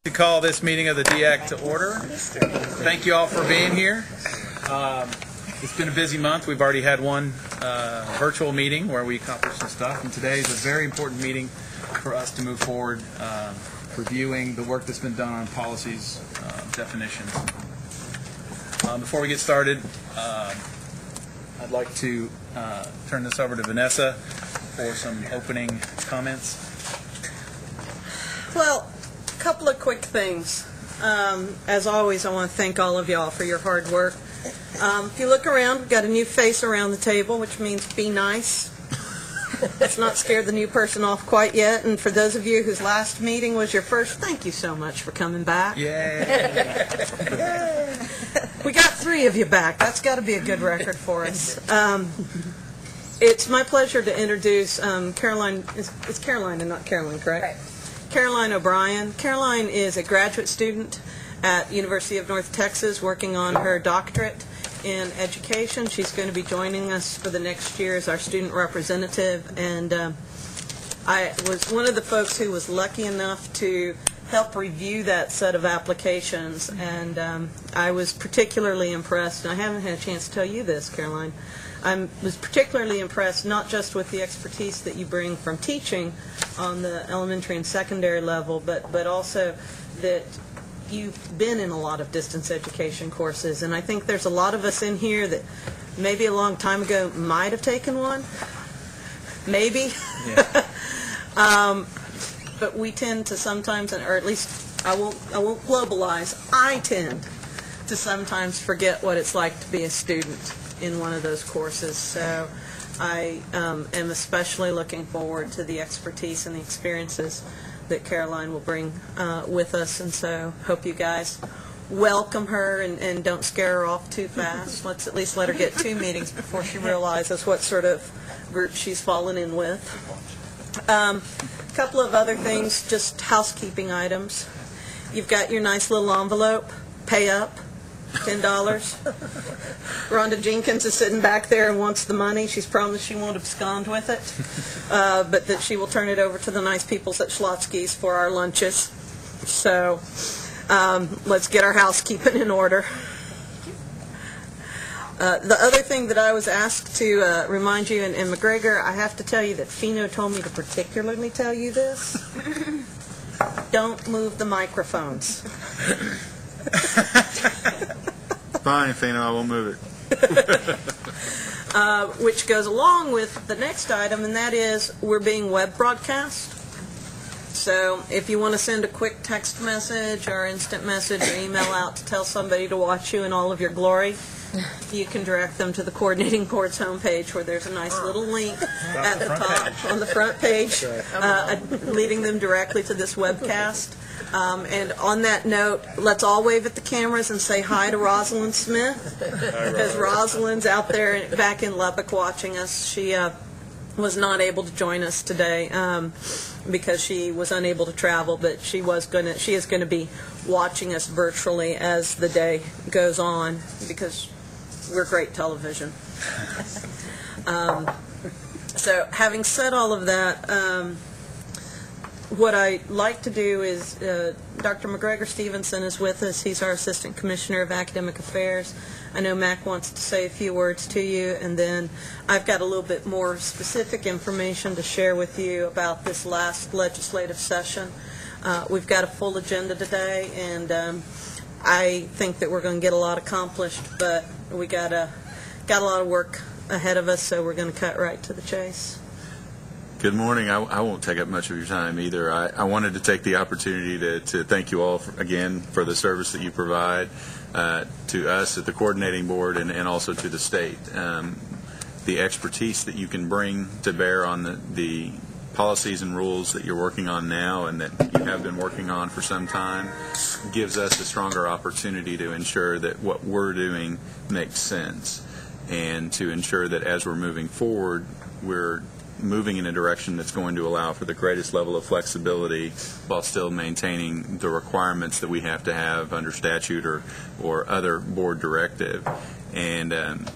To call this meeting of the DEAC to order. Thank you all for being here. It's been a busy month. We've already had one virtual meeting where we accomplished some stuff, and today is a very important meeting for us to move forward, reviewing the work that's been done on policies, definitions. Before we get started, I'd like to turn this over to Vanessa for some opening comments. Well, a couple of quick things. As always, I want to thank all of y'all for your hard work. If you look around, we've got a new face around the table, which means be nice. Let's not scare the new person off quite yet. And for those of you whose last meeting was your first, thank you so much for coming back. Yay! We got 3 of you back. That's got to be a good record for us. It's my pleasure to introduce Caroline. It's Caroline and not Carolyn, correct? Right. Caroline O'Brien. Caroline is a graduate student at University of North Texas working on her doctorate in education. She's going to be joining us for the next year as our student representative, and I was one of the folks who was lucky enough to help review that set of applications, and I was particularly impressed, and I haven't had a chance to tell you this, Caroline. I was particularly impressed not just with the expertise that you bring from teaching on the elementary and secondary level, but also that you've been in a lot of distance education courses. And I think there's a lot of us in here that maybe a long time ago might have taken one. Maybe. Yeah. But we tend to sometimes, or at least I won't globalize, I tend to sometimes forget what it's like to be a student in one of those courses. So I am especially looking forward to the expertise and the experiences that Caroline will bring with us, and so hope you guys welcome her and don't scare her off too fast. Let's at least let her get 2 meetings before she realizes what sort of group she's fallen in with. A couple of other things, just housekeeping items. You've got your nice little envelope, pay up. $10. Rhonda Jenkins is sitting back there and wants the money. She's promised she won't abscond with it, but that she will turn it over to the nice peoples at Schlotsky's for our lunches. So let's get our housekeeping in order. The other thing that I was asked to remind you, and McGregor, I have to tell you that Fino told me to particularly tell you this. Don't move the microphones. Fine, Fino, I won't move it. Which goes along with the next item, and that is we're being web broadcast. So if you want to send a quick text message or instant message or email out to tell somebody to watch you in all of your glory, you can direct them to the coordinating board's homepage, where there's a nice little link at the top on the front page leading them directly to this webcast. And on that note, let's all wave at the cameras and say hi to Rosalind Smith, because Rosalind's out there back in Lubbock watching us. She was not able to join us today because she was unable to travel, but she is going to be watching us virtually as the day goes on, because we're great television. So having said all of that, what I'd like to do is, Dr. McGregor Stevenson is with us. He's our Assistant Commissioner of Academic Affairs. I know Mac wants to say a few words to you, and then I've got a little bit more specific information to share with you about this last legislative session. We've got a full agenda today, and I think that we're going to get a lot accomplished, but we got a lot of work ahead of us, so we're going to cut right to the chase. Good morning. I won't take up much of your time either. I wanted to take the opportunity to thank you all again for the service that you provide to us at the coordinating board and also to the state. The expertise that you can bring to bear on the policies and rules that you're working on now and that you have been working on for some time gives us a stronger opportunity to ensure that what we're doing makes sense, and to ensure that as we're moving forward, we're moving in a direction that's going to allow for the greatest level of flexibility while still maintaining the requirements that we have to have under statute or other board directive. And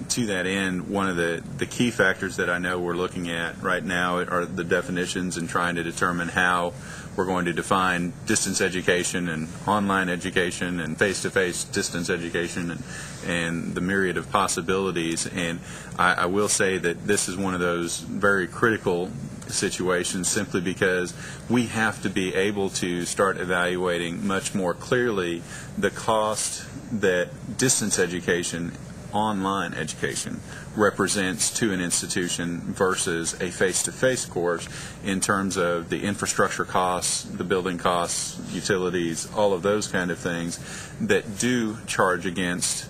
to that end, one of the key factors that I know we're looking at right now are the definitions and trying to determine how we're going to define distance education and online education and face-to-face distance education and the myriad of possibilities. And I will say that this is one of those very critical situations simply because we have to be able to start evaluating much more clearly the cost that distance education, online education, represents to an institution versus a face-to-face course in terms of the infrastructure costs, the building costs, utilities, all of those kind of things that do charge against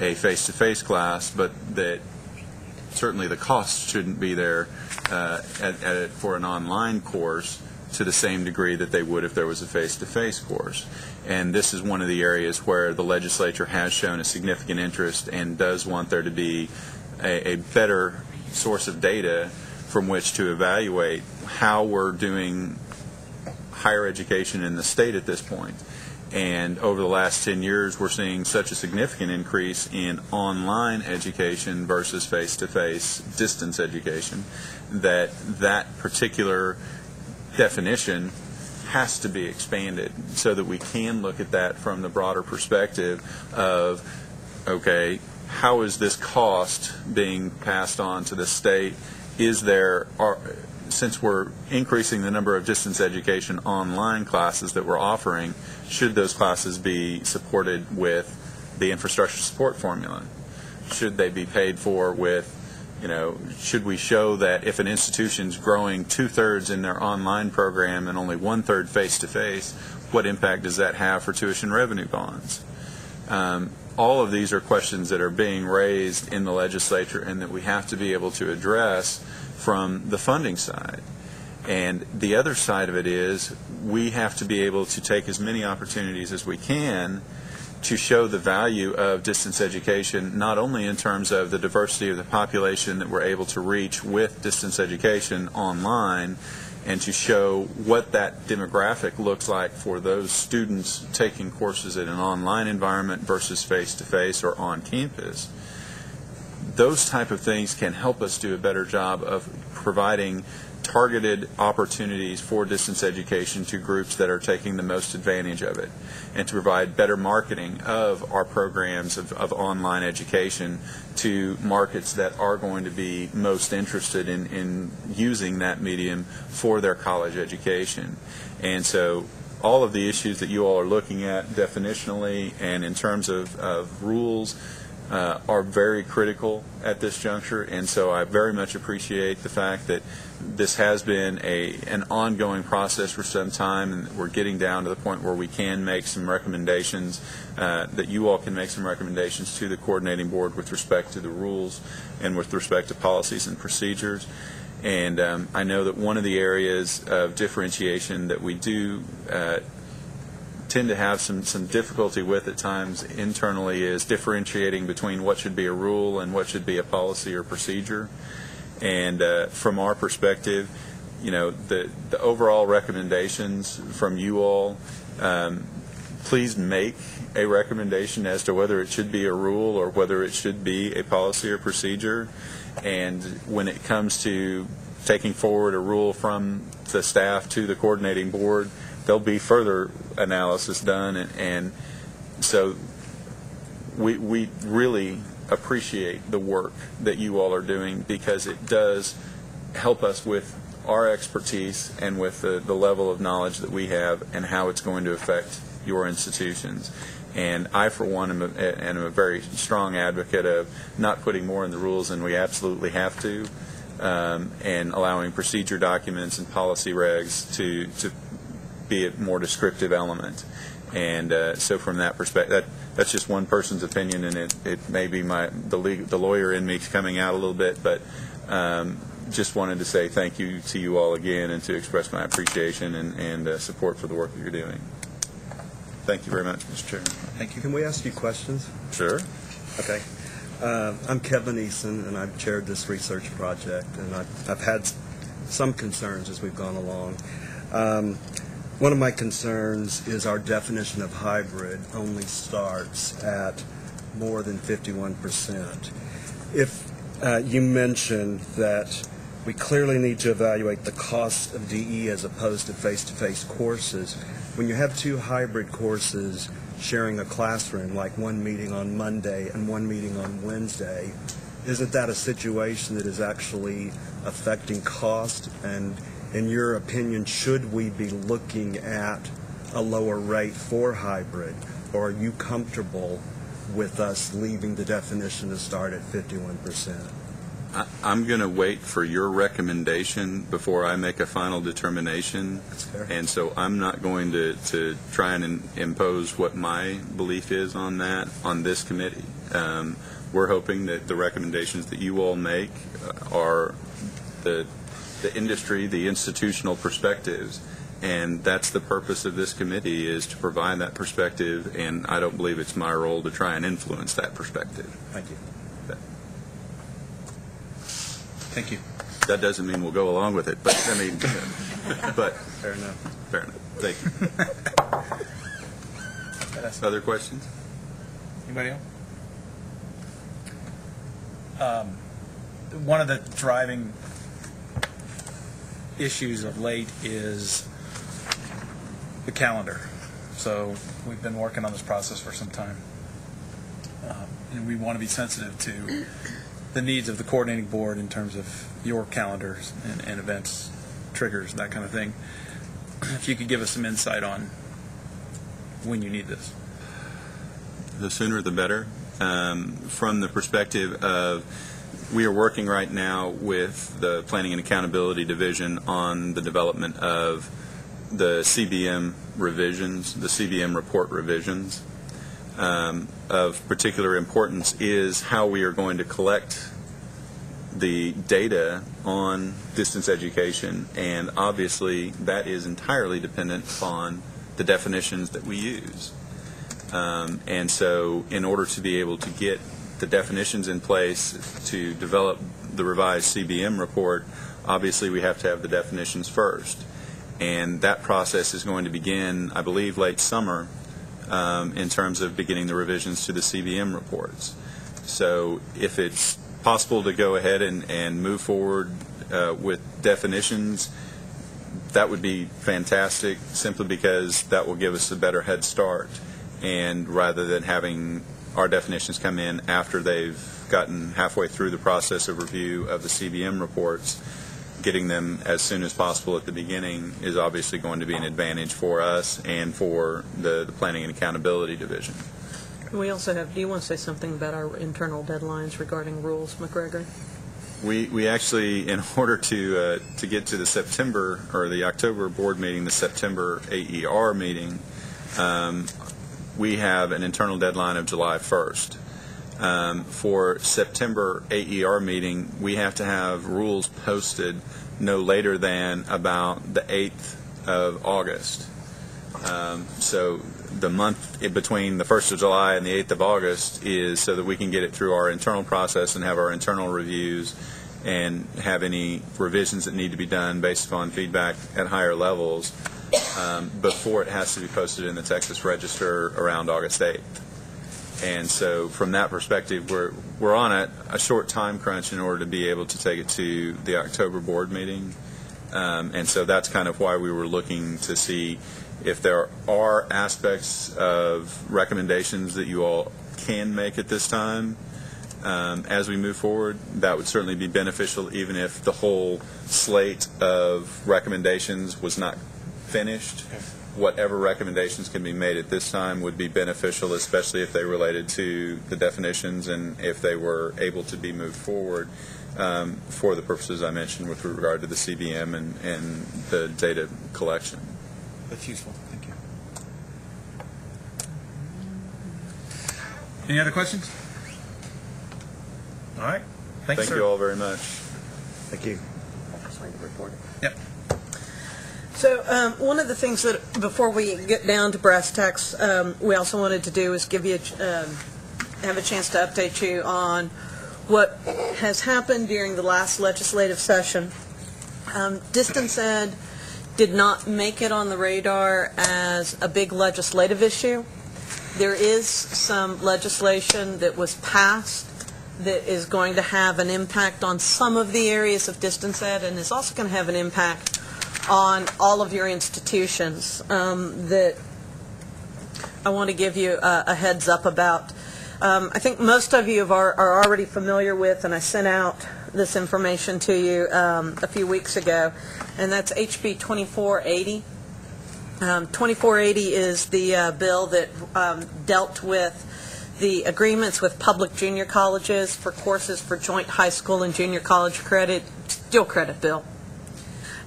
a face-to-face class, but that certainly the cost shouldn't be there for an online course to the same degree that they would if there was a face-to-face course. And this is one of the areas where the legislature has shown a significant interest and does want there to be a better source of data from which to evaluate how we're doing higher education in the state at this point. And over the last 10 years, we're seeing such a significant increase in online education versus face-to-face distance education that particular definition has to be expanded so that we can look at that from the broader perspective of, okay, how is this cost being passed on to the state? Since we're increasing the number of distance education online classes that we're offering, should those classes be supported with the infrastructure support formula? Should they be paid for with, should we show that if an institution's growing 2/3 in their online program and only 1/3 face-to-face, what impact does that have for tuition revenue bonds? All of these are questions that are being raised in the legislature and that we have to be able to address from the funding side. And the other side of it is we have to be able to take as many opportunities as we can to show the value of distance education, not only in terms of the diversity of the population that we're able to reach with distance education online, and to show what that demographic looks like for those students taking courses in an online environment versus face-to-face or on campus. Those type of things can help us do a better job of providing targeted opportunities for distance education to groups that are taking the most advantage of it, and to provide better marketing of our programs of online education to markets that are going to be most interested in using that medium for their college education. And so all of the issues that you all are looking at definitionally and in terms of rules are very critical at this juncture, and so I very much appreciate the fact that this has been an ongoing process for some time, and we're getting down to the point where we can make some recommendations, that you all can make some recommendations to the coordinating board with respect to the rules and with respect to policies and procedures. And I know that one of the areas of differentiation that we do tend to have some difficulty with at times internally is differentiating between what should be a rule and what should be a policy or procedure. And from our perspective, the overall recommendations from you all, please make a recommendation as to whether it should be a rule or whether it should be a policy or procedure. And when it comes to taking forward a rule from the staff to the coordinating board, there'll be further analysis done, and so we really appreciate the work that you all are doing, because it does help us with our expertise and with the level of knowledge that we have and how it's going to affect your institutions. And I, for one, am a very strong advocate of not putting more in the rules than we absolutely have to, and allowing procedure documents and policy regs to be a more descriptive element. And so from that perspective, that's just one person's opinion, and it may be the lawyer in me coming out a little bit, but just wanted to say thank you to you all again and to express my appreciation and support for the work that you're doing. Thank you very much, Mr. Chairman. Thank you. Can we ask you questions? Sure. Okay. I'm Kevin Eason, and I've chaired this research project, and I've had some concerns as we've gone along. One of my concerns is our definition of hybrid only starts at more than 51%. If you mentioned that we clearly need to evaluate the cost of DE as opposed to face-to-face courses, when you have two hybrid courses sharing a classroom, like one meeting on Monday and one meeting on Wednesday, isn't that a situation that is actually affecting cost? And in your opinion, should we be looking at a lower rate for hybrid, or are you comfortable with us leaving the definition to start at 51%? I'm going to wait for your recommendation before I make a final determination. That's fair. And so I'm not going to try and impose what my belief is on that on this committee. We're hoping that the recommendations that you all make are the industry, the institutional perspectives, and that's the purpose of this committee, is to provide that perspective, and I don't believe it's my role to try and influence that perspective. Thank you. Thank you. That doesn't mean we'll go along with it, but I mean, but Fair enough. fair enough. Thank you. Other questions? Anybody else? One of the driving issues of late is the calendar. So we've been working on this process for some time, and we want to be sensitive to the needs of the coordinating board in terms of your calendars and events, triggers, that kind of thing. If you could give us some insight on when you need this. The sooner the better. From the perspective of, we are working right now with the Planning and Accountability Division on the development of the CBM revisions, the CBM report revisions. Of particular importance is how we are going to collect the data on distance education, and obviously that is entirely dependent upon the definitions that we use. And so in order to be able to get the definitions in place to develop the revised CBM report, obviously we have to have the definitions first. And that process is going to begin, I believe, late summer, in terms of beginning the revisions to the CBM reports. So if it's possible to go ahead and move forward with definitions, that would be fantastic, simply because that will give us a better head start. And rather than having our definitions come in after they've gotten halfway through the process of review of the CBM reports, getting them as soon as possible at the beginning is obviously going to be an advantage for us and for the Planning and Accountability Division. We also have, do you want to say something about our internal deadlines regarding rules, McGregor? We actually, in order to get to the September or the October board meeting, the September AER meeting, we have an internal deadline of July 1st. For September AER meeting, we have to have rules posted no later than about the 8th of August. So the month in between the 1st of July and the 8th of August is so that we can get it through our internal process and have our internal reviews and have any revisions that need to be done based upon feedback at higher levels before it has to be posted in the Texas Register around August 8th. And so from that perspective, we're on a short time crunch in order to be able to take it to the October board meeting. And so that's kind of why we were looking to see if there are aspects of recommendations that you all can make at this time. As we move forward, that would certainly be beneficial, even if the whole slate of recommendations was not finished. Whatever recommendations can be made at this time would be beneficial, especially if they related to the definitions and if they were able to be moved forward for the purposes I mentioned with regard to the CBM and the data collection. That's useful. Thank you. Any other questions? All right. Thanks, Thank sir. you all very much. Thank you. Yep. So one of the things that, before we get down to brass tacks, we also wanted to do is give you have a chance to update you on what has happened during the last legislative session. Distance ed did not make it on the radar as a big legislative issue. There is some legislation that was passed that is going to have an impact on some of the areas of distance ed, and is also going to have an impact on all of your institutions that I want to give you a heads up about. I think most of you are already familiar with, and I sent out this information to you a few weeks ago, and that's HB 2480. 2480 is the bill that dealt with the agreements with public junior colleges for courses for joint high school and junior college credit, dual credit bill.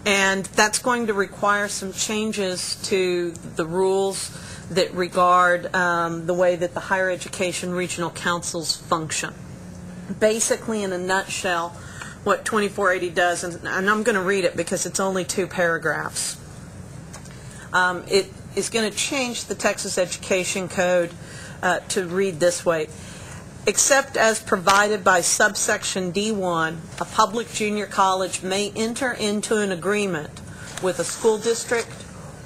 And that's going to require some changes to the rules that regard the way that the higher education regional councils function. Basically, in a nutshell, what 2480 does, and I'm going to read it because it's only 2 paragraphs. It is going to change the Texas Education Code to read this way. Except as provided by subsection D1, a public junior college may enter into an agreement with a school district,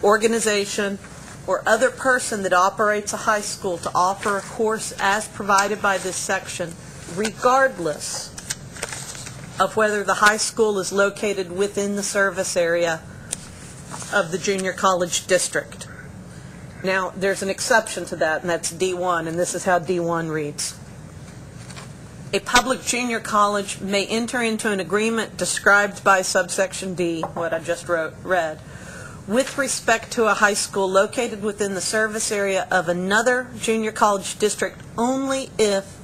organization, or other person that operates a high school to offer a course as provided by this section, regardless of whether the high school is located within the service area of the junior college district. Now, there's an exception to that, and that's D1, and this is how D1 reads. A public junior college may enter into an agreement described by subsection D, what I just read, with respect to a high school located within the service area of another junior college district only if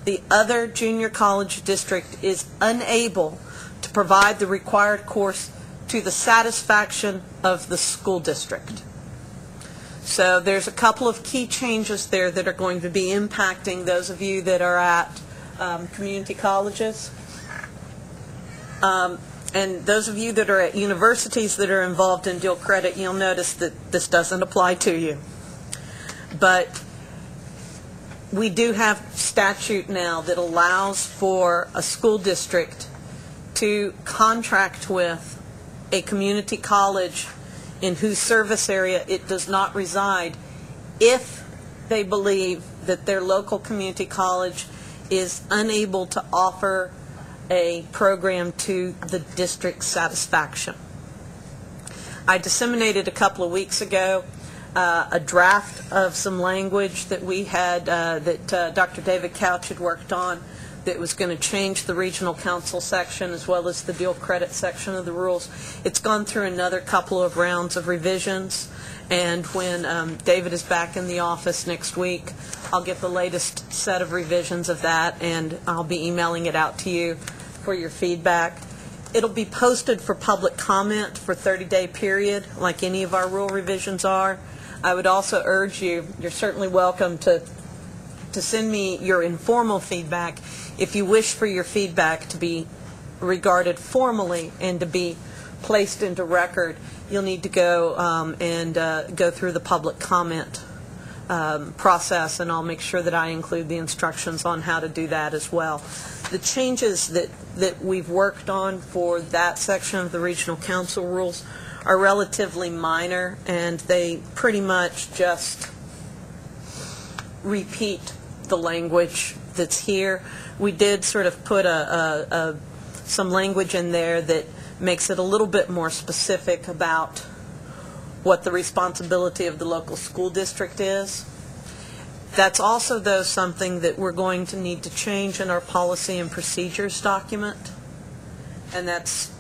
the other junior college district is unable to provide the required course to the satisfaction of the school district. So there's a couple of key changes there that are going to be impacting those of you that are at community colleges. And those of you that are at universities that are involved in dual credit, you'll notice that this doesn't apply to you. But we do have statute now that allows for a school district to contract with a community college in whose service area it does not reside if they believe that their local community college is unable to offer a program to the district's satisfaction. I disseminated a couple of weeks ago a draft of some language that we had, that Dr. David Couch had worked on, that was going to change the regional council section as well as the dual credit section of the rules. It's gone through another couple of rounds of revisions, and when David is back in the office next week, I'll get the latest set of revisions of that, and I'll be emailing it out to you for your feedback. It'll be posted for public comment for 30-day period, like any of our rule revisions are. I would also urge you, you're certainly welcome to send me your informal feedback. If you wish for your feedback to be regarded formally and to be placed into record, you'll need to go and go through the public comment process, and I'll make sure that I include the instructions on how to do that as well. The changes that we've worked on for that section of the regional council rules are relatively minor, and they pretty much just repeat the language that's here. We did sort of put some language in there that makes it a little bit more specific about what the responsibility of the local school district is. That's also, though, something that we're going to need to change in our policy and procedures document, and that's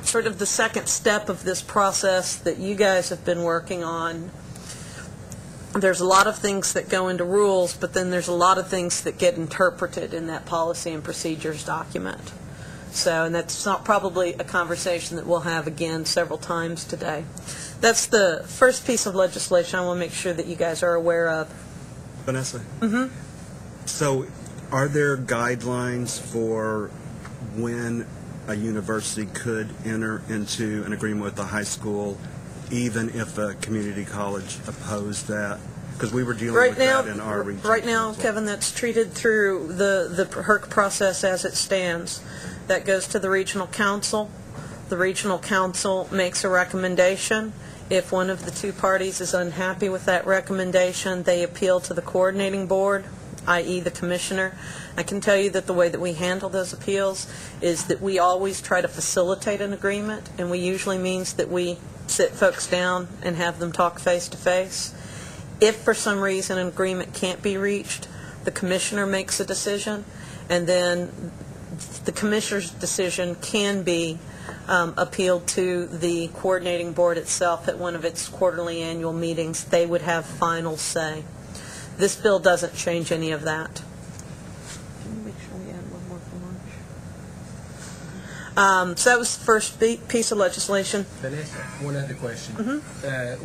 sort of the second step of this process that you guys have been working on. There's a lot of things that go into rules, but then there's a lot of things that get interpreted in that policy and procedures document. So, and that's not probably a conversation that we'll have again several times today. That's the first piece of legislation I want to make sure that you guys are aware of. Vanessa? Mm-hmm. So are there guidelines for when a university could enter into an agreement with the high school, even if a community college opposed that? Because we were dealing with that in our region. Right now, Kevin, that's treated through the HERC process as it stands. That goes to the regional council. The regional council makes a recommendation. If one of the two parties is unhappy with that recommendation, they appeal to the coordinating board, i.e. the commissioner. I can tell you that the way that we handle those appeals is that we always try to facilitate an agreement, and we usually means that we sit folks down and have them talk face to face. If for some reason an agreement can't be reached, the commissioner makes a decision, and then the commissioner's decision can be appealed to the coordinating board itself at one of its quarterly annual meetings. They would have final say. This bill doesn't change any of that. Make sure we add one more for lunch. So that was the first piece of legislation. Vanessa, one other question.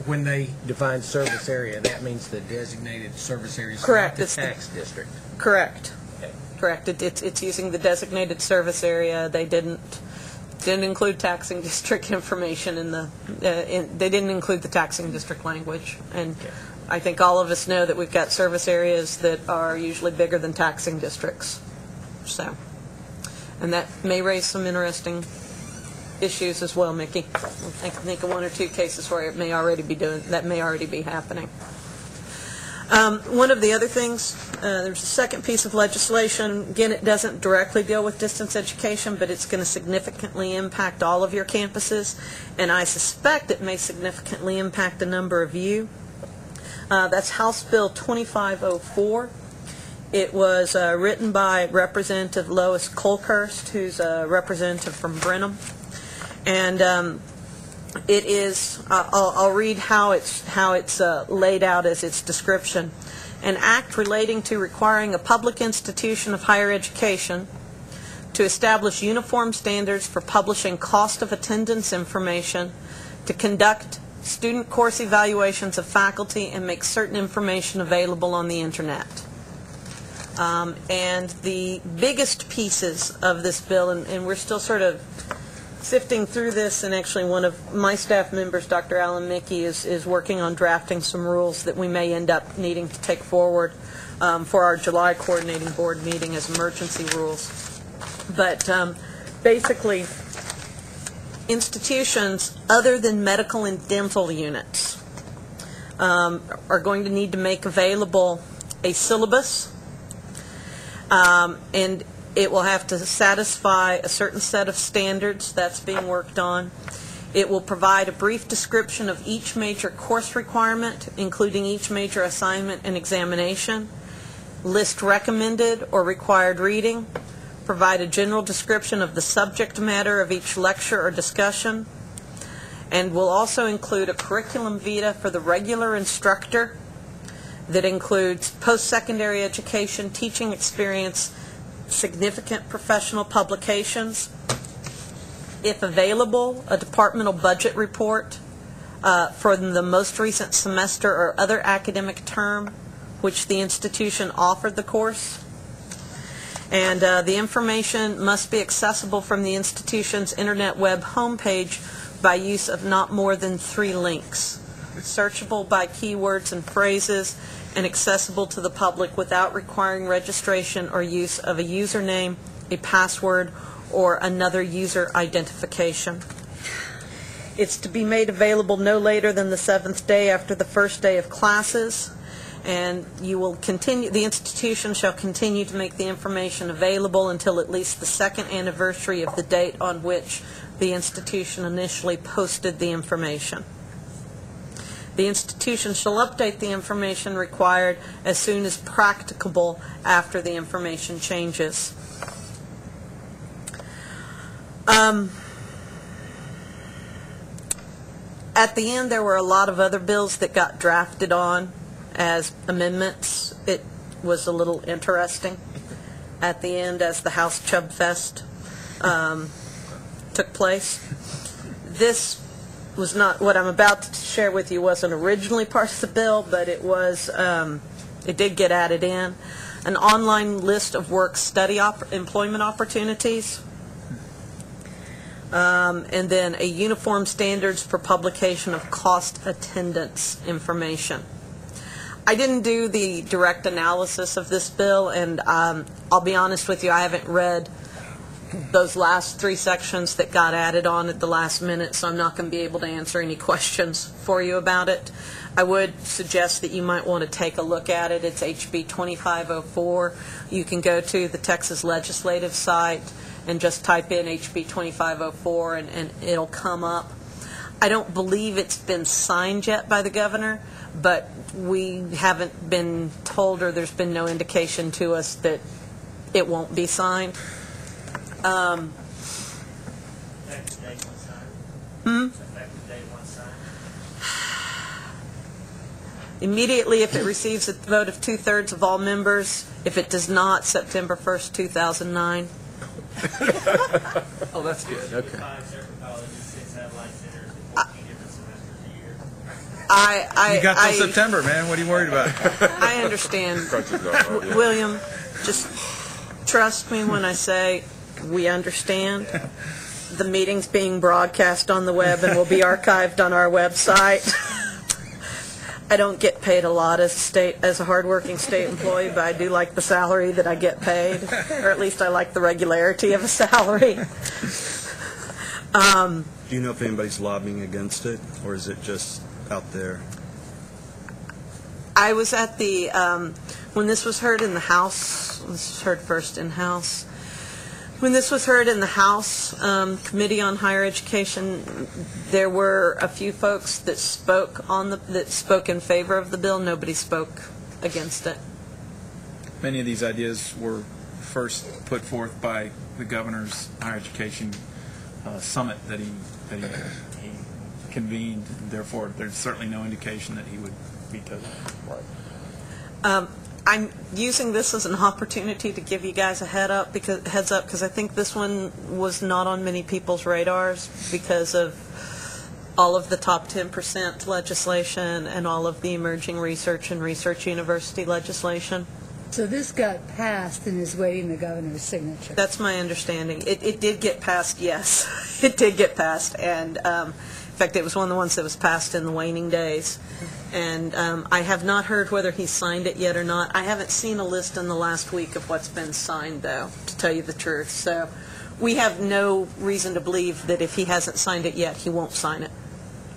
When they define service area, that means the designated service area is Correct. not the It's tax district. Correct. Okay. Correct. It's using the designated service area. They didn't include taxing district information in the. They didn't include the taxing district language, and Okay. I think all of us know that we've got service areas that are usually bigger than taxing districts. So, and that may raise some interesting issues as well, Mickey. I can think of one or two cases where it may already be happening. One of the other things, there's a second piece of legislation. Again, it doesn't directly deal with distance education, but it's going to significantly impact all of your campuses, and I suspect it may significantly impact a number of you. That's House Bill 2504. It was written by Representative Lois Colkhurst, who's a representative from Brenham, and it is. I'll read how it's laid out as its description. An act relating to requiring a public institution of higher education to establish uniform standards for publishing cost of attendance information, to conduct student course evaluations of faculty, and make certain information available on the Internet. And the biggest pieces of this bill, and we're still sort of sifting through this, and actually one of my staff members, Dr. Alan Mickey, is working on drafting some rules that we may end up needing to take forward for our July coordinating board meeting as emergency rules. But basically, institutions other than medical and dental units are going to need to make available a syllabus, and it will have to satisfy a certain set of standards that's being worked on. It will provide a brief description of each major course requirement, including each major assignment and examination, list recommended or required reading, provide a general description of the subject matter of each lecture or discussion, and will also include a curriculum vitae for the regular instructor that includes post-secondary education, teaching experience, significant professional publications, if available, a departmental budget report for the most recent semester or other academic term which the institution offered the course. And the information must be accessible from the institution's internet web homepage by use of not more than 3 links, searchable by keywords and phrases, and accessible to the public without requiring registration or use of a username, a password, or another user identification. It's to be made available no later than the 7th day after the first day of classes, and the institution shall continue to make the information available until at least the 2nd anniversary of the date on which the institution initially posted the information. The institution shall update the information required as soon as practicable after the information changes. At the end, there were a lot of other bills that got drafted on as amendments. It was a little interesting at the end as the House Chub Fest took place. This was not, what I'm about to share with you wasn't originally part of the bill, but it was, it did get added in. An online list of work study employment opportunities, and then a uniform standards for publication of cost attendance information. I didn't do the direct analysis of this bill, and I'll be honest with you, I haven't read those last 3 sections that got added on at the last minute, so I'm not going to be able to answer any questions for you about it. I would suggest that you might want to take a look at it. It's HB 2504. You can go to the Texas legislative site and just type in HB 2504 and it'll come up. I don't believe it's been signed yet by the governor, but we haven't been told, or there's been no indication to us that it won't be signed. Immediately, if it receives a vote of 2/3 of all members. If it does not, September 1st, 2009. Oh, that's good. Okay. You got till September, man. What are you worried about? I understand. William, just trust me when I say we understand. The meeting's being broadcast on the web and will be archived on our website. I don't get paid a lot as a hardworking state employee, but I do like the salary that I get paid, or at least I like the regularity of a salary. Do you know if anybody's lobbying against it, or is it just out there? I was at the, when this was heard in the House, this was heard first in House. When this was heard in the House Committee on Higher Education, there were a few folks that spoke in favor of the bill. Nobody spoke against it. Many of these ideas were first put forth by the governor's higher education summit that he convened. Therefore, there's certainly no indication that he would veto that. I'm using this as an opportunity to give you guys a heads up because I think this one was not on many people's radars because of all of the top 10% legislation and all of the emerging research and research university legislation. So this got passed and is waiting the governor's signature. That's my understanding. It did get passed, yes. It did get passed, and in fact, it was one of the ones that was passed in the waning days. And I have not heard whether he signed it yet or not. I haven't seen a list in the last week of what's been signed, though, to tell you the truth. So we have no reason to believe that if he hasn't signed it yet, he won't sign it.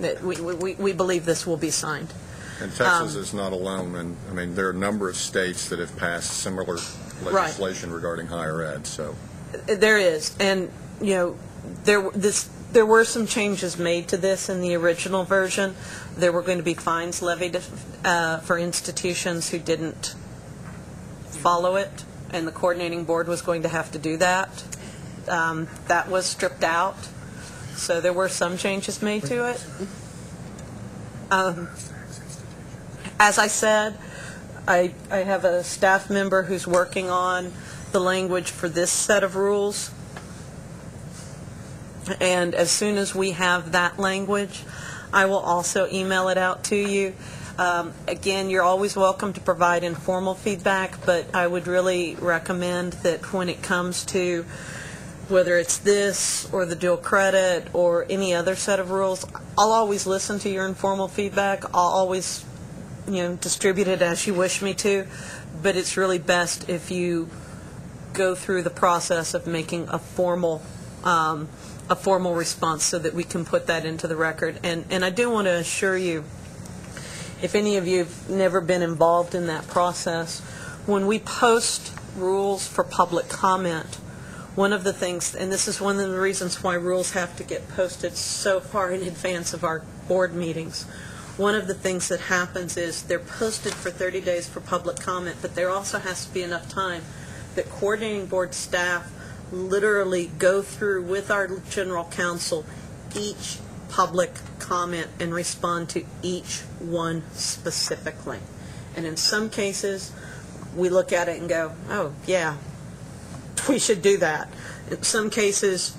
That we believe this will be signed. And Texas is not alone. And I mean, there are a number of states that have passed similar legislation regarding higher ed. So there is, and you know, there were some changes made to this in the original version. There were going to be fines levied for institutions who didn't follow it, and the coordinating board was going to have to do that. That was stripped out, so there were some changes made to it. As I said, I have a staff member who's working on the language for this set of rules. And as soon as we have that language, I will also email it out to you. Again, you're always welcome to provide informal feedback, but I would really recommend that when it comes to whether it's this or the dual credit or any other set of rules, I'll always listen to your informal feedback. I'll always, distribute it as you wish me to, but it's really best if you go through the process of making a formal response so that we can put that into the record. And I do want to assure you, if any of you have never been involved in that process, when we post rules for public comment, one of the things, and this is one of the reasons why rules have to get posted so far in advance of our board meetings, one of the things that happens is they're posted for 30 days for public comment, but there also has to be enough time that coordinating board staff literally go through with our general counsel each public comment and respond to each one specifically. And in some cases, we look at it and go, oh, yeah, we should do that. In some cases,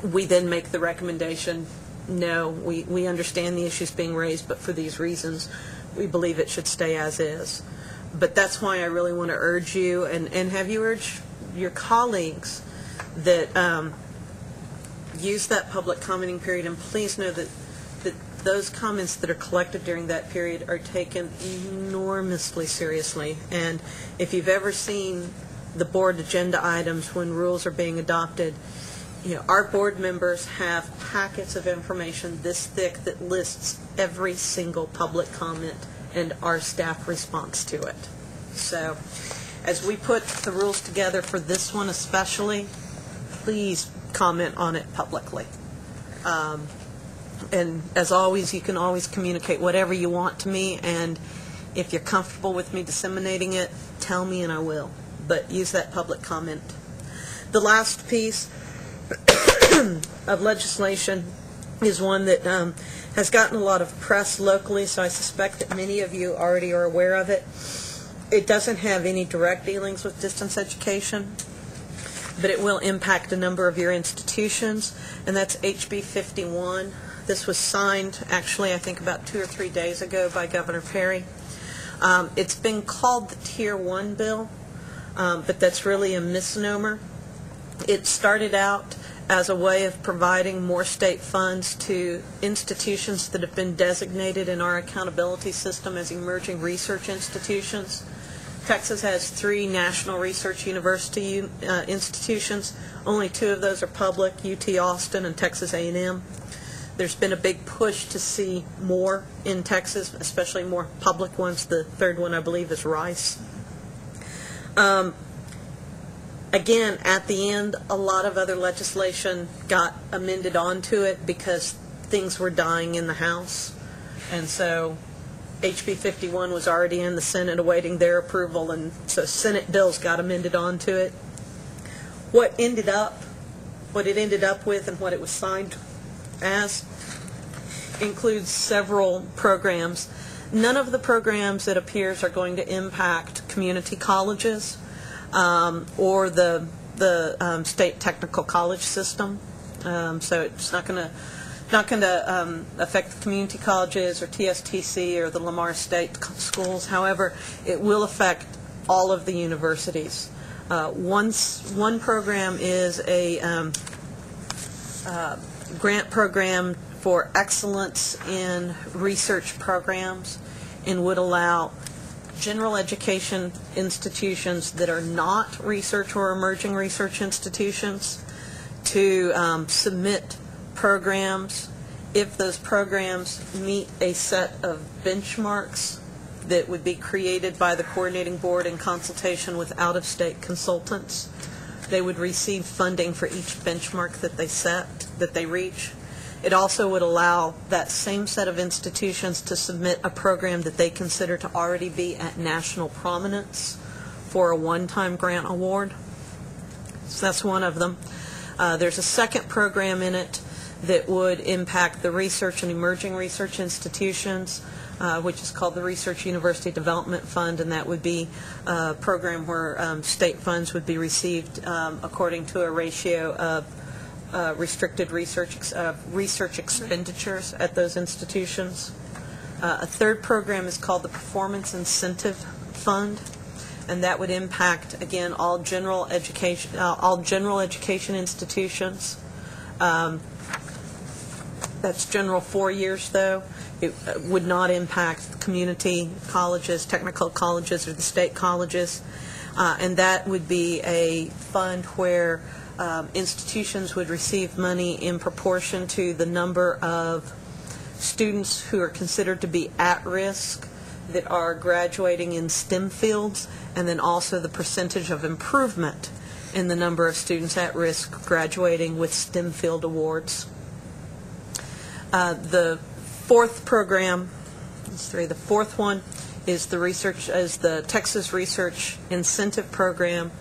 we then make the recommendation, no, we understand the issues being raised, but for these reasons, we believe it should stay as is. But that's why I really want to urge you and have you urge your colleagues that use that public commenting period, and please know that those comments that are collected during that period are taken enormously seriously. And if you've ever seen the board agenda items when rules are being adopted. Our board members have packets of information this thick that lists every single public comment and our staff response to it. So as we put the rules together for this one especially, please comment on it publicly. And as always, you can always communicate whatever you want to me, and if you're comfortable with me disseminating it, tell me and I will. But use that public comment. The last piece of legislation is one that has gotten a lot of press locally, so I suspect that many of you already are aware of it. It doesn't have any direct dealings with distance education, but it will impact a number of your institutions, and that's HB 51. This was signed, actually, I think about 2 or 3 days ago by Governor Perry. It's been called the Tier 1 bill, but that's really a misnomer. It started out as a way of providing more state funds to institutions that have been designated in our accountability system as emerging research institutions. Texas has 3 national research university institutions. Only 2 of those are public, UT Austin and Texas A&M. There's been a big push to see more in Texas, especially more public ones. The third one, I believe, is Rice. Again, at the end, a lot of other legislation got amended onto it because things were dying in the House. And so HB 51 was already in the Senate awaiting their approval, and so Senate bills got amended onto it. What it ended up with and what it was signed as includes several programs. None of the programs, it appears, are going to impact community colleges or the state technical college system. So it's not going to affect the community colleges or TSTC or the Lamar State schools. However, it will affect all of the universities. One program is a grant program for excellence in research programs and would allow general education institutions that are not research or emerging research institutions to submit programs if those programs meet a set of benchmarks that would be created by the coordinating board in consultation with out-of-state consultants. They would receive funding for each benchmark that they reach. It also would allow that same set of institutions to submit a program that they consider to already be at national prominence for a one-time grant award. So that's one of them. There's a second program in it that would impact the research and emerging research institutions, which is called the Research University Development Fund, and that would be a program where state funds would be received according to a ratio of restricted research expenditures at those institutions. A third program is called the Performance Incentive Fund, and that would impact, again, all general education institutions. That's general 4 years, though. It would not impact community colleges, technical colleges, or the state colleges. And that would be a fund where institutions would receive money in proportion to the number of students who are considered to be at risk that are graduating in STEM fields, and then also the percentage of improvement in the number of students at risk graduating with STEM field awards. The fourth program, the fourth one is the Texas Research Incentive Program,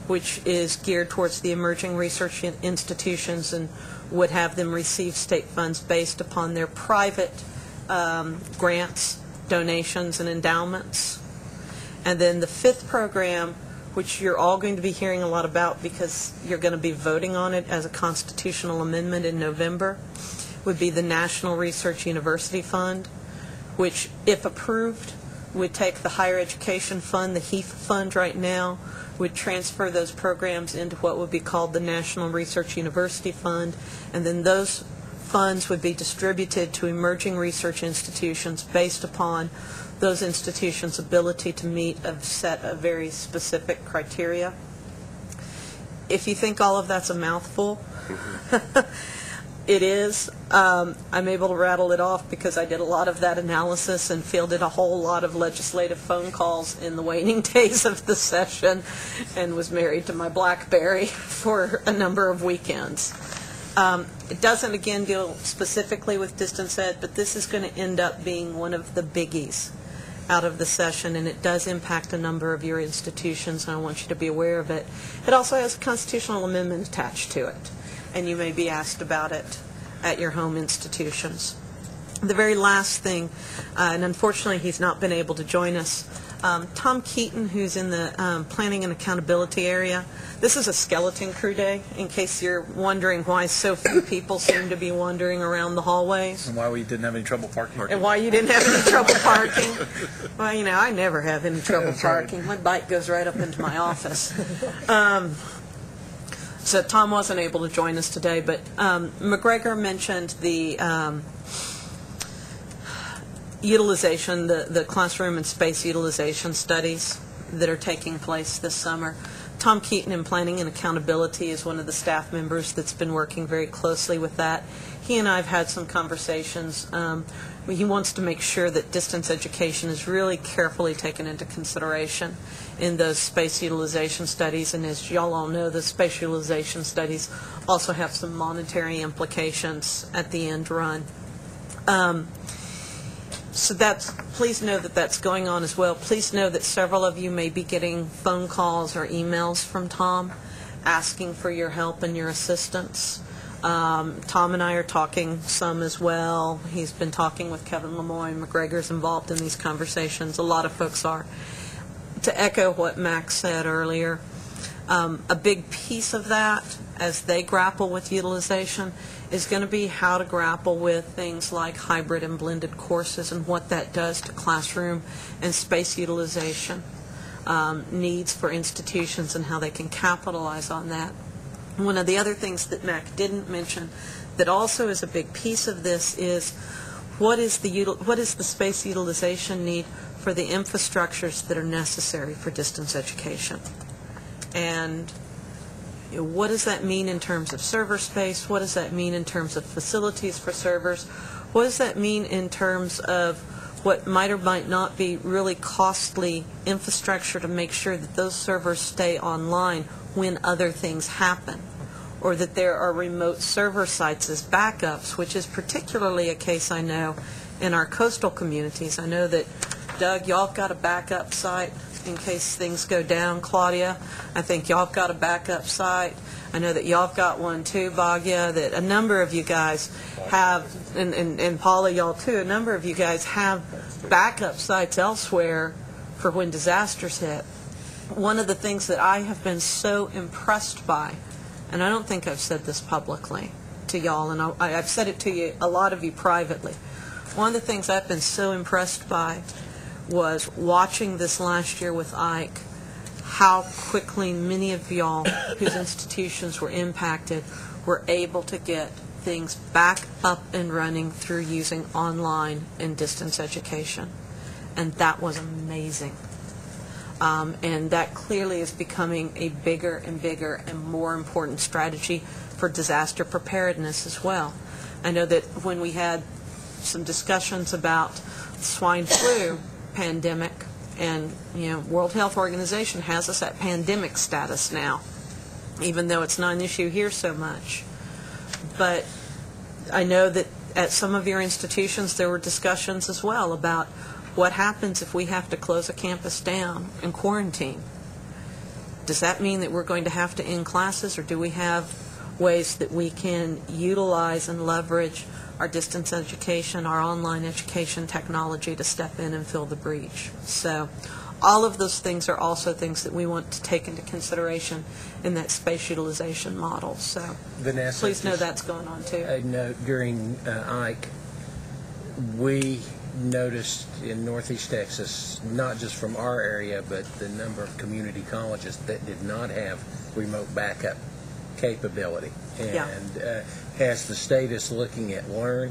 which is geared towards the emerging research institutions and would have them receive state funds based upon their private grants, donations, and endowments. And then the fifth program, which you're all going to be hearing a lot about because you're going to be voting on it as a constitutional amendment in November, would be the National Research University Fund, which, if approved, would take the higher education fund, the HEAF fund right now, would transfer those programs into what would be called the National Research University Fund, and then those funds would be distributed to emerging research institutions based upon those institutions' ability to meet a set of very specific criteria. if you think all of that's a mouthful, it is. I'm able to rattle it off because I did a lot of that analysis and fielded a whole lot of legislative phone calls in the waning days of the session and was married to my BlackBerry for a number of weekends. It doesn't, again, deal specifically with distance ed, but this is going to end up being one of the biggies out of the session, and it does impact a number of your institutions, and I want you to be aware of it. It also has a constitutional amendment attached to it, and you may be asked about it at your home institutions. The very last thing, and unfortunately he's not been able to join us, Tom Keaton, who's in the planning and accountability area. This is a skeleton crew day, in case you're wondering why so few people seem to be wandering around the hallways. And why we didn't have any trouble parking. And why you didn't have any trouble parking. Well, you know, I never have any trouble parking. My bike goes right up into my office. So Tom wasn't able to join us today, but McGregor mentioned the utilization, the classroom and space utilization studies that are taking place this summer. Tom Keaton in Planning and Accountability is one of the staff members that's been working very closely with that. He and I have had some conversations. He wants to make sure that distance education is really carefully taken into consideration in those space utilization studies, and as y'all all know, the space utilization studies also have some monetary implications at the end run. So please know that that's going on as well. Please know that several of you may be getting phone calls or emails from Tom asking for your help and your assistance. Tom and I are talking some as well. He's been talking with Kevin Lemoyne. McGregor's involved in these conversations. A lot of folks are. To echo what Max said earlier, a big piece of that as they grapple with utilization is going to be how to grapple with things like hybrid and blended courses and what that does to classroom and space utilization needs for institutions and how they can capitalize on that. One of the other things that Mac didn't mention that also is a big piece of this is what is the space utilization need for the infrastructures that are necessary for distance education. And what does that mean in terms of server space? What does that mean in terms of facilities for servers? What does that mean in terms of what might or might not be really costly infrastructure to make sure that those servers stay online when other things happen, or that there are remote server sites as backups, which is particularly a case I know in our coastal communities. I know that, Doug, y'all have got a backup site in case things go down. Claudia, I think y'all have got a backup site. I know that y'all have got one too, Bhagya, that a number of you guys have, and Paula, y'all too, a number of you guys have backup sites elsewhere for when disasters hit. One of the things that I have been so impressed by, and I don't think I've said this publicly to y'all, and I've said it to you, a lot of you privately. One of the things I've been so impressed by was watching this last year with Ike, how quickly many of y'all whose institutions were impacted were able to get things back up and running through using online and distance education. And that was amazing. And that clearly is becoming a bigger and bigger and more important strategy for disaster preparedness as well. I know that when we had some discussions about swine flu pandemic, and World Health Organization has us at pandemic status now, even though it's not an issue here so much. But I know that at some of your institutions there were discussions as well about what happens if we have to close a campus down and quarantine. Does that mean that we're going to have to end classes, or do we have ways that we can utilize and leverage our distance education, our online education technology to step in and fill the breach? So all of those things are also things that we want to take into consideration in that space utilization model. So Vanessa, please know that's going on too. A note, during Ike, we noticed in Northeast Texas, not just from our area, but the number of community colleges that did not have remote backup capability. And as the state is looking at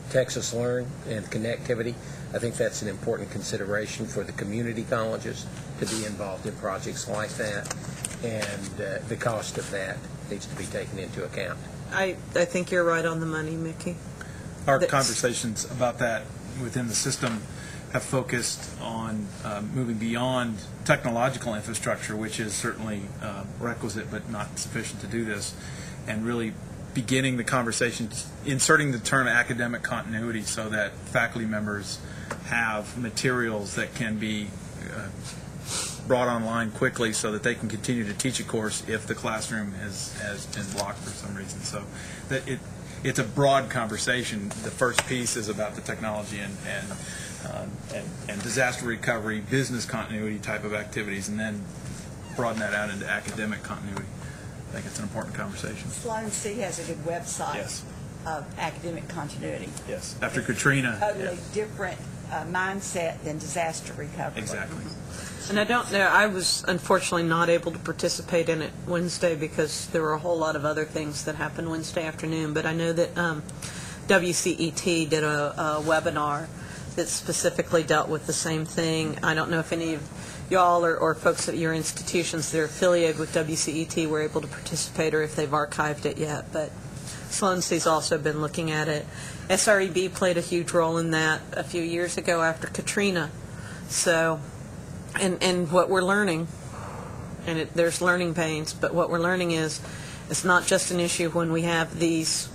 Texas Learn and connectivity, I think that's an important consideration for the community colleges to be involved in projects like that, and the cost of that needs to be taken into account. I think you're right on the money, Mickey. Our That's- conversations about that within the system have focused on moving beyond technological infrastructure, which is certainly requisite but not sufficient to do this, and really beginning the conversation, inserting the term academic continuity so that faculty members have materials that can be brought online quickly so that they can continue to teach a course if the classroom has been blocked for some reason. So that it's a broad conversation. The first piece is about the technology and disaster recovery, business continuity type of activities, and then broaden that out into academic continuity. I think it's an important conversation. Sloan C has a good website Yes. of academic continuity. Yes. After Katrina. Totally different mindset than disaster recovery. Exactly. And I don't know, I was unfortunately not able to participate in it Wednesday because there were a whole lot of other things that happened Wednesday afternoon, but I know that WCET did a webinar that specifically dealt with the same thing. I don't know if any of y'all or folks at your institutions that are affiliated with WCET were able to participate or if they've archived it yet, but Sloan C's also been looking at it. SREB played a huge role in that a few years ago after Katrina. So, and what we're learning, and there's learning pains, but what we're learning is it's not just an issue when we have these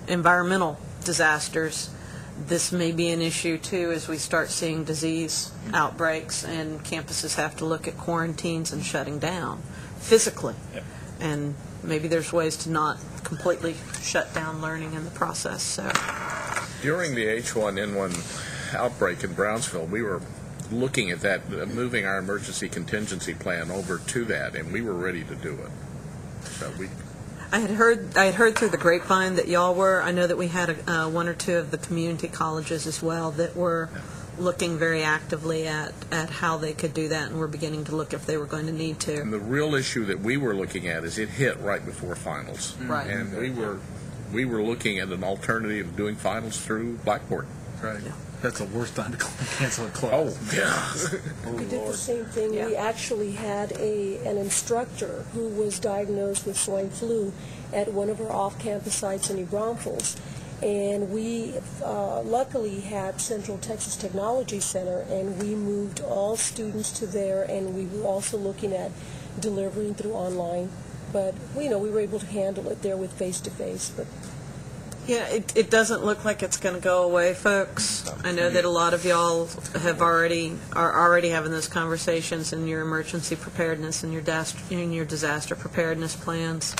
environmental disasters. This may be an issue, too, as we start seeing disease outbreaks and campuses have to look at quarantines and shutting down physically. Yep. And maybe there's ways to not completely shut down learning in the process. So, During the H1N1 outbreak in Brownsville, we were looking at that, moving our emergency contingency plan over to that, and we were ready to do it. So I had heard through the grapevine that y'all were. I know that we had one or two of the community colleges as well that were looking very actively at how they could do that, and we're beginning to look if they were going to need to. And the real issue that we were looking at is it hit right before finals. Right. And we were looking at an alternative of doing finals through Blackboard. Right. Yeah. That's the worst time to cancel a class. Oh, yeah. We did the same thing. Yeah. We actually had an instructor who was diagnosed with swine flu at one of our off-campus sites in New Braunfels. And we luckily had Central Texas Technology Center, and we moved all students to there, and we were also looking at delivering through online. But, we were able to handle it there with face-to-face. But Yeah, it doesn't look like it's going to go away, folks. I know that a lot of y'all are already having those conversations in your emergency preparedness and your disaster preparedness plans.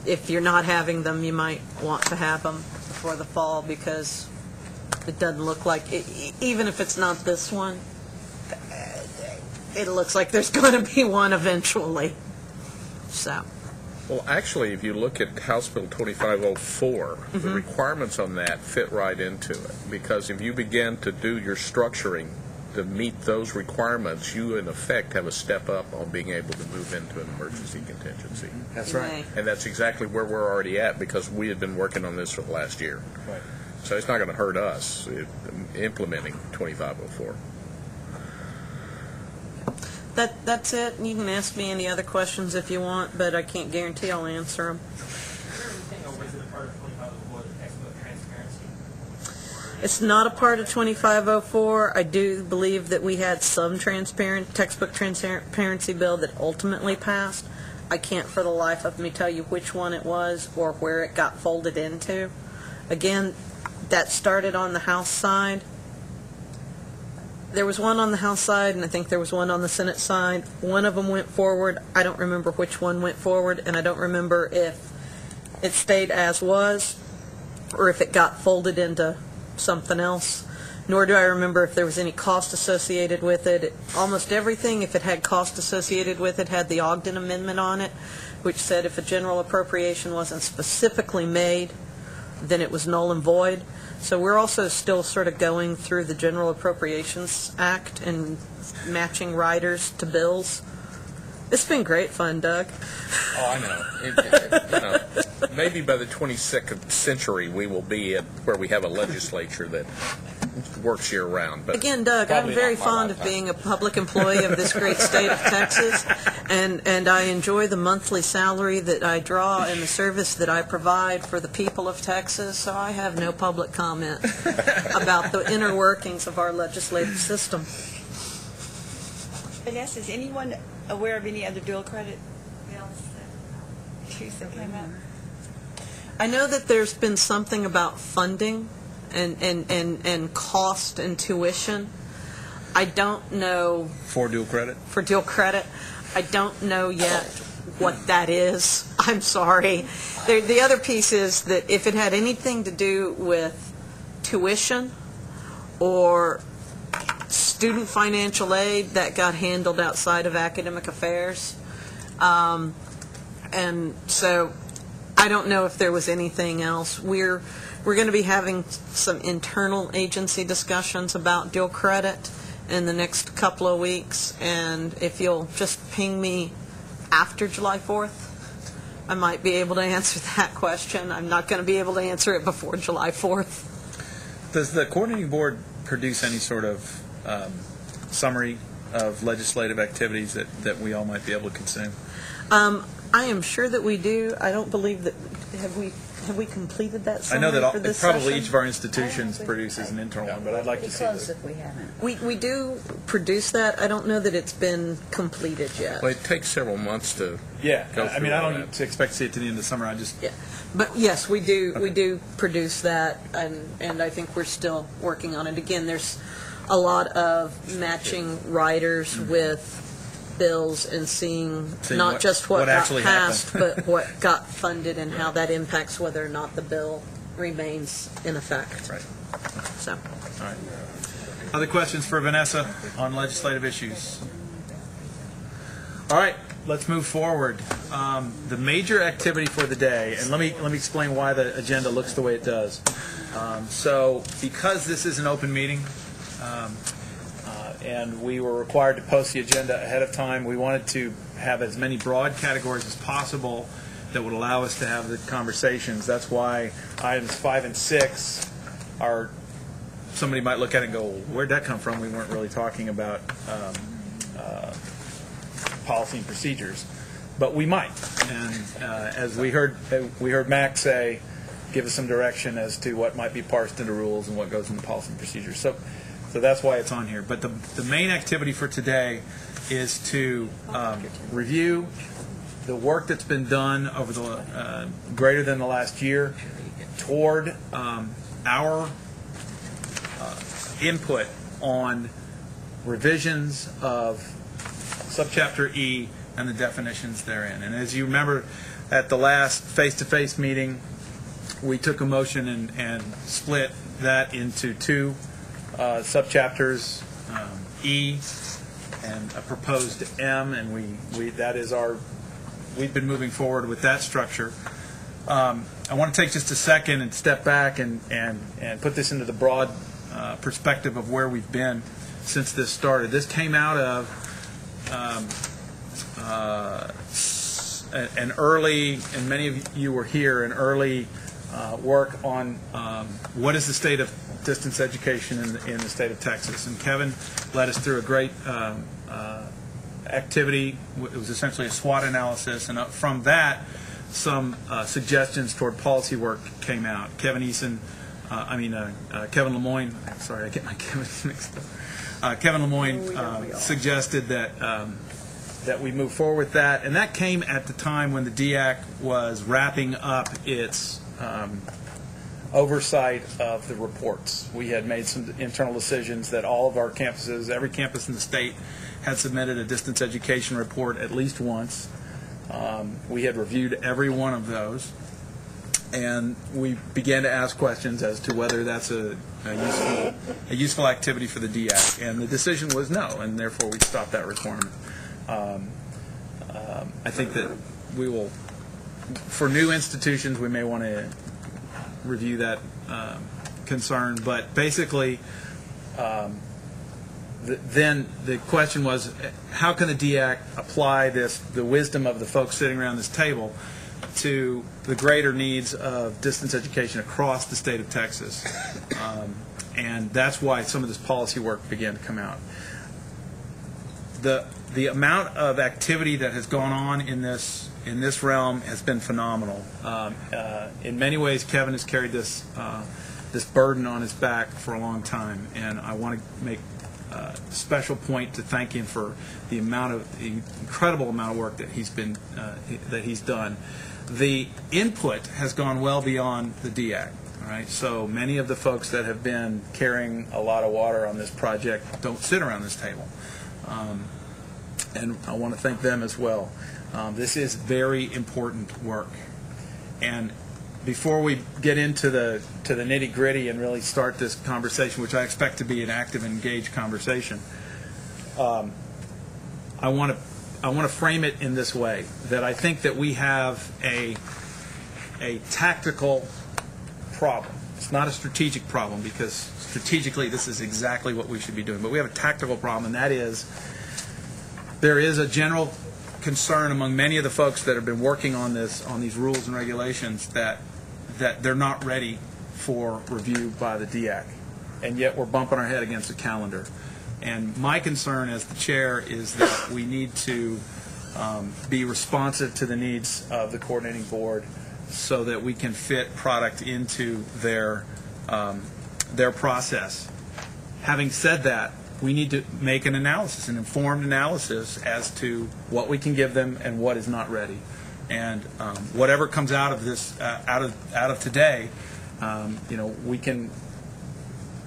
If you're not having them, you might want to have them before the fall because it doesn't look like it, even if it's not this one, it looks like there's going to be one eventually. So. Well, actually, if you look at House Bill 2504, the requirements on that fit right into it. Because if you begin to do your structuring to meet those requirements, you, in effect, have a step up on being able to move into an emergency contingency. That's right. And that's exactly where we're already at because we had been working on this for the last year. Right. So it's not going to hurt us implementing 2504. That's it. You can ask me any other questions if you want, but I can't guarantee I'll answer them. It's not a part of 2504. I do believe that we had some textbook transparency bill that ultimately passed. I can't for the life of me tell you which one it was or where it got folded into. Again, that started on the House side. There was one on the House side, and I think there was one on the Senate side. One of them went forward. I don't remember which one went forward, and I don't remember if it stayed as was or if it got folded into something else, nor do I remember if there was any cost associated with it. Almost everything, if it had cost associated with it, had the Ogden Amendment on it, which said if a general appropriation wasn't specifically made, then it was null and void. So we're also still sort of going through the General Appropriations Act and matching riders to bills. It's been great fun, Doug. Oh, I know. Maybe by the 22nd century we will be at where we have a legislature that works year-round. But again, Doug, I'm probably very not my fond of lifetime. being a public employee of this great state of Texas, and I enjoy the monthly salary that I draw and the service that I provide for the people of Texas, so I have no public comment about the inner workings of our legislative system. Vanessa, is anyone aware of any other dual credit bills that came out? I know that there's been something about funding and cost and tuition. I don't know For dual credit? for dual credit. I don't know yet what that is. I'm sorry. The other piece is that if it had anything to do with tuition or student financial aid, that got handled outside of academic affairs. And so I don't know if there was anything else. We're going to be having some internal agency discussions about dual credit in the next couple of weeks, and if you'll just ping me after July 4th, I might be able to answer that question. I'm not going to be able to answer it before July 4th. Does the coordinating board produce any sort of summary of legislative activities that we all might be able to consume? I am sure that we do. I don't believe that, have we completed that I summary know that for this probably session? each of our institutions produces an internal one, but I'd like to see Because that. if we haven't. We do produce that. I don't know that it's been completed yet. Well, it takes several months to Yeah, go I mean, through I all don't that. expect to see it to the end of the summer. I just, Yeah, but yes, we do. We Okay. do produce that, and I think we're still working on it. Again, there's a lot of matching riders with bills and seeing Seeing not what- just what what got actually passed, happened. but what got funded and how that impacts whether or not the bill remains in effect. Right. So. all right. Other questions for Vanessa on legislative issues? All right, let's move forward. The major activity for the day, and let me explain why the agenda looks the way it does. So, because this is an open meeting, and we were required to post the agenda ahead of time, we wanted to have as many broad categories as possible that would allow us to have the conversations. That's why items 5 and 6 are, somebody might look at it and go, well, where'd that come from? We weren't really talking about policy and procedures, but we might. And as we heard Mac say, give us some direction as to what might be parsed into rules and what goes into policy and procedures. So that's why it's on here. But the main activity for today is to review the work that's been done over the greater than the last year toward our input on revisions of subchapter E and the definitions therein. And as you remember, at the last face-to-face meeting, we took a motion and split that into two subchapters, E and a proposed M, and we've been moving forward with that structure. I want to take just a second and step back and put this into the broad perspective of where we've been since this started. This came out of an early, and many of you were here, an early work on what is the state of distance education in the state of Texas. And Kevin led us through a great activity. It was essentially a SWOT analysis, and from that, some suggestions toward policy work came out. Kevin Lemoyne, sorry, I get my Kevins mixed up. Kevin Lemoyne suggested that we move forward with that, and that came at the time when the DEAC was wrapping up its oversight of the reports. We had made some internal decisions that all of our campuses, every campus in the state, had submitted a distance education report at least once. We had reviewed every one of those, and we began to ask questions as to whether that's a useful activity for the DEAC. And the decision was no, and therefore we stopped that requirement. I think that we will, for new institutions, we may want to review that concern. But basically, then the question was, how can the DEAC apply the wisdom of the folks sitting around this table to the greater needs of distance education across the state of Texas? And that's why some of this policy work began to come out. The amount of activity that has gone on in this realm has been phenomenal. In many ways, Kevin has carried this burden on his back for a long time, and I want to make a special point to thank him for the incredible amount of work that he's done. The input has gone well beyond the DEAC. All right, so many of the folks that have been carrying a lot of water on this project don't sit around this table. And I want to thank them as well. This is very important work. And before we get into the nitty-gritty and really start this conversation, which I expect to be an active and engaged conversation, I want to frame it in this way, that I think that we have a tactical problem. It's not a strategic problem, because strategically this is exactly what we should be doing. But we have a tactical problem, and that is there is a general concern among many of the folks that have been working on these rules and regulations that they're not ready for review by the DEAC, and yet we're bumping our head against the calendar. And my concern as the chair is that we need to be responsive to the needs of the coordinating board so that we can fit product into their process. Having said that, we need to make an analysis, an informed analysis as to what we can give them and what is not ready. And whatever comes out of this, out of today,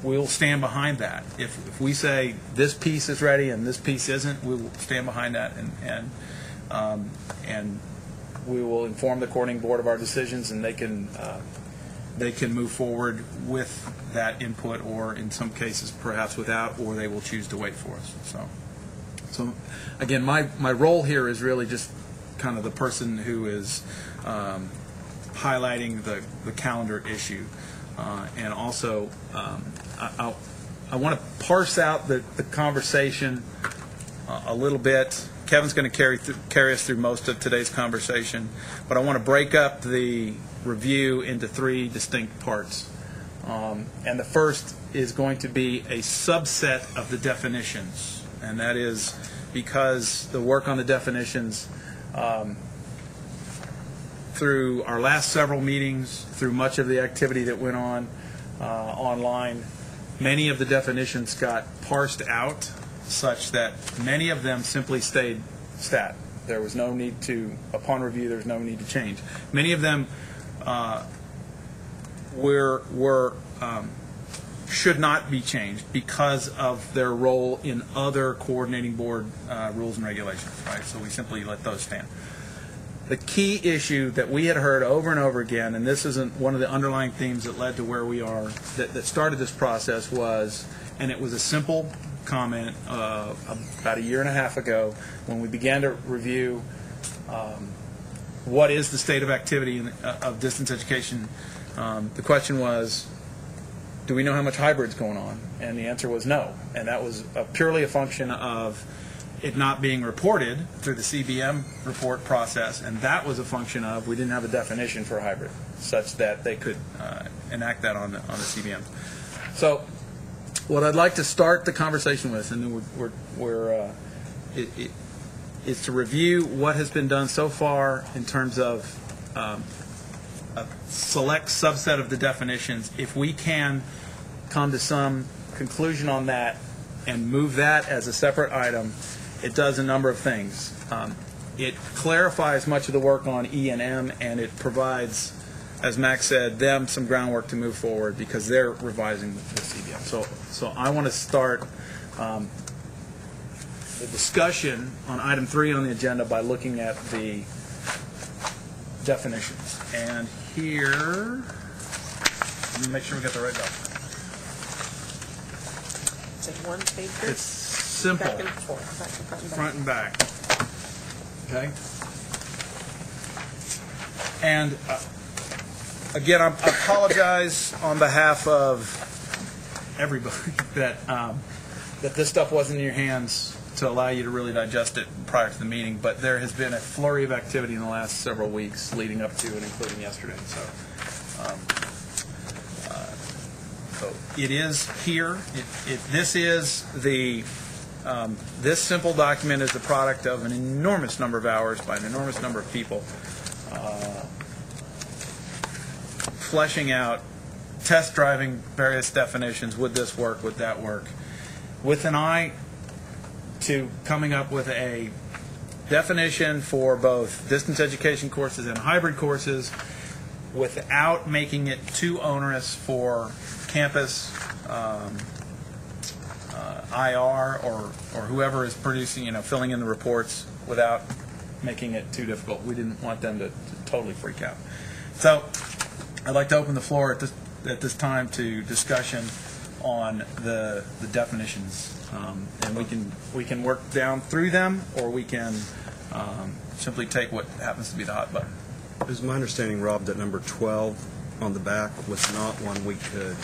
we'll stand behind that. If we say this piece is ready and this piece isn't, we will stand behind that, and we will inform the coordinating board of our decisions, and they can move forward with that input, or in some cases perhaps without, or they will choose to wait for us. So again, my role here is really just kind of the person who is highlighting the calendar issue, and also I want to parse out the conversation a little bit. Kevin's going to carry us through most of today's conversation, but I want to break up the review into three distinct parts. And the first is going to be a subset of the definitions, and that is because the work on the definitions, through our last several meetings, through much of the activity that went on online, many of the definitions got parsed out such that many of them simply stayed stat. There was no need to, upon review, there was no need to change. Many of them should not be changed because of their role in other coordinating board rules and regulations, right? So we simply let those stand. The key issue that we had heard over and over again, and this isn't one of the underlying themes that led to where we are, that started this process was, and it was a simple comment about a year and a half ago when we began to review what is the state of activity of distance education. The question was, do we know how much hybrid's going on? And the answer was no. And that was purely a function of it not being reported through the CBM report process, and that was a function of we didn't have a definition for hybrid such that they could enact that on the CBM. So what I'd like to start the conversation with, and then is to review what has been done so far in terms of a select subset of the definitions. If we can come to some conclusion on that and move that as a separate item, it does a number of things. It clarifies much of the work on E and M, and it provides, as Max said, them some groundwork to move forward because they're revising the CBM. So I want to start the discussion on item 3 on the agenda by looking at the definitions. And here, let me make sure we got the right document. It's a one-pager. It's simple. Back and forth, back and Front and back. Okay. And again, I apologize on behalf of everybody that this stuff wasn't in your hands to allow you to really digest it prior to the meeting, but there has been a flurry of activity in the last several weeks leading up to and including yesterday. So it is here. This is the this simple document is the product of an enormous number of hours by an enormous number of people, fleshing out, test driving various definitions. Would this work? Would that work? With an eye to coming up with a definition for both distance education courses and hybrid courses without making it too onerous for campus IR or whoever is producing, filling in the reports, without making it too difficult. We didn't want them to totally freak out. So I'd like to open the floor at this time to discussion on the definitions, and we can work down through them, or we can simply take what happens to be the hot button. It was my understanding, Rob, that number 12 on the back was not one we could.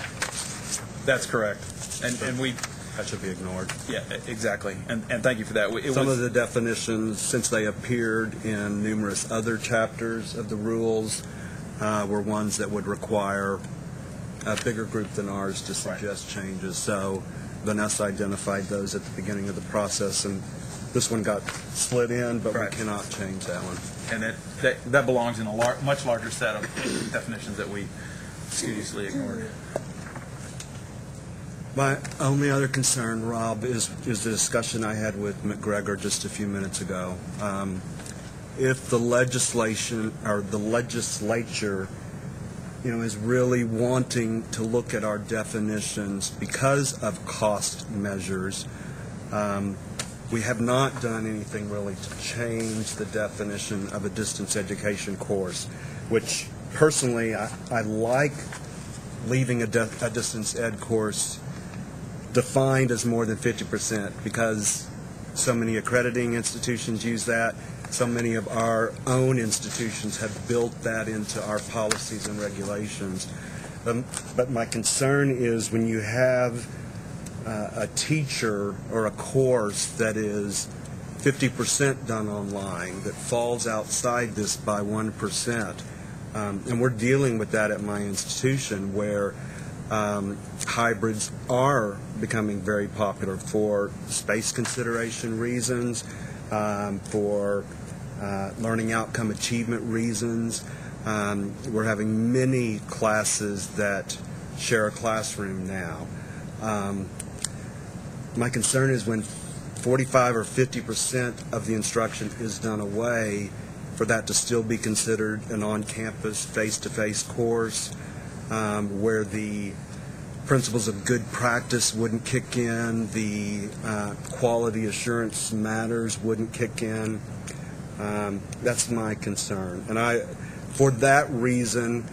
That's correct, and we. That should be ignored. Yeah, exactly, and thank you for that. Some of the definitions, since they appeared in numerous other chapters of the rules, were ones that would require a bigger group than ours to suggest changes. So Vanessa identified those at the beginning of the process, and this one got slid in, but we cannot change that one. And that belongs in a much larger set of definitions that we studiously ignored. My only other concern, Rob, is the discussion I had with McGregor just a few minutes ago. If the legislation or the legislature, is really wanting to look at our definitions because of cost measures, we have not done anything really to change the definition of a distance education course, which personally I like leaving a distance ed course defined as more than 50%, because so many accrediting institutions use that. So many of our own institutions have built that into our policies and regulations. But my concern is when you have a teacher or a course that is 50% done online that falls outside this by 1%, and we're dealing with that at my institution where hybrids are becoming very popular for space consideration reasons, for learning outcome achievement reasons. We're having many classes that share a classroom now. My concern is when 45 or 50% of the instruction is done away, for that to still be considered an on-campus, face-to-face course, where the principles of good practice wouldn't kick in, the quality assurance matters wouldn't kick in. That's my concern. And for that reason,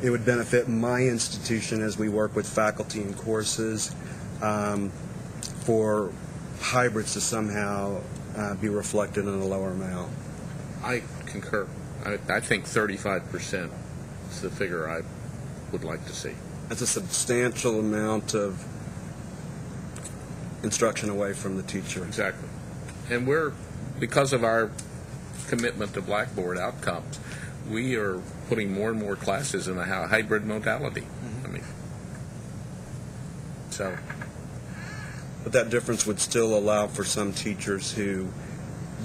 it would benefit my institution as we work with faculty and courses for hybrids to somehow be reflected in a lower amount. I concur. I think 35% is the figure I would like to see. That's a substantial amount of instruction away from the teacher. Exactly. And because of our commitment to Blackboard outcomes, we are putting more and more classes in a hybrid modality. But that difference would still allow for some teachers who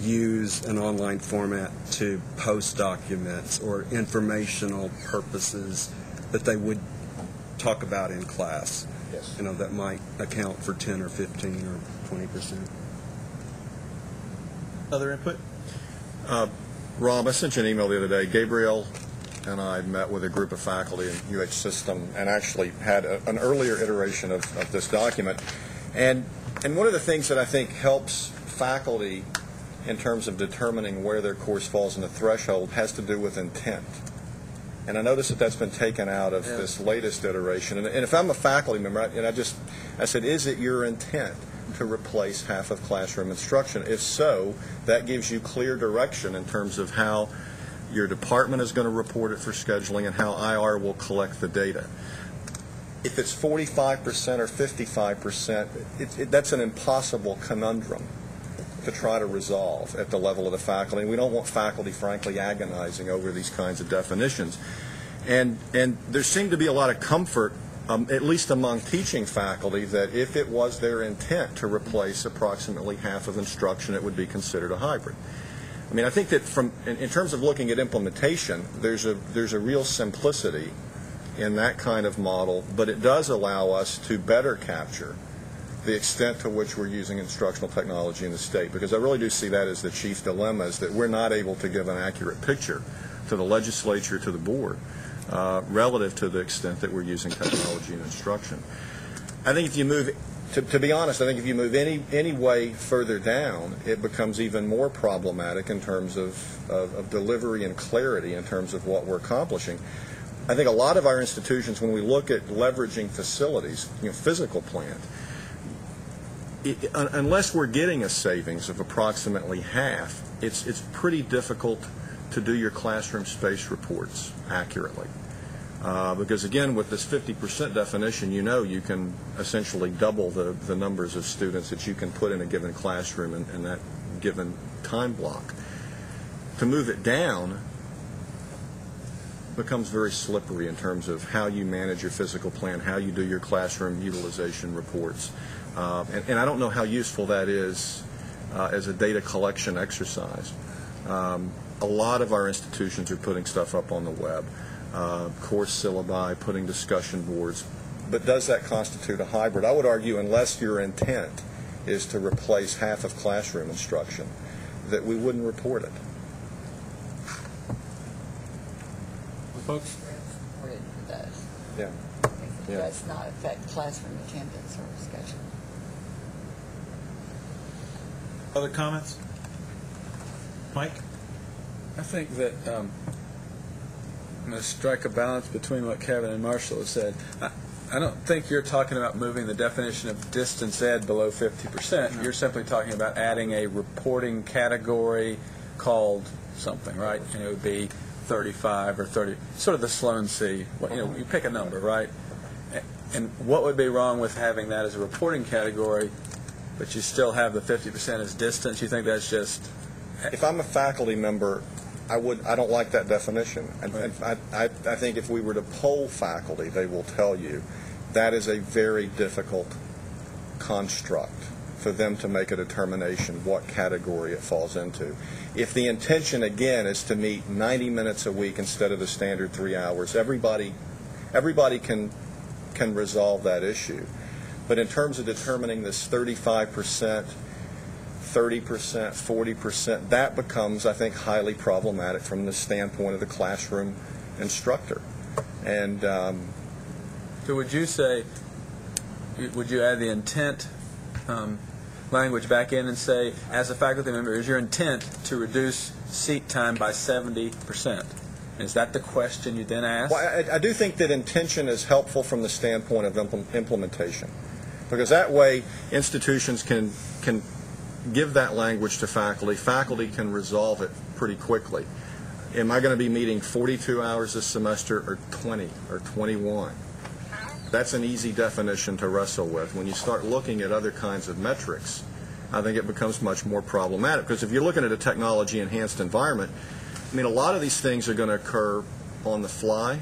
use an online format to post documents or informational purposes that they would talk about in class. Yes. That might account for 10 or 15 or 20%. Other input? Rob, I sent you an email the other day. Gabriel and I met with a group of faculty in UH System and actually had an earlier iteration of this document. And one of the things that I think helps faculty in terms of determining where their course falls in the threshold has to do with intent. And I noticed that that's been taken out of this latest iteration. And if I'm a faculty member, I said, is it your intent to replace half of classroom instruction? If so, that gives you clear direction in terms of how your department is going to report it for scheduling and how IR will collect the data. If it's 45% or 55%, that's an impossible conundrum to try to resolve at the level of the faculty. And we don't want faculty, frankly, agonizing over these kinds of definitions. And there seemed to be a lot of comfort at least among teaching faculty, that if it was their intent to replace approximately half of instruction, it would be considered a hybrid. I mean, I think that in terms of looking at implementation, there's a real simplicity in that kind of model, but it does allow us to better capture the extent to which we're using instructional technology in the state, because I really do see that as the chief dilemma, is that we're not able to give an accurate picture to the legislature, to the board, relative to the extent that we're using technology in instruction. I think if you move, to be honest, I think if you move any way further down, it becomes even more problematic in terms of delivery and clarity in terms of what we're accomplishing. I think a lot of our institutions, when we look at leveraging facilities, physical plant, unless we're getting a savings of approximately half, it's pretty difficult to do your classroom space reports accurately. Because again, with this 50% definition, you can essentially double the numbers of students that you can put in a given classroom in that given time block. To move it down becomes very slippery in terms of how you manage your physical plan, how you do your classroom utilization reports. And I don't know how useful that is as a data collection exercise. A lot of our institutions are putting stuff up on the web, course syllabi, putting discussion boards. But does that constitute a hybrid? I would argue, unless your intent is to replace half of classroom instruction, that we wouldn't report it. Folks? It does. Yeah. It does not affect classroom attendance or discussion. Other comments? Mike? I think that I'm going to strike a balance between what Kevin and Marshall have said. I don't think you're talking about moving the definition of distance ed below 50%. You're simply talking about adding a reporting category called something, right? And it would be 35 or 30, sort of the Sloan C. You pick a number, right? And what would be wrong with having that as a reporting category, but you still have the 50% as distance? You think that's just... If I'm a faculty member, I don't like that definition. Right. I think if we were to poll faculty, they will tell you that is a very difficult construct for them to make a determination what category it falls into. If the intention, again, is to meet 90 minutes a week instead of the standard 3 hours, everybody can resolve that issue. But in terms of determining this 35%, 30%, 40%, that becomes, I think, highly problematic from the standpoint of the classroom instructor. And so would you say, would you add the intent language back in and say, as a faculty member, is your intent to reduce seat time by 70%? Is that the question you then ask? Well, I do think that intention is helpful from the standpoint of implementation, because that way institutions can give that language to faculty. Faculty can resolve it pretty quickly. Am I going to be meeting 42 hours this semester or 20 or 21? That's an easy definition to wrestle with. When you start looking at other kinds of metrics, I think it becomes much more problematic, because if you're looking at a technology-enhanced environment, I mean, a lot of these things are going to occur on the fly,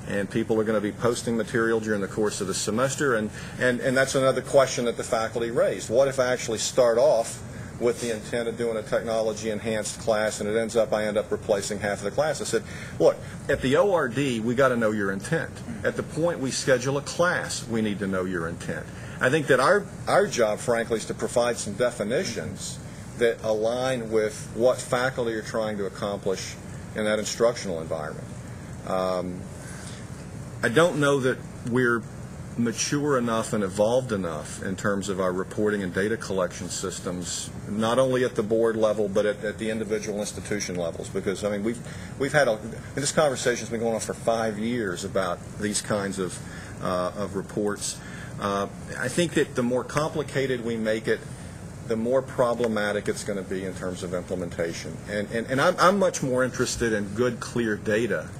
and people are going to be posting material during the course of the semester, and that's another question that the faculty raised. What if I actually start off with the intent of doing a technology-enhanced class, and it ends up I end up replacing half of the class? I said, look, at the ORD, we got to know your intent. At the point we schedule a class, we need to know your intent. I think that our job, frankly, is to provide some definitions that align with what faculty are trying to accomplish in that instructional environment. I don't know that we're mature enough and evolved enough in terms of our reporting and data collection systems, not only at the board level but at the individual institution levels. Because I mean, we've had this conversation's been going on for 5 years about these kinds of reports. I think that the more complicated we make it, the more problematic it's going to be in terms of implementation. And I'm much more interested in good, clear data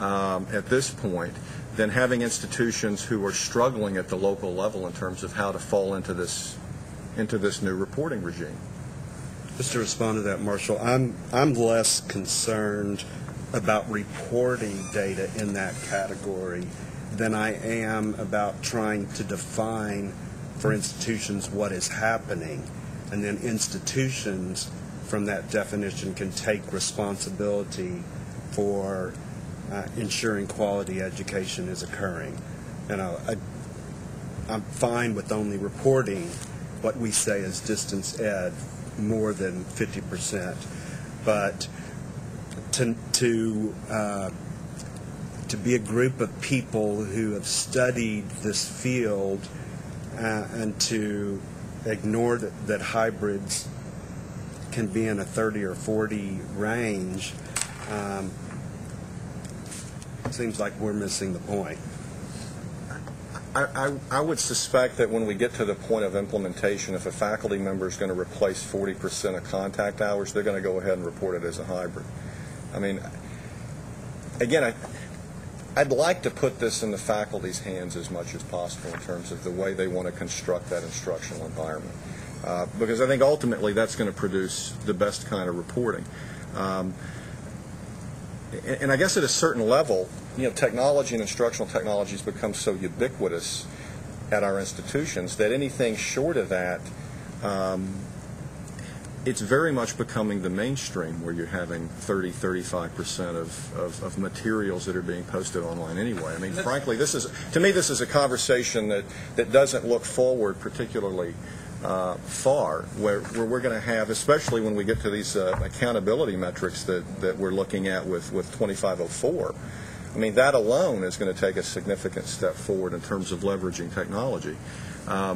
at this point than having institutions who are struggling at the local level in terms of how to fall into this new reporting regime. Just to respond to that, Marshall, I'm less concerned about reporting data in that category than I am about trying to define for institutions what is happening. And then institutions, from that definition, can take responsibility for ensuring quality education is occurring. I'm fine with only reporting what we say is distance ed more than 50%, but to be a group of people who have studied this field and to ignore that hybrids can be in a 30 or 40 range, seems like we're missing the point. I would suspect that when we get to the point of implementation, if a faculty member is going to replace 40% of contact hours, they're going to go ahead and report it as a hybrid. I mean, again, I'd like to put this in the faculty's hands as much as possible in terms of the way they want to construct that instructional environment, because I think ultimately that's going to produce the best kind of reporting. And I guess at a certain level, technology and instructional technologies become so ubiquitous at our institutions that anything short of that, it's very much becoming the mainstream, where you're having 30-35% of materials that are being posted online anyway. I mean, frankly, to me this is a conversation that doesn't look forward particularly far, where we're going to have, especially when we get to these accountability metrics that we're looking at with 2504. I mean, that alone is going to take a significant step forward in terms of leveraging technology. I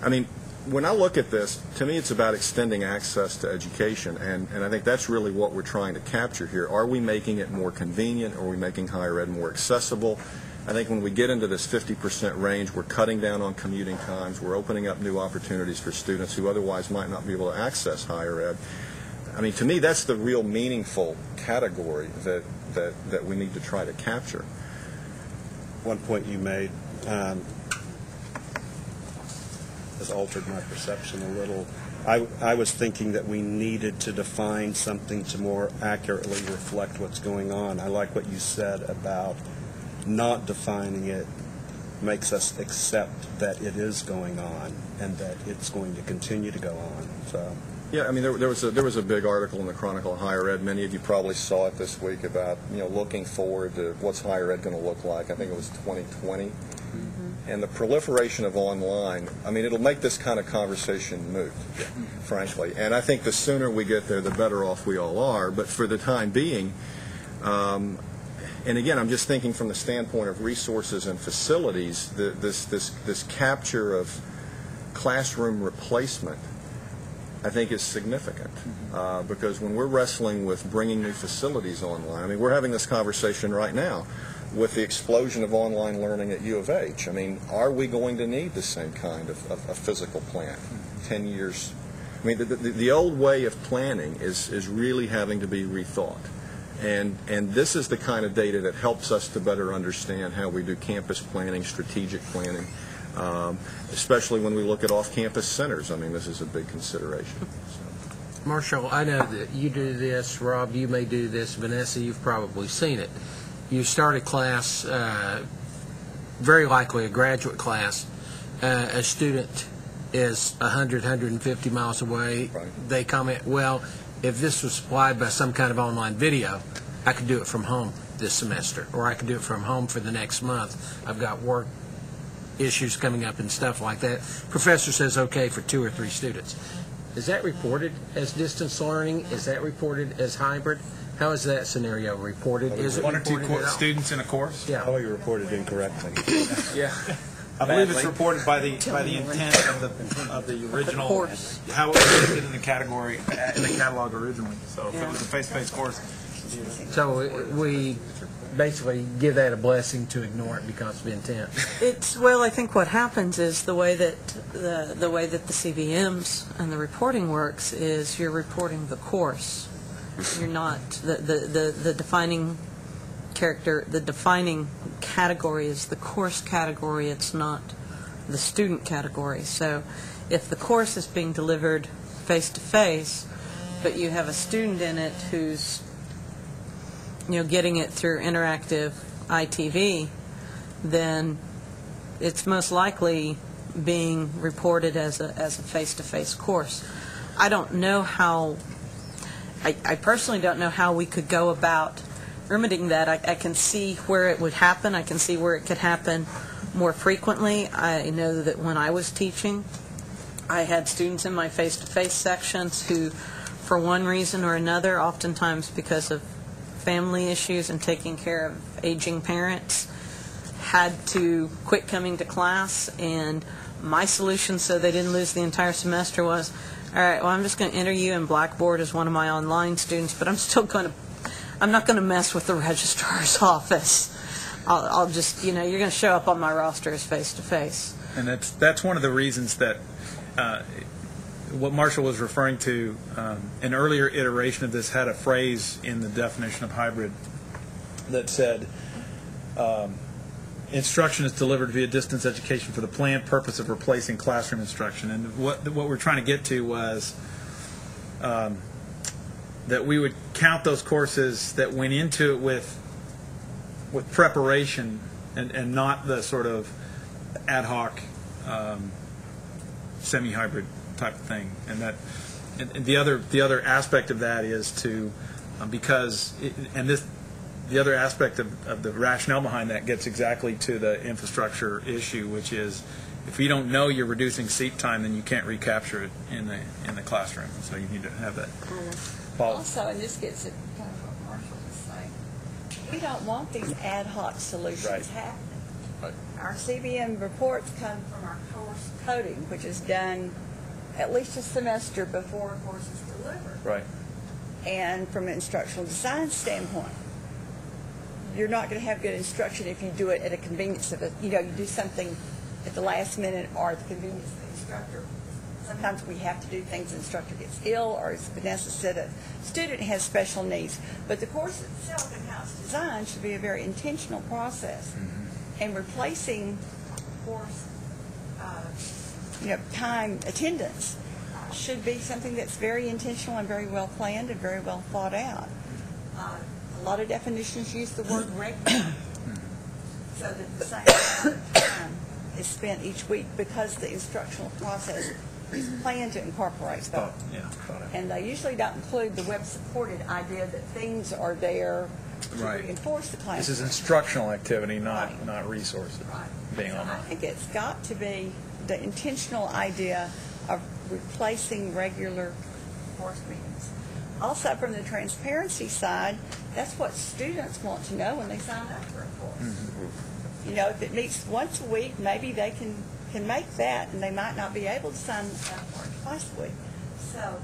mean, when I look at this, to me it's about extending access to education, and I think that's really what we're trying to capture here. Are we making it more convenient? Are we making higher ed more accessible? I think when we get into this 50% range, we're cutting down on commuting times. We're opening up new opportunities for students who otherwise might not be able to access higher ed. I mean, to me, that's the real meaningful category that we need to try to capture. One point you made has altered my perception a little. I was thinking that we needed to define something to more accurately reflect what's going on. I like what you said about not defining it makes us accept that it is going on and that it's going to continue to go on. So. Yeah, I mean, there was a big article in the Chronicle of Higher Ed. Many of you probably saw it this week about looking forward to what's higher ed going to look like. I think it was 2020, and the proliferation of online. I mean, it'll make this kind of conversation moot, frankly. And I think the sooner we get there, the better off we all are. But for the time being, and again, I'm just thinking from the standpoint of resources and facilities, this capture of classroom replacement, I think, is significant, because when we're wrestling with bringing new facilities online, I mean, we're having this conversation right now with the explosion of online learning at U of H. I mean, are we going to need the same kind of physical plant 10 years? I mean, the old way of planning is really having to be rethought. And this is the kind of data that helps us to better understand how we do campus planning, strategic planning, especially when we look at off-campus centers. I mean, this is a big consideration. So. Marshall, I know that you do this. Rob, you may do this. Vanessa, you've probably seen it. You start a class, very likely a graduate class. A student is 100, 150 miles away. Right. They comment, well, if this was supplied by some kind of online video, I could do it from home this semester, or I could do it from home for the next month. I've got work issues coming up and stuff like that. Professor says okay for 2 or 3 students. Is that reported as distance learning? Is that reported as hybrid? How is that scenario reported? Is it 1 or 2 reported at all? students in a course? Yeah. How you reported incorrectly. Yeah. I believe it's reported by the intent of the original course. How it was listed in the category in the catalog originally. So if it was a face-to-face course. So we basically give that a blessing to ignore it because of intent. Well, I think what happens is the way that the CVMs and the reporting works is you're reporting the course. You're not the defining character. The defining category is the course category. It's not the student category. So if the course is being delivered face to face, but you have a student in it who's getting it through interactive ITV, then it's most likely being reported as a face-to-face course. I don't know how, I personally don't know how we could go about remedying that. I can see where it would happen. I can see where it could happen more frequently. I know that when I was teaching, I had students in my face-to-face sections who, for one reason or another, oftentimes because of family issues and taking care of aging parents, had to quit coming to class. And my solution so they didn't lose the entire semester was, all right, well, I'm just going to enter you in Blackboard as one of my online students, but I'm not going to mess with the registrar's office. I'll just, you're going to show up on my roster as face-to-face. And that's one of the reasons that what Marshall was referring to, an earlier iteration of this had a phrase in the definition of hybrid that said, instruction is delivered via distance education for the planned purpose of replacing classroom instruction. And what we're trying to get to was that we would count those courses that went into it with preparation and not the sort of ad hoc semi-hybrid type of thing. And that and the other aspect of that is to the other aspect of the rationale behind that gets exactly to the infrastructure issue, which is if you don't know you're reducing seat time, then you can't recapture it in the classroom. So you need to have that. Also, and this gets at kind of what Marshall was saying, we don't want these ad hoc solutions happening. Right. Our CBM reports come from our course coding, which is done at least a semester before a course is delivered. Right. And from an instructional design standpoint, you're not going to have good instruction if you do it at a convenience of you do something at the last minute or at the convenience of the instructor. Sometimes we have to do things, the instructor gets ill, or as Vanessa said, a student has special needs. But the course itself and how it's designed should be a very intentional process. Mm-hmm. And replacing course, time attendance should be something that's very intentional and very well planned and very well thought out. A lot of definitions use the word regular, so that the same amount of time is spent each week because the instructional process is planned to incorporate both. And they usually don't include the web-supported idea that things are there to reinforce the class. This is instructional activity, not resources being online. I think it's got to be the intentional idea of replacing regular course meetings. Also, from the transparency side, that's what students want to know when they sign up for a course. Mm-hmm. If it meets once a week, maybe they can make that, and they might not be able to sign up for it twice a week. So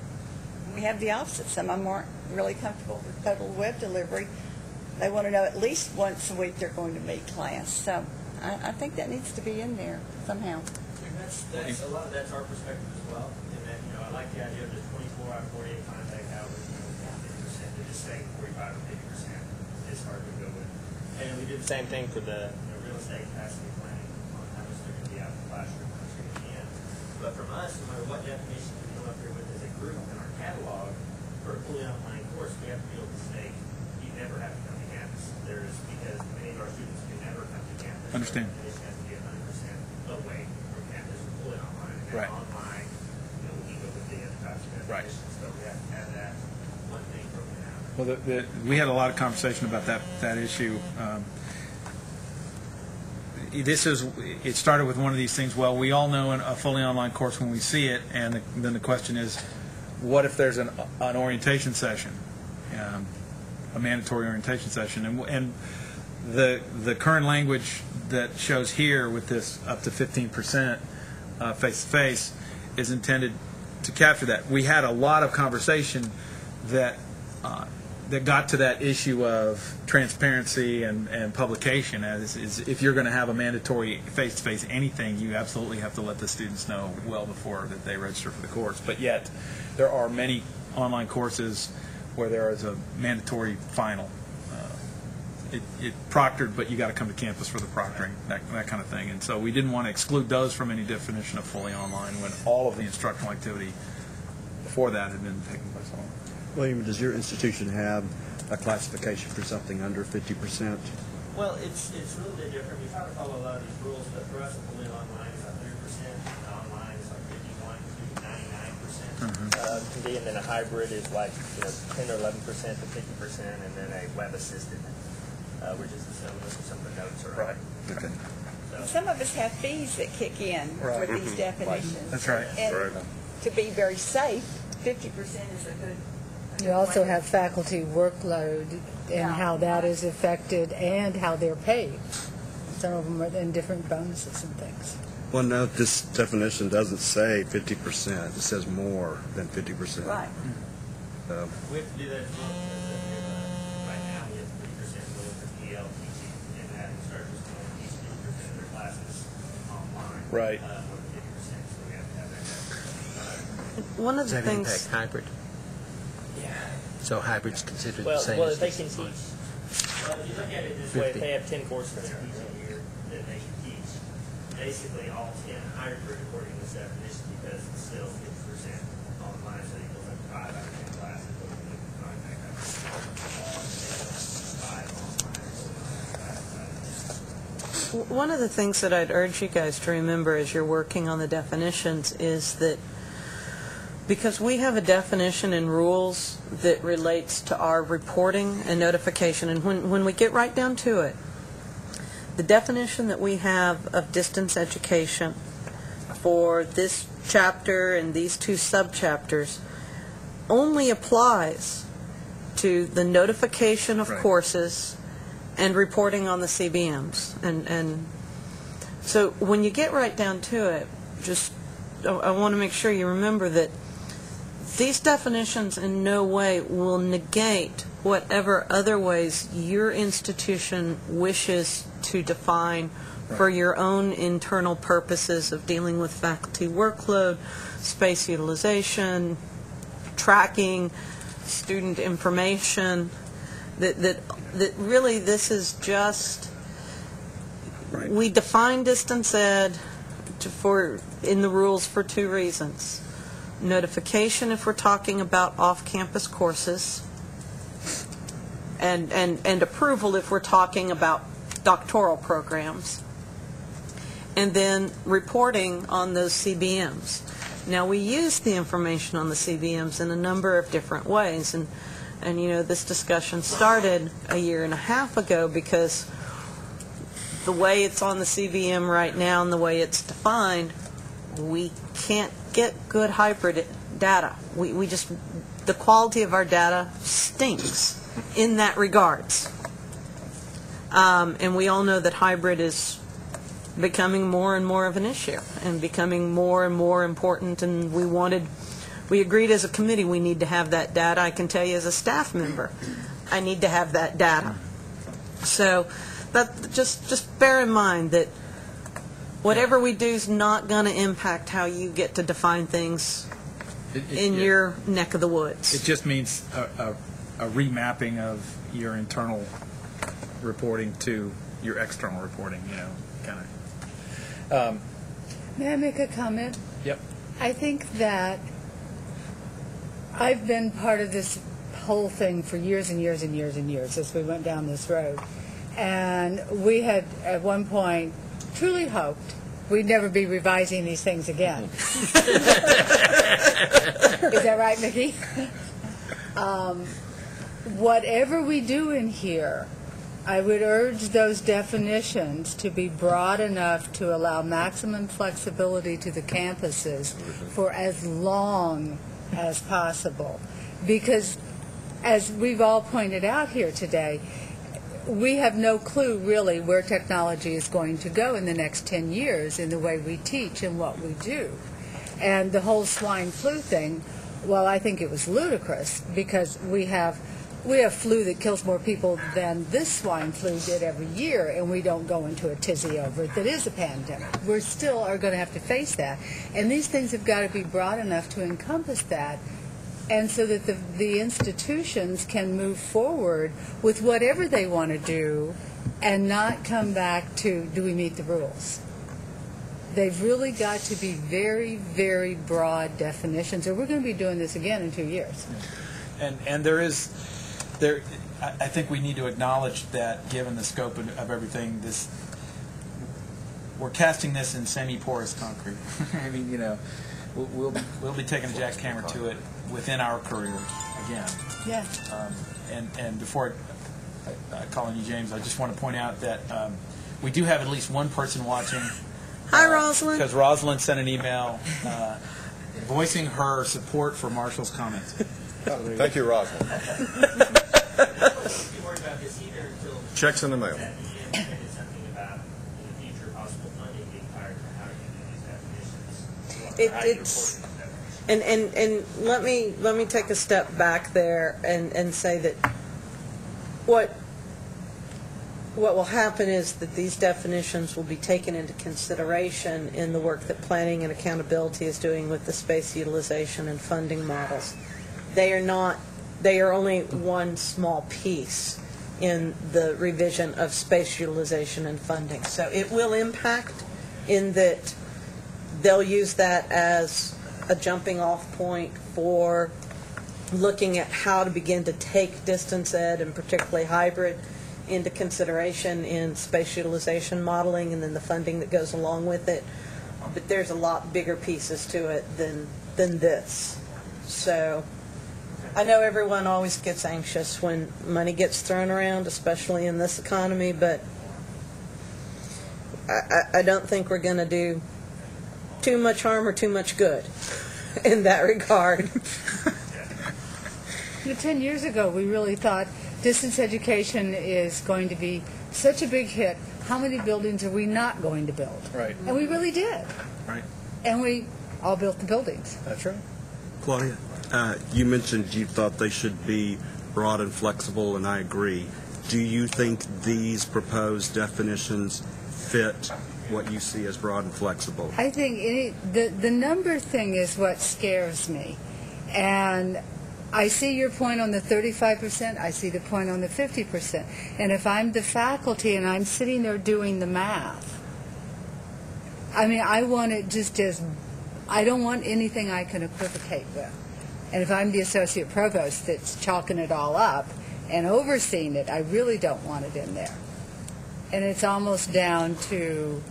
we have the opposite. Some of them aren't really comfortable with total web delivery. They want to know at least once a week they're going to meet class. So I think that needs to be in there somehow. That's a lot of that's our perspective as well. And that, I like the idea of the 24 out of 48 contact hours, 50%. To just say 45 or 50% is hard to go with. And we did the same thing for the real estate capacity planning on how much they're going to be out of the classroom, how much they're going to be in. But from us, no matter what definition we come up here with as a group in our catalog for a fully online course, we have to be able to say you never have to come to campus. Because many of our students can never come to campus. Understand. It has to be 100% away from campus or fully online. And Right. online, we can go with the other types of definitions. So we have to have that one thing broken out. Well, we had a lot of conversation about that issue. It started with one of these things. Well, we all know a fully online course when we see it, and then the question is, what if there's an orientation session, a mandatory orientation session, and the current language that shows here with this up to 15% face-to-face is intended to capture that. We had a lot of conversation that got to that issue of transparency and publication. As if you're going to have a mandatory face-to-face anything, you absolutely have to let the students know well before that they register for the course. But yet, there are many online courses where there is a mandatory final. It proctored, but you got to come to campus for the proctoring, that kind of thing. And so we didn't want to exclude those from any definition of fully online when all of the instructional activity before that had been taking place online. William, does your institution have a classification for something under 50%? Well, it's a little bit different. We try to follow a lot of these rules, but for us, fully online is 100%. Online is like 51 to 99%. Can be, and then a hybrid is like 10 or 11% to 50%, and then a web assisted, which is some of the notes are right. Okay. Some of us have fees that kick in with these definitions. That's right. And to be very safe, 50% is a good. You also have faculty workload and how that is affected and how they're paid. Some of them are in different bonuses and things. Well, no, this definition doesn't say 50%. It says more than 50%. Right. We have to do that as well. Right now, we have 3% for DEAC, and that instructors can teach 50% of their classes online. Right. More than 50%, so we have to have that. One of Does the that things. impact hybrid? Yeah. So hybrid's considered the Well, same if as they can distance teach, learning? if you look at it this way, if 50. they have 10 courses that teach a year that they can teach, basically all 10 hybrid according to this definition, because it's still 50% online, so it goes up to 5 out of 10 classes, but we can contact them. 5 online. One of the things that I'd urge you guys to remember as you're working on the definitions is that because we have a definition in rules that relates to our reporting and notification, and when we get right down to it, the definition that we have of distance education for this chapter and these two subchapters only applies to the notification of courses and reporting on the CBMs. And so when you get right down to it, just I want to make sure you remember that these definitions in no way will negate whatever other ways your institution wishes to define for your own internal purposes of dealing with faculty workload, space utilization, tracking, student information, that really this is just, we define distance ed in the rules for two reasons. Notification if we're talking about off-campus courses, and approval if we're talking about doctoral programs, and then reporting on those CBMs. Now, we use the information on the CBMs in a number of different ways, and this discussion started a year and a half ago because the way it's on the CBM right now and the way it's defined, we can't get good hybrid data. We just, the quality of our data stinks in that regards. And we all know that hybrid is becoming more and more of an issue and becoming more and more important, and we agreed as a committee we need to have that data. I can tell you as a staff member, I need to have that data. So that just bear in mind that whatever we do is not going to impact how you get to define things in your neck of the woods. It just means a remapping of your internal reporting to your external reporting, kind of. May I make a comment? Yep. I think that I've been part of this whole thing for years and years and years and years as we went down this road. And we had, at one point, truly hoped we'd never be revising these things again. Is that right, Mickey? Whatever we do in here, I would urge those definitions to be broad enough to allow maximum flexibility to the campuses for as long as possible. Because, as we've all pointed out here today, we have no clue really where technology is going to go in the next 10 years in the way we teach and what we do. And the whole swine flu thing, well, I think it was ludicrous because we have flu that kills more people than this swine flu did every year, and we don't go into a tizzy over it. That is a pandemic. We still are going to have to face that. And these things have got to be broad enough to encompass that, and so that the institutions can move forward with whatever they want to do and not come back to, do we meet the rules? They've really got to be very, very broad definitions, or we're going to be doing this again in 2 years. And there is, I think we need to acknowledge that, given the scope of everything, we're casting this in semi-porous concrete. I mean, we'll be taking a jackhammer to it within our career again. Yeah. And before I call on you, James, I just want to point out that we do have at least one person watching. Hi, Rosalind. Because Rosalind sent an email voicing her support for Marshall's comments. Thank you, Rosalind. Checks in the mail. It's and let me take a step back there and say that what will happen is that these definitions will be taken into consideration in the work that planning and accountability is doing with the space utilization and funding models. They are only one small piece in the revision of space utilization and funding. So it will impact in that they'll use that as a jumping off point for looking at how to begin to take distance ed and particularly hybrid into consideration in space utilization modeling and then the funding that goes along with it. But there's a lot bigger pieces to it than this. So I know everyone always gets anxious when money gets thrown around, especially in this economy, but I don't think we're going to do too much harm or too much good in that regard. 10 years ago, we really thought distance education is going to be such a big hit. How many buildings are we not going to build? Right. And we really did. Right. And we all built the buildings. That's right. Claudia, you mentioned you thought they should be broad and flexible, and I agree. Do you think these proposed definitions fit what you see as broad and flexible? I think the number thing is what scares me. And I see your point on the 35%. I see the point on the 50%. And if I'm the faculty and I'm sitting there doing the math, I mean, I want it just as, I don't want anything I can equivocate with. And if I'm the associate provost that's chalking it all up and overseeing it, I really don't want it in there. And it's almost down to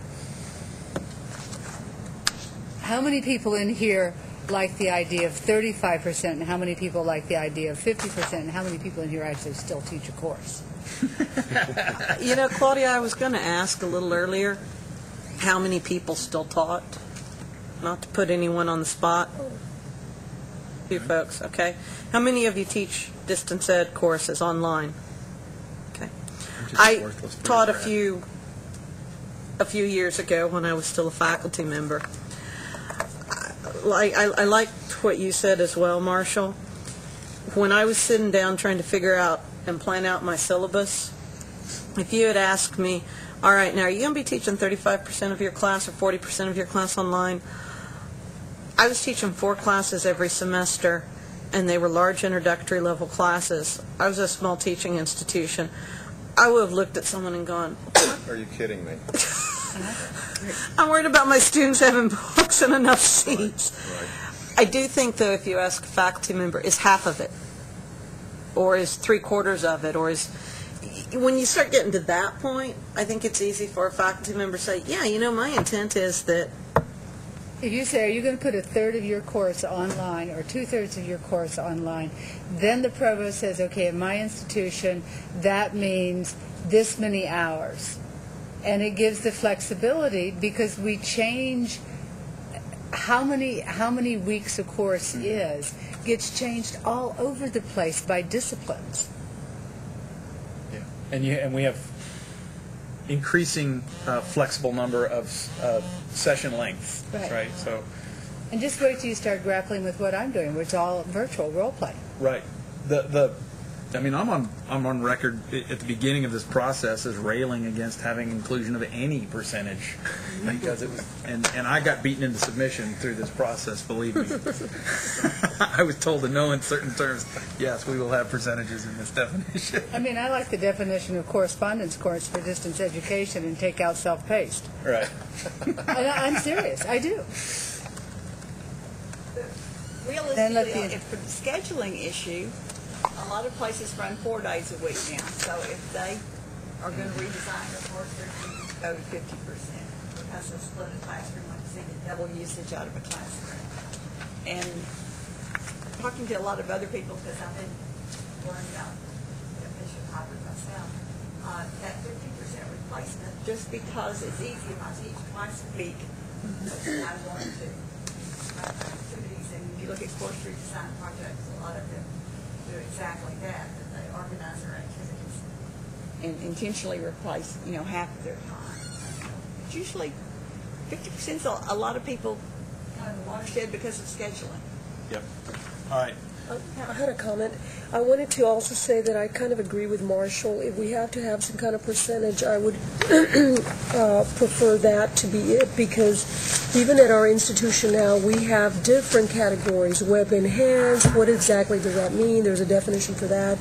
how many people in here like the idea of 35% and how many people like the idea of 50% and how many people in here actually still teach a course. Claudia, I was going to ask a little earlier how many people still taught. Not to put anyone on the spot. You folks, okay. How many of you teach distance ed courses online? Okay. I taught a few years ago when I was still a faculty member. I liked what you said as well, Marshall. When I was sitting down trying to figure out and plan out my syllabus, if you had asked me, all right, now are you going to be teaching 35% of your class or 40% of your class online? I was teaching 4 classes every semester, and they were large introductory level classes. I was a small teaching institution. I would have looked at someone and gone, Are you kidding me? I'm worried about my students having books and enough seats. Right. I do think, though, if you ask a faculty member, is half of it? Or is 3/4 of it? Or is... When you start getting to that point, I think it's easy for a faculty member to say, yeah, my intent is that... If you say, are you going to put 1/3 of your course online or 2/3 of your course online, then the provost says, okay, in my institution, that means this many hours. And it gives the flexibility because we change how many weeks a course is, gets changed all over the place by disciplines. Yeah. And we have increasing flexible number of session lengths, right? So, and just wait till you start grappling with what I'm doing, which is all virtual role play. right. I'm on record at the beginning of this process as railing against having inclusion of any percentage because it was, and I got beaten into submission through this process. Believe me, I was told in no uncertain terms, yes, we will have percentages in this definition. I mean, I like the definition of correspondence course for distance education and take out self-paced. Right. I'm serious. I do. Realistically, for the scheduling issue, a lot of places run 4 days a week now, so if they are going to redesign their course, they're going to go to 50% because of split a classroom, like you said, double usage out of a classroom. And talking to a lot of other people, because I've been learning about the definition of hybrid myself, that 50% replacement, just because it's easy if I teach twice a week, I want to activities, and if you look at course redesign projects, a lot of them do exactly that they organize their activities and intentionally replace, half of their time. It's usually 50% is a lot of people kind of watershed because of scheduling. Yep. All right. I had a comment. I wanted to also say that I kind of agree with Marshall. If we have to have some kind of percentage, I would prefer that to be it, because even at our institution now, we have different categories. Web enhanced, what exactly does that mean? There's a definition for that.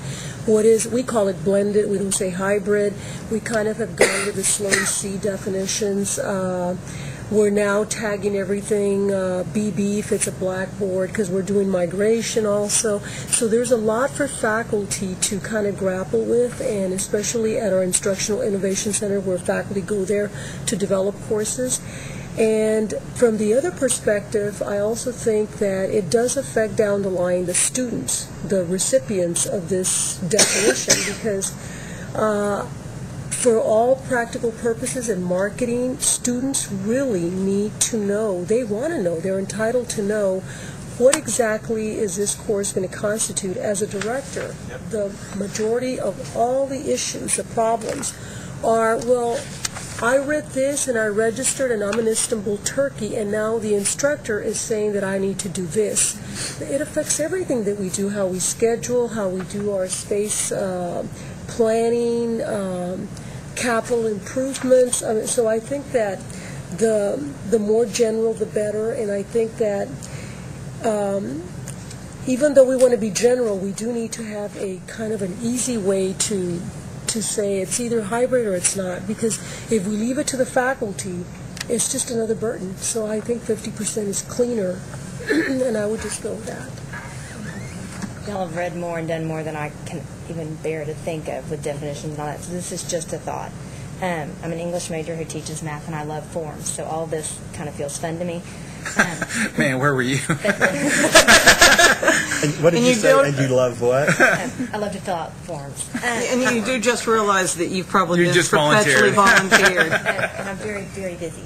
We call it blended, we don't say hybrid. We kind of have gone to the Sloan C definitions. We're now tagging everything BB if it's a blackboard, because we're doing migration also. So there's a lot for faculty to kind of grapple with, and especially at our Instructional Innovation Center where faculty go there to develop courses. And from the other perspective, I also think that it does affect down the line the students, the recipients of this definition, because for all practical purposes in marketing, students really need to know, they want to know, they're entitled to know what exactly is this course going to constitute. As a director. Yep. The majority of all the issues, the problems are, well, I read this and I registered and I'm in Istanbul, Turkey, and now the instructor is saying that I need to do this. It affects everything that we do, how we schedule, how we do our space planning, capital improvements. So I think that the more general, the better. And I think that even though we want to be general, we do need to have a kind of an easy way to say it's either hybrid or it's not. Because if we leave it to the faculty, it's just another burden. So I think 50% is cleaner, and I would just go with that. Y'all have read more and done more than I can even bear to think of with definitions and all that, so this is just a thought. I'm an English major who teaches math, and I love forms, so all this kind of feels fun to me. Man, where were you? And what did you say? And you love what? I love to fill out forms. And you do just realize that you've probably been just perpetually volunteered. And I'm very, very busy.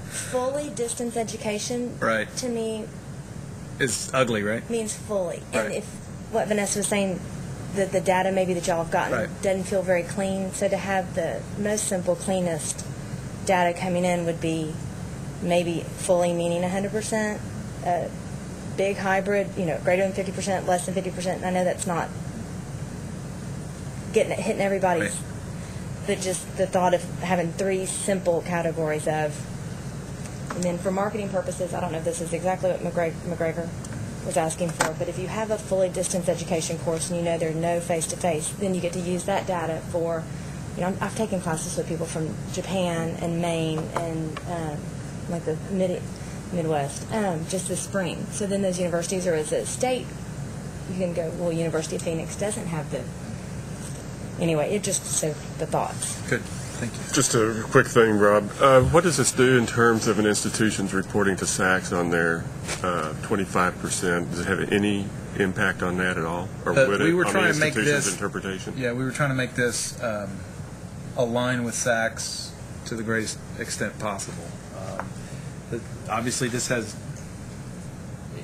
Fully distance education, right, to me, is ugly, right? Means fully. Right. And if what Vanessa was saying, that the data maybe that y'all have gotten right. doesn't feel very clean, so to have the most simple, cleanest data coming in would be maybe fully meaning 100%, big hybrid, greater than 50%, less than 50%. And I know that's not hitting everybody's, right. But just the thought of having 3 simple categories of, and then for marketing purposes, I don't know if this is exactly what McGregor was asking for, but if you have a fully distance education course and there's no face-to-face, then you get to use that data for, I've taken classes with people from Japan and Maine and like the Midwest just this spring. So then those universities, or as a state, you can go, well, University of Phoenix doesn't have the, anyway, it just, so the thoughts. Good. Thank you. Just a quick thing, Rob. What does this do in terms of an institution's reporting to SACS on their 25%? Does it have any impact on that at all? Or would we it were on trying the to make institution's this interpretation? Yeah, we were trying to make this align with SACS to the greatest extent possible. Obviously, this has,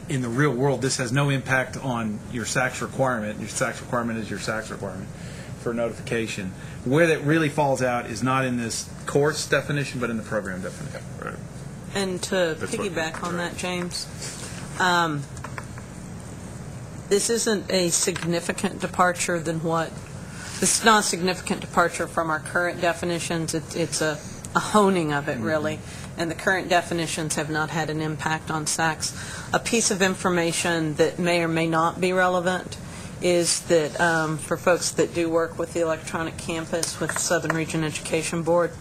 in the real world, this has no impact on your SACS requirement. Your SACS requirement is your SACS requirement for notification. Where that really falls out is not in this course definition, but in the program definition. Right. And to piggyback on that, James, this isn't a significant departure than what, this is not a significant departure from our current definitions. It's a honing of it, really. And the current definitions have not had an impact on SACS. A piece of information that may or may not be relevant is that for folks that do work with the electronic campus with the Southern Region Education Board,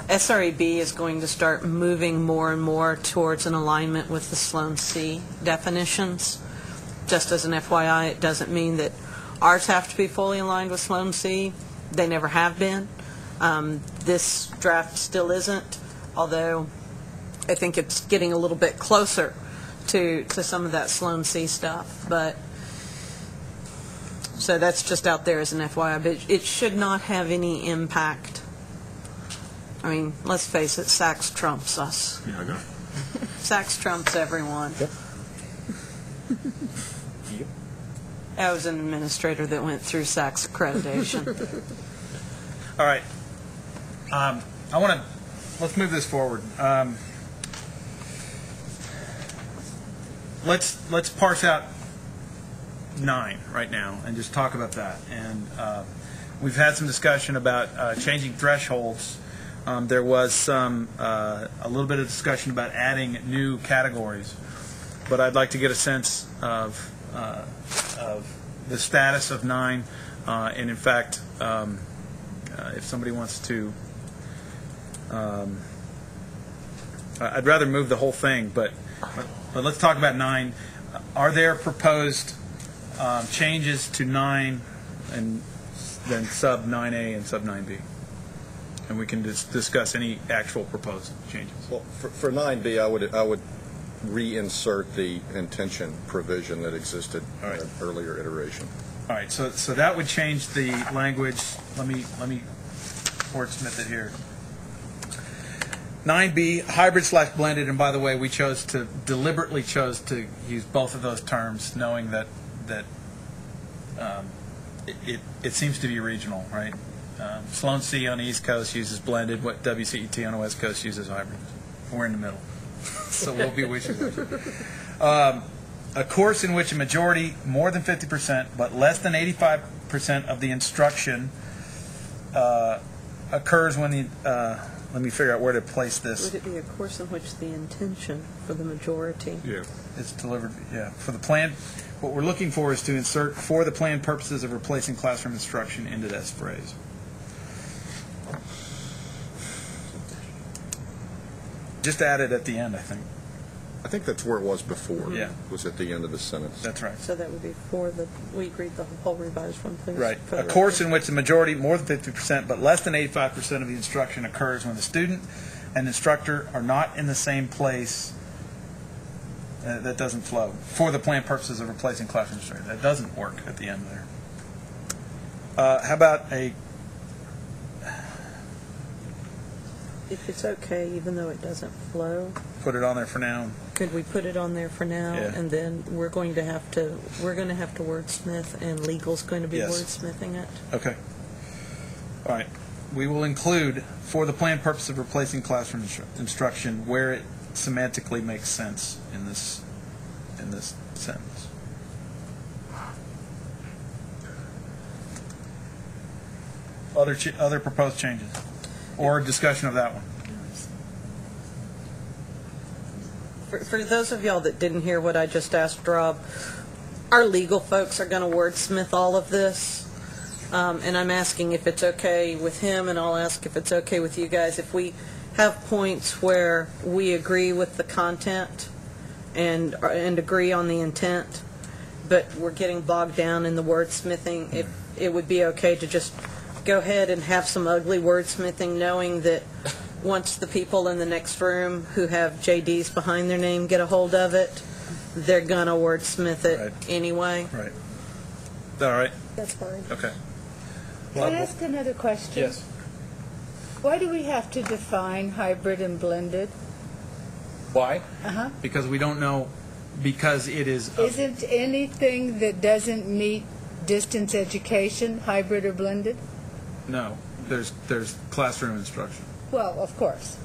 SREB is going to start moving more and more towards an alignment with the Sloan C definitions. just as an FYI, it doesn't mean that ours have to be fully aligned with Sloan C. They never have been. This draft still isn't, although I think it's getting a little bit closer to some of that Sloan C stuff. But so that's just out there as an FYI, but it should not have any impact. I mean, let's face it, Sachs trumps us. Yeah, I know. Sachs trumps everyone. Yep. I was an administrator that went through Sachs accreditation. All right. Let's move this forward. Let's parse out 9 right now and just talk about that. And we've had some discussion about changing thresholds. There was a little bit of discussion about adding new categories, but I'd like to get a sense of the status of 9, and in fact, if somebody wants to, I'd rather move the whole thing, but let's talk about 9. Are there proposed changes to 9 and then sub 9A and sub 9B? And we can discuss any actual proposed changes. Well, for 9B, I would reinsert the intention provision that existed in an earlier iteration. All right, so that would change the language. Let me wordsmith it here. 9B, hybrid/blended, and by the way, we deliberately chose to use both of those terms, knowing that it seems to be regional, right? Sloan C on the East Coast uses blended, what WCET on the West Coast uses hybrid. We're in the middle, so we'll be wishy-washy. A course in which a majority, more than 50%, but less than 85% of the instruction occurs when the, let me figure out where to place this. Would it be a course in which the intention for the majority? Yeah. It's delivered, yeah. For the plan, what we're looking for is to insert for the planned purposes of replacing classroom instruction into this phrase. Just add it at the end, I think. I think that's where it was before. Yeah. Was at the end of the sentence. That's right. So that would be for the, will you read the whole revised one, please? Right. For A the course record. in which the majority, more than 50%, but less than 85% of the instruction occurs when the student and instructor are not in the same place. That doesn't flow. For the planned purposes of replacing classroom instruction. That doesn't work at the end there. How about a... If it's okay, even though it doesn't flow, Put it on there for now. could we put it on there for now? Yeah. And then we're going to have to wordsmith, and legal's going to be Yes. wordsmithing it? Okay. All right. We will include, for the planned purpose of replacing classroom instruction, where it semantically makes sense in this sentence. Other proposed changes, or discussion of that one. For those of y'all that didn't hear what I just asked Rob, our legal folks are going to wordsmith all of this, and I'm asking if it's okay with him, and I'll ask if it's okay with you guys. If we have points where we agree with the content and agree on the intent, but we're getting bogged down in the wordsmithing, if it would be okay to just go ahead and have some ugly wordsmithing, knowing that once the people in the next room who have JDs behind their name get a hold of it, they're going to wordsmith it anyway. Right. Is that all right? That's fine. Okay. Can I ask another question? Yes. Why do we have to define hybrid and blended? Why? Uh-huh. Because we don't know, because it is... Isn't anything that doesn't meet distance education hybrid or blended? No. There's classroom instruction. Well, of course.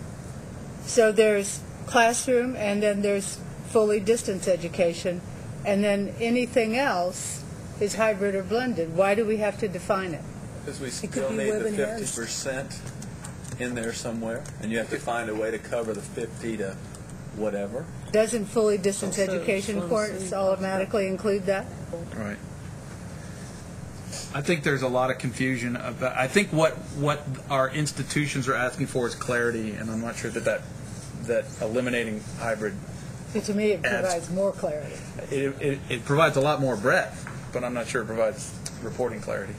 So there's classroom, and then there's fully distance education, and then anything else is hybrid or blended. Why do we have to define it? Because we could still be need web the enhanced. 50% in there somewhere, and you have to find a way to cover the 50 to whatever. Doesn't fully distance Also, education Sloan course C. automatically include that? Right. I think there's a lot of confusion about. I think what our institutions are asking for is clarity, and I'm not sure that eliminating hybrid So to me, it adds- provides more clarity. It provides a lot more breadth, but I'm not sure it provides reporting clarity.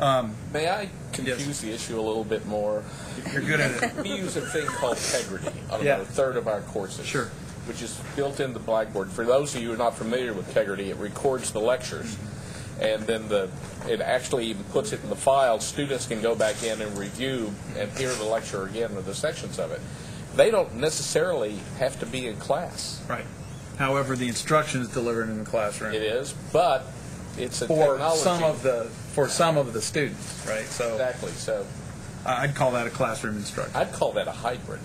May I confuse the issue a little bit more? You're good at it. We use a thing called Tegrity on Yeah. about a third of our courses. Sure. Which is built into Blackboard. For those of you who are not familiar with Tegrity, it records the lectures, and then it actually even puts it in the file. Students can go back in and review and hear the lecture again or the sections of it. They don't necessarily have to be in class. Right. However, the instruction is delivered in the classroom. It is, but it's a for technology. some of the students, right? So Exactly. So I'd call that a classroom instruction. I'd call that a hybrid.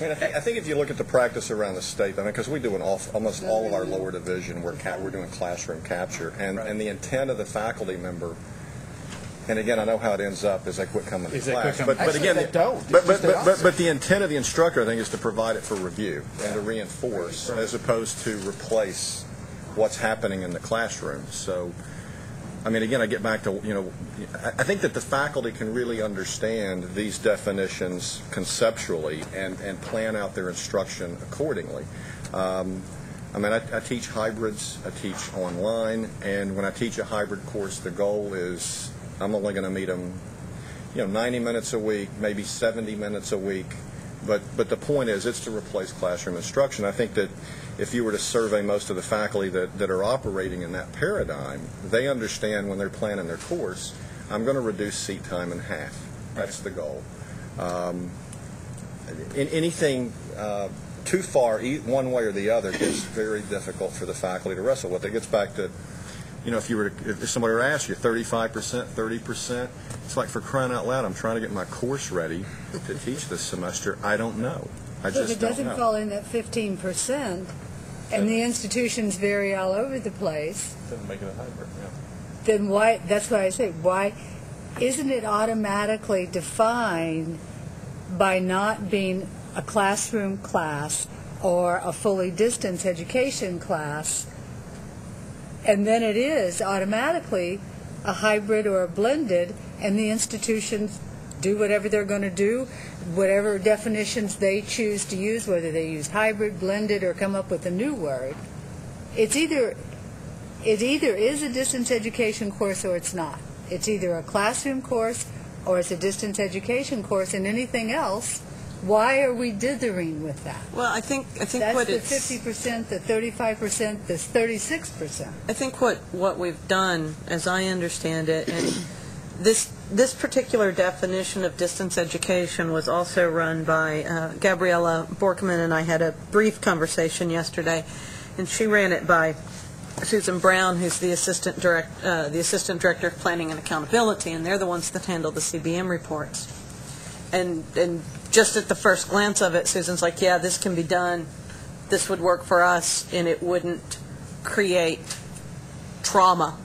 I think if you look at the practice around the state, because we do almost all of our lower division, we're doing classroom capture, and the intent of the faculty member, and again, I know how it ends up is they quit coming to class, but again, they don't. But the intent of the instructor, I think, is to provide it for review and to reinforce, as opposed to replace what's happening in the classroom. So, I mean, again, I get back to, I think that the faculty can really understand these definitions conceptually and plan out their instruction accordingly. I teach hybrids, I teach online, and when I teach a hybrid course, the goal is I'm only going to meet them, 90 minutes a week, maybe 70 minutes a week. But the point is, it's to replace classroom instruction. I think that if you were to survey most of the faculty that are operating in that paradigm, they understand when they're planning their course, I'm going to reduce seat time in half. That's the goal. Anything too far, one way or the other, gets very difficult for the faculty to wrestle with. It gets back to, if somebody were to ask you, 35%, 30%, it's like, for crying out loud, I'm trying to get my course ready to teach this semester. I don't know. I So just if it don't doesn't know. fall in that 15%, and the institutions vary all over the place, Doesn't make it a hybrid. Yeah. then why, that's why I say, why isn't it automatically defined by not being a classroom class or a fully distance education class, and then it is automatically a hybrid or a blended, and the institutions do whatever they're going to do, whatever definitions they choose to use, whether they use hybrid, blended, or come up with a new word. It either is a distance education course or it's not. It's either a classroom course or it's a distance education course, and anything else, why are we dithering with that? Well, I think That's what the it's 50%, the 35%, the 36%. I think what we've done, as I understand it, and this particular definition of distance education was also run by Gabriella Borkman, and I had a brief conversation yesterday, and she ran it by Susan Brown, who's the assistant director of planning and accountability, and they're the ones that handle the CBM reports. And just at the first glance of it, Susan's like, yeah, this can be done, this would work for us, and it wouldn't create trauma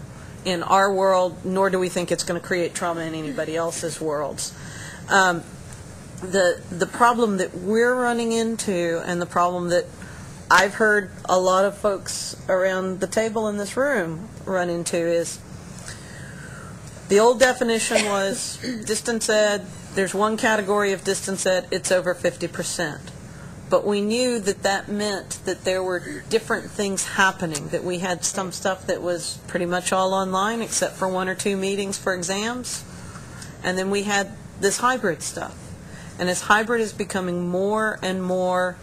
in our world, nor do we think it's going to create trauma in anybody else's worlds. The problem that we're running into, and the problem that I've heard a lot of folks around the table in this room run into, is the old definition was distance ed. There's one category of distance ed, it's over 50%. But we knew that meant that there were different things happening, that we had some stuff that was pretty much all online except for 1 or 2 meetings for exams. And then we had this hybrid stuff. And as hybrid is becoming more and more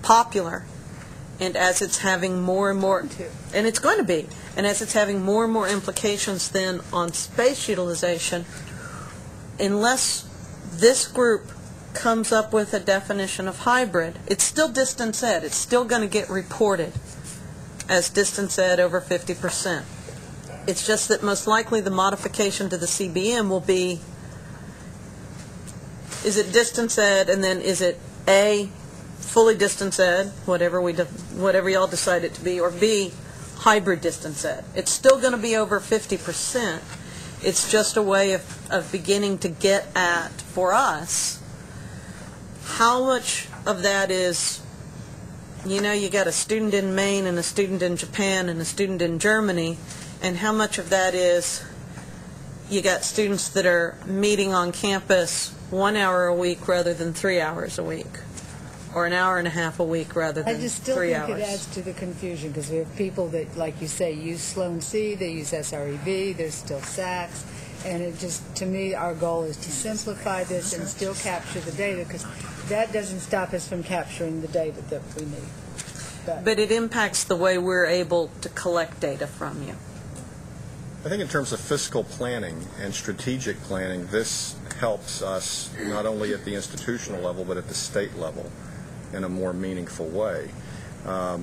popular, and as it's having more and more, and it's going to be, and as it's having more and more implications then on space utilization, unless this group comes up with a definition of hybrid, it's still distance ed. It's still going to get reported as distance ed over 50%. It's just that most likely the modification to the CBM will be, is it distance ed, and then is it A, fully distance ed, whatever y'all decide it to be, or B, hybrid distance ed. It's still going to be over 50%. It's just a way of beginning to get at, for us, how much of that is, you got a student in Maine and a student in Japan and a student in Germany, and how much of that is you got students that are meeting on campus 1 hour a week rather than 3 hours a week, or an hour and a half a week rather than I just still 3 think hours. it adds to the confusion, because we have people that, like you say, use Sloan C, they use SREB, there's still SACS, and it just, to me, our goal is to simplify this and still capture the data, because that doesn't stop us from capturing the data that we need. But it impacts the way we're able to collect data from you. I think in terms of fiscal planning and strategic planning, this helps us not only at the institutional level but at the state level in a more meaningful way. I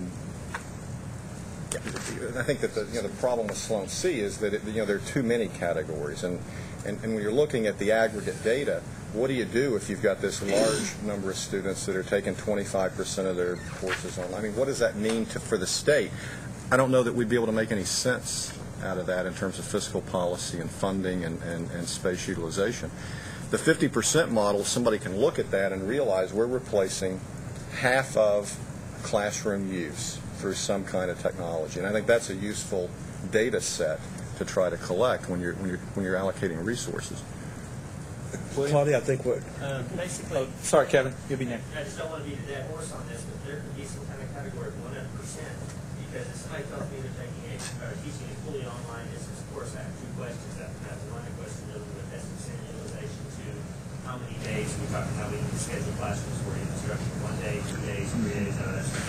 think that the problem with Sloan C is that there are too many categories, and when you're looking at the aggregate data, what do you do if you've got this large number of students that are taking 25% of their courses online? I mean, what does that mean for the state? I don't know that we'd be able to make any sense out of that in terms of fiscal policy and funding and space utilization. The 50% model, somebody can look at that and realize we're replacing half of classroom use through some kind of technology, and I think that's a useful data set to try to collect when you're allocating resources. Claudia, I think what... Basically... sorry, Kevin. You'll be next. I just don't want to beat a dead horse on this, but there could be some kind of category of 100%, because if somebody tells me they're teaching a fully online distance course, I have two questions after that. One question dealing with distance and utilization to how many days we talk about we need to schedule classrooms for you instruction 1 day, 2 days, 3 days, none of that stuff.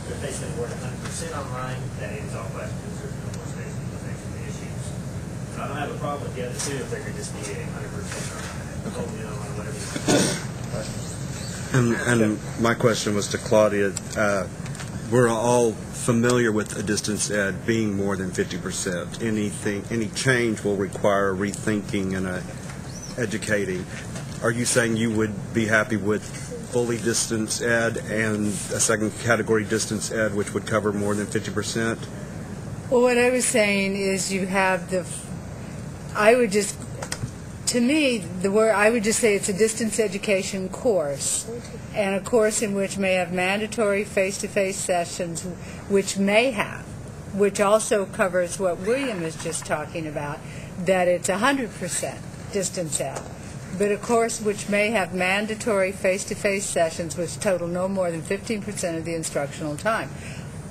But if they say we're at 100% online, that ends all questions. There's no more space utilization issues. So I don't have a problem with the other two if there could just be a 100% online. Totally online, whatever. And my question was to Claudia. We're all familiar with a distance ed being more than 50%. Any change will require rethinking and educating. Are you saying you would be happy with fully distance ed and a second category distance ed, which would cover more than 50%? Well, what I was saying is you have to me, I would just say it's a distance education course, and a course in which may have mandatory face-to-face sessions, which also covers what William is just talking about, that it's 100% distance ed. But a course which may have mandatory face-to-face sessions which total no more than 15% of the instructional time.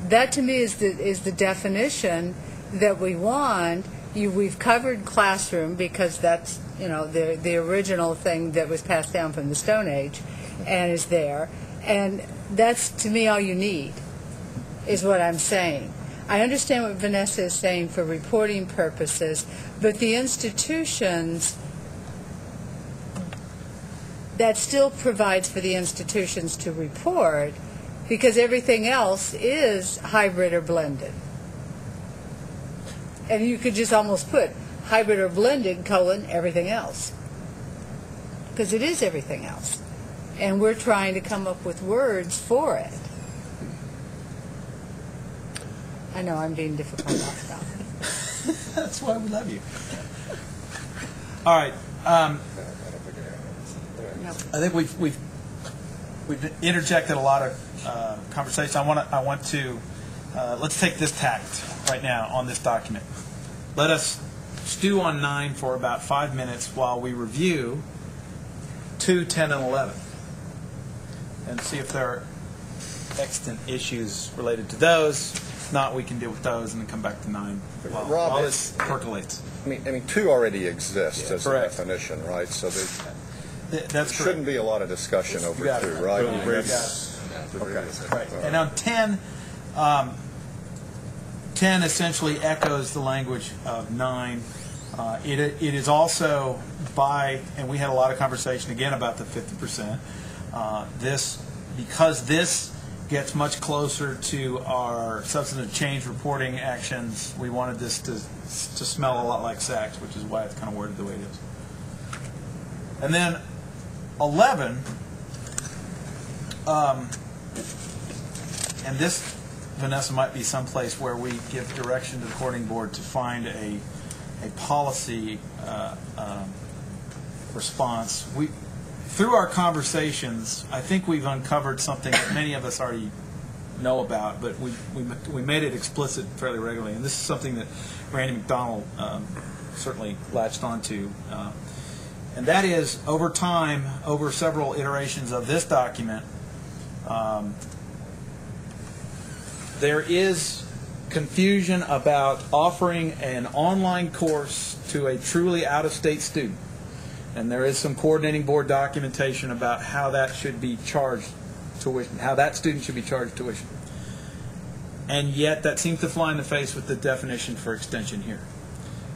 That to me is the definition that we want. We've covered classroom because that's the original thing that was passed down from the Stone Age and is there, and that's to me all you need is what I'm saying. I understand what Vanessa is saying for reporting purposes, but the institutions, that still provides for the institutions to report, because everything else is hybrid or blended. And you could just almost put hybrid or blended : everything else, because it is everything else, and we're trying to come up with words for it. I know I'm being difficult about stuff. That's why we love you. All right. I think we've interjected a lot of conversation. I want to let's take this tact right now on this document. Let us stew on 9 for about 5 minutes while we review 2, 10, and 11, and see if there are extant issues related to those. If not, we can deal with those and then come back to 9 while this percolates. I mean, 2 already exists as correct. a definition, right? So there shouldn't correct. Be a lot of discussion over 2, right? Okay. Right. And on 10, 10 essentially echoes the language of 9. It is also and we had a lot of conversation again about the 50%. Because this gets much closer to our substantive change reporting actions, we wanted this to smell a lot like SACS, which is why it's kind of worded the way it is. And then 11, and this, Vanessa, might be someplace where we give direction to the coordinating board to find a policy response. Through our conversations, I think we've uncovered something that many of us already know about, but we made it explicit fairly regularly. And this is something that Randy McDonald certainly latched onto. And that is, over time, over several iterations of this document, There is confusion about offering an online course to a truly out-of-state student. And there is some coordinating board documentation about how that should be charged tuition, how that student should be charged tuition. And yet that seems to fly in the face with the definition for extension here.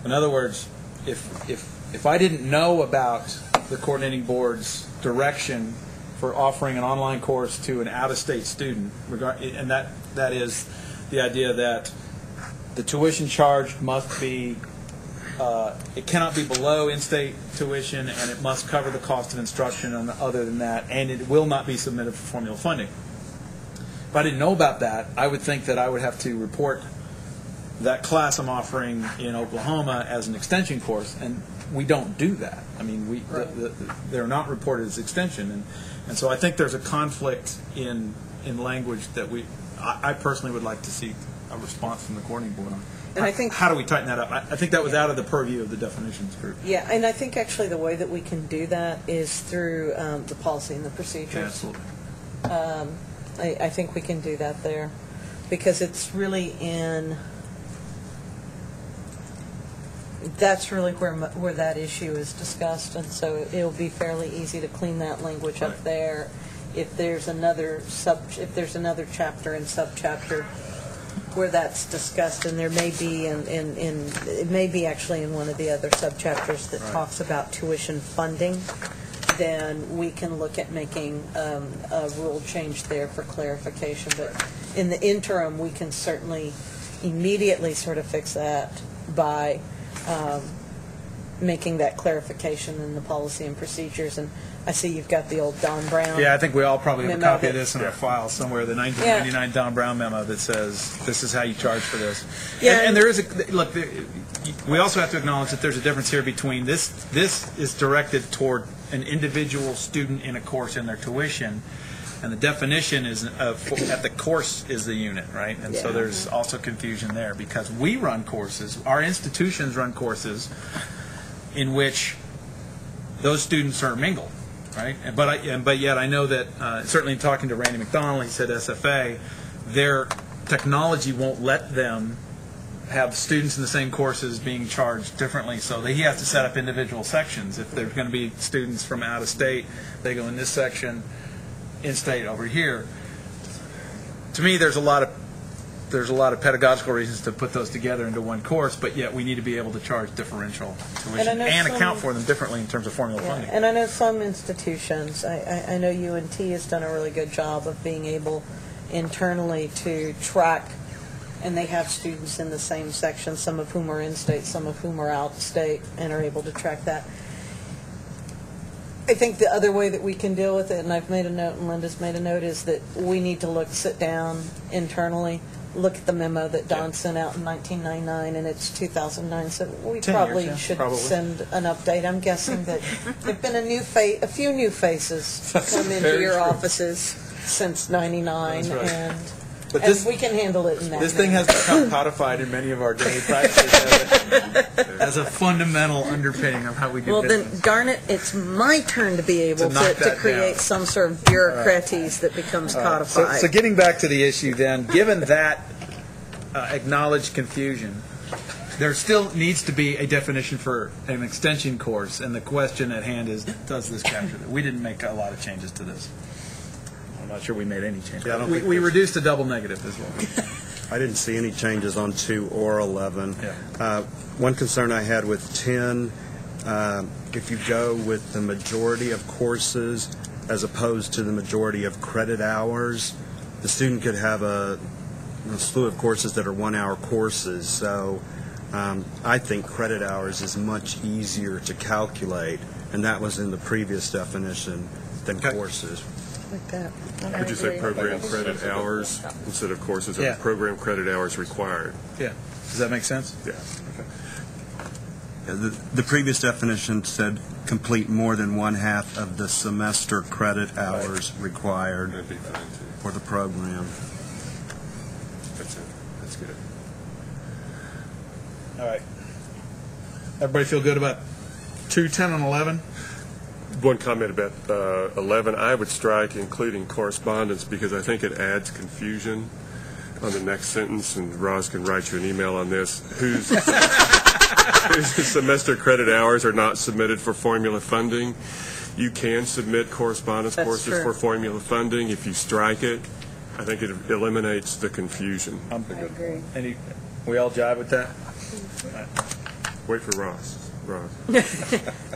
In other words, if I didn't know about the coordinating board's direction for offering an online course to an out-of-state student, and that is the idea that the tuition charged must be, it cannot be below in-state tuition, and it must cover the cost of instruction and other than that, and it will not be submitted for formula funding. If I didn't know about that, I would think that I would have to report that class I'm offering in Oklahoma as an extension course, and we don't do that. I mean, they're not reported as extension, and so I think there's a conflict in language that I personally would like to see a response from the coordinating board on. And I think, how do we tighten that up? I think that was out of the purview of the definitions group. Yeah, and I think actually the way that we can do that is through the policy and the procedures. Yeah, absolutely. I think we can do that there, because it's really that's really where that issue is discussed, and so it'll be fairly easy to clean that language up there. If there's another chapter and subchapter where that's discussed, and there may be it may be actually in one of the other subchapters that talks about tuition funding, then we can look at making a rule change there for clarification. But in the interim, we can certainly immediately sort of fix that by making that clarification in the policy and procedures. And I see you've got the old Don Brown. Yeah, I think we all probably have a memo copy of this in our file somewhere, the 1999 Don Brown memo that says this is how you charge for this. Yeah, and there is look, we also have to acknowledge that there's a difference here between this is directed toward an individual student in a course and their tuition, and the definition is at the course is the unit, right? And so there's also confusion there, because we run courses, our institutions run courses in which those students are mingled, right? But yet I know that certainly talking to Randy McDonald, he said SFA, their technology won't let them have students in the same courses being charged differently, so he has to set up individual sections. If there's going to be students from out of state, they go in this section, in-state over here. To me, there's a lot of pedagogical reasons to put those together into one course, but yet we need to be able to charge differential tuition and account for them differently in terms of formula funding. And I know some institutions, I know UNT has done a really good job of being able internally to track, and they have students in the same section, some of whom are in-state, some of whom are out-state, and are able to track that. I think the other way that we can deal with it, and I've made a note and Linda's made a note, is that we need to sit down internally, look at the memo that Don sent out in 1999, and it's 2009, so we probably should send an update. I'm guessing that there have been a few new faces come into your offices since 99, But and we can handle it in that This thing has become codified in many of our daily practices as a fundamental underpinning of how we do business. Well, then, darn it, it's my turn to be able to create some sort of bureaucraties that becomes codified. So getting back to the issue then, given that acknowledged confusion, there still needs to be a definition for an extension course, and the question at hand is, does this capture that? We didn't make a lot of changes to this. I'm not sure we made any changes. Yeah, we reduced a double negative as well. I didn't see any changes on 2 or 11. Yeah. One concern I had with 10, if you go with the majority of courses as opposed to the majority of credit hours, the student could have a slew of courses that are 1-hour courses. So I think credit hours is much easier to calculate, and that was in the previous definition than courses. Like that. Could you say program credit hours instead of courses, or program credit hours required? Yeah. Does that make sense? Yeah. Okay. The previous definition said complete more than 1/2 of the semester credit hours required for the program. That's it. That's good. All right. Everybody feel good about 2, 10, and 11? one comment about 11. I would strike including correspondence because I think it adds confusion on the next sentence, and Roz can write you an email on this. Whose semester credit hours are not submitted for formula funding. You can submit correspondence courses for formula funding. If you strike it, I think it eliminates the confusion. I agree. We all jive with that? Wait for Roz.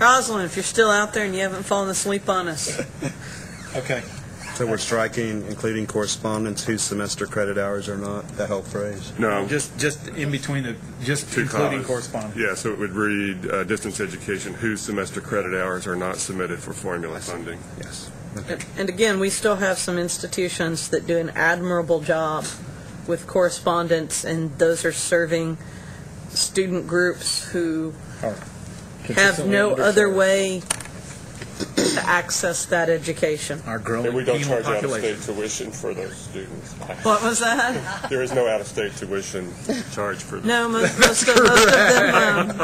Rosalind, if you're still out there and you haven't fallen asleep on us. Okay. So we're striking including correspondence whose semester credit hours are not, that whole phrase? No. Just in between just including correspondence. Yeah, so it would read distance education whose semester credit hours are not submitted for formula funding. Yes. And again, we still have some institutions that do an admirable job with correspondence, and those are serving student groups who have no other way to access that education. Our growing And we don't charge population. out-of-state tuition for those students. What was that? There is no out-of-state tuition charge for them. No,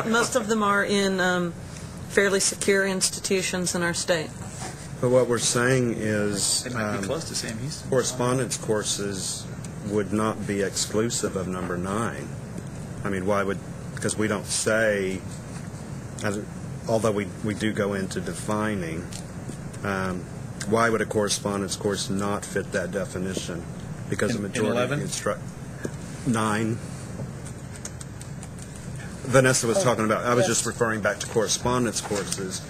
most of them are in fairly secure institutions in our state. But what we're saying is They might be close to Sam Houston. correspondence courses would not be exclusive of number 9. I mean, why would, because we don't say, although we do go into defining, why would a correspondence course not fit that definition? Because the majority of the 9. Vanessa was talking about, I was just referring back to correspondence courses.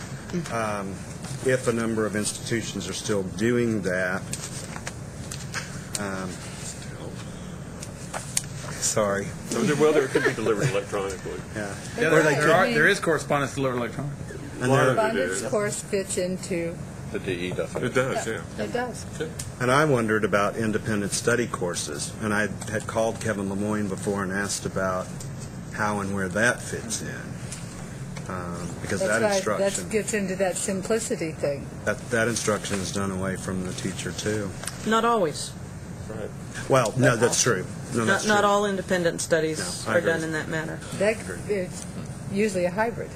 If a number of institutions are still doing that, sorry. Well, there could be delivered electronically. Yeah. There is correspondence delivered electronically. Correspondence course fits into, The DE definition. It does, yeah. it does. And I wondered about independent study courses, and I had called Kevin Lemoyne before and asked about how and where that fits in. Because That's that right, instruction, that gets into that simplicity thing. that instruction is done away from the teacher too. Not always. Right. Well, no, that's true. No, that's Not true. all independent studies No, I are agree. done in that manner. It's usually a hybrid.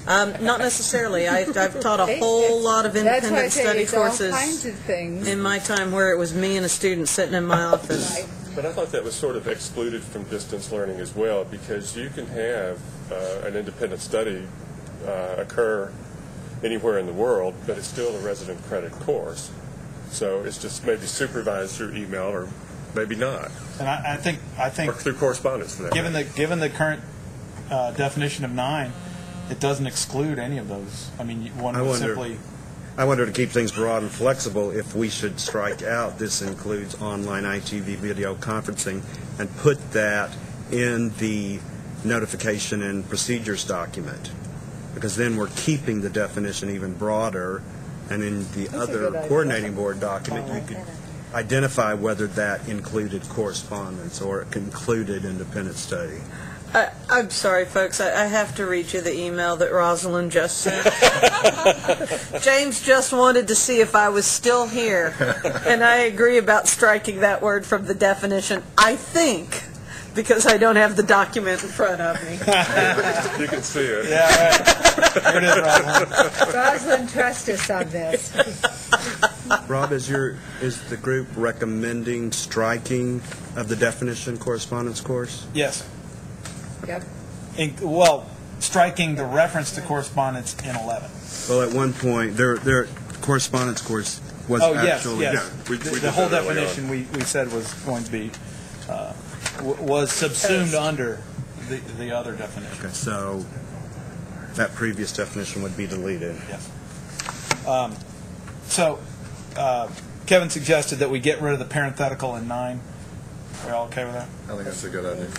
Not necessarily. I've taught a whole lot of That's why I independent say study it's all courses kinds of things. in my time where it was me and a student sitting in my office. But I thought that was sort of excluded from distance learning as well, because you can have an independent study occur anywhere in the world, but it's still a resident credit course. So it's just maybe supervised through email or maybe not, And I think or through correspondence for that matter. given the current definition of 9, it doesn't exclude any of those. I mean, one would simply. I wonder, to keep things broad and flexible, if we should strike out this includes online ITV video conferencing and put that in the notification and procedures document, because then we're keeping the definition even broader, and in the other coordinating board document you could identify whether that included correspondence or it included independent study. I'm sorry, folks. I have to read you the email that Rosalind just sent. James just wanted to see if I was still here, and I agree about striking that word from the definition, I think, because I don't have the document in front of me. You can see it. Yeah, right. There it is, Rosalind. Rosalind, trust us on this. Rob, is the group recommending striking of the definition correspondence course? Yes. Yep. Well, striking the reference to correspondence in 11. Well, at one point, their correspondence course was actually... yes. we The did whole that early definition we said was going to be, was subsumed under the other definition. Okay, so that previous definition would be deleted. Yes. So, Kevin suggested that we get rid of the parenthetical in 9. Are you all okay with that? I think that's a good idea.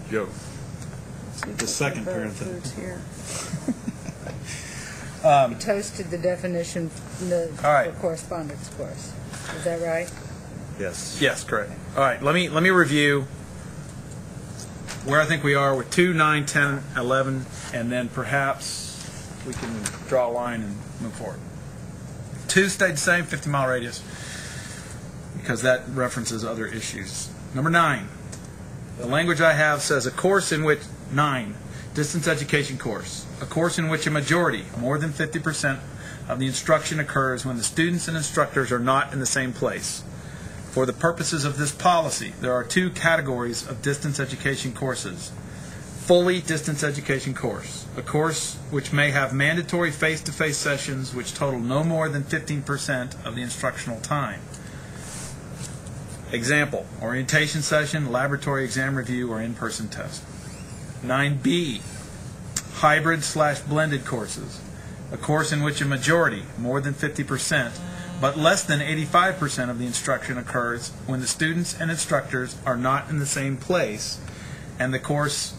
Yo. The second parenthetical. We toasted the definition for correspondence course. Is that right? Yes. Yes, correct. All right, let me review where I think we are with 2, 9, 10, 11, and then perhaps we can draw a line and move forward. 2 stayed the same, 50-mile radius, because that references other issues. Number 9, the language I have says a course in which 9, distance education course, a course in which a majority, more than 50% of the instruction occurs when the students and instructors are not in the same place. For the purposes of this policy, there are two categories of distance education courses. Fully distance education course, a course which may have mandatory face-to-face sessions which total no more than 15% of the instructional time. Example, orientation session, laboratory exam review, or in-person test. 9B, hybrid/blended courses, a course in which a majority, more than 50%, but less than 85% of the instruction occurs when the students and instructors are not in the same place, and the course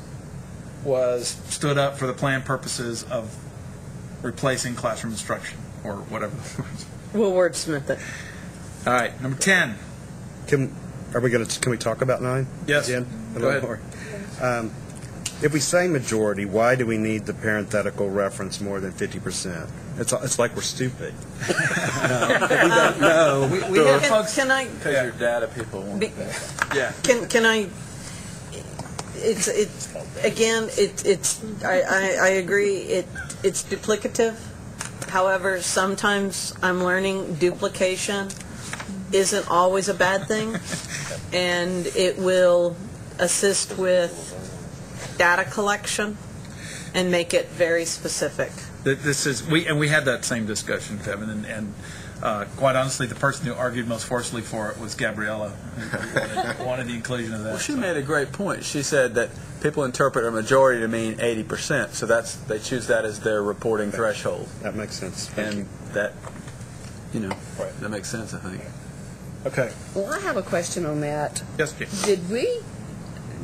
was stood up for the planned purposes of replacing classroom instruction, or whatever. We'll wordsmith it. All right, number 10. Can we talk about 9? Yes. Again? Go ahead. More. If we say majority, why do we need the parenthetical reference more than 50%? It's like we're stupid. No, we don't know. We have folks, Can I? because your data people want that. Yeah. Can I? It's again. I agree. It's duplicative. However, sometimes I'm learning duplication isn't always a bad thing, and it will assist with data collection and make it very specific. This is we had that same discussion, Kevin, and quite honestly, the person who argued most forcefully for it was Gabriella, who wanted the inclusion of that. Well, she made a great point. She said that people interpret a majority to mean 80%, so they choose that as their reporting threshold. That makes sense. And that, that makes sense, I think. Okay. Well, I have a question on that. Yes, Jim. Did we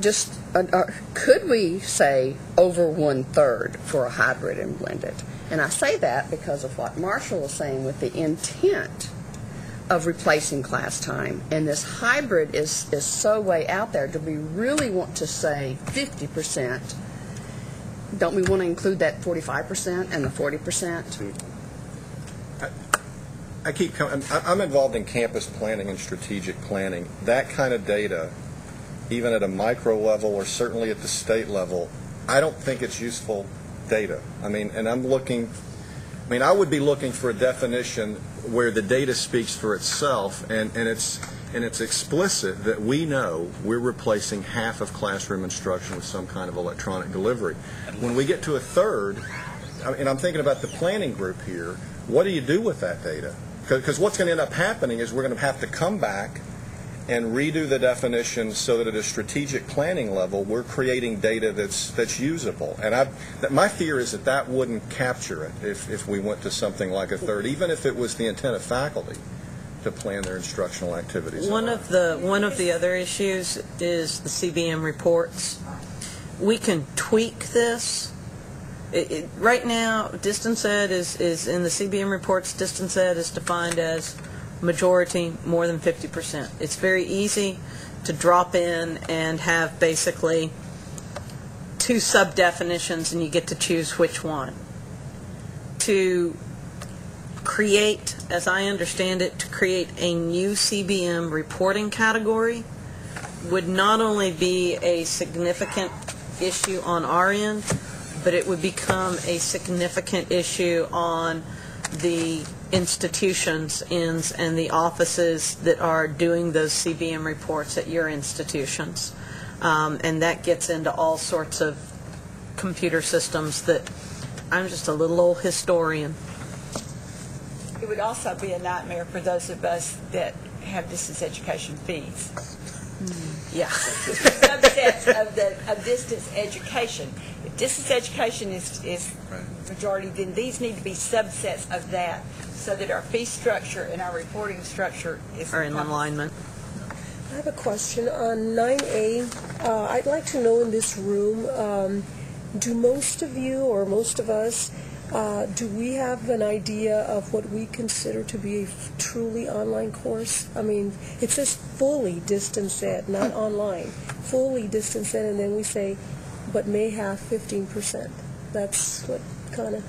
just, could we say over 1/3 for a hybrid and blended? And I say that because of what Marshall was saying with the intent of replacing class time. And this hybrid is so way out there. Do we really want to say 50%? Don't we want to include that 45% and the 40%? I'm involved in campus planning and strategic planning. That kind of data, even at a micro level or certainly at the state level, I don't think it's useful data. I would be looking for a definition where the data speaks for itself and it's explicit that we know we're replacing half of classroom instruction with some kind of electronic delivery. When we get to 1/3, and I'm thinking about the planning group here, what do you do with that data? Because what's going to end up happening is we're going to have to come back and redo the definition so that at a strategic planning level we're creating data that's usable. And my fear is that wouldn't capture it if we went to something like 1/3, even if it was the intent of faculty to plan their instructional activities. One of the other issues is the CBM reports. We can tweak this. Right now, distance ed is in the CBM reports. Distance ed is defined as majority, more than 50%. It's very easy to drop in and have basically 2 sub-definitions, and you get to choose which one. To create, as I understand it, to create a new CBM reporting category would not only be a significant issue on our end, but it would become a significant issue on the institutions and the offices that are doing those CBM reports at your institutions. And that gets into all sorts of computer systems that I'm just a little old historian. It would also be a nightmare for those of us that have distance education fees. Yeah. Subsets of distance education. If distance education is majority, then these need to be subsets of that so that our fee structure and our reporting structure are in alignment. I have a question on 9A. I'd like to know in this room, do most of you or most of us, do we have an idea of what we consider to be a truly online course? I mean, it says fully distance ed, not online. Fully distance ed, and then we say, but may have 15%. That's what kind of...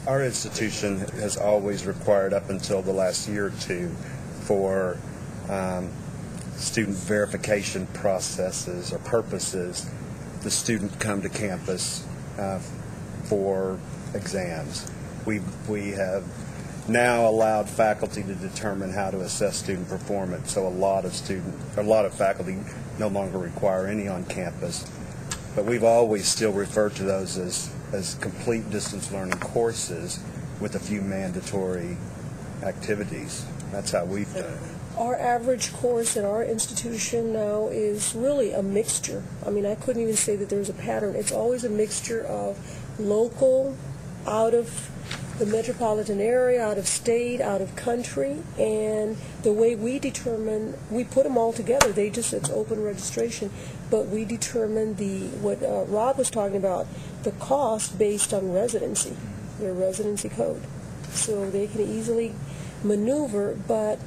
Our institution has always required, up until the last year or two, for student verification processes or purposes, the student come to campus for exams. we have now allowed faculty to determine how to assess student performance. So a lot of faculty no longer require any on campus, but we've always still referred to those as complete distance learning courses with a few mandatory activities. That's how we've done it. Our average course at our institution now is really a mixture. I mean, I couldn't even say that there's a pattern. It's always a mixture of local, out of the metropolitan area, out of state, out of country, and the way we determine, we put them all together. It's open registration, but we determine what Rob was talking about, the cost based on residency, their residency code. So they can easily maneuver, but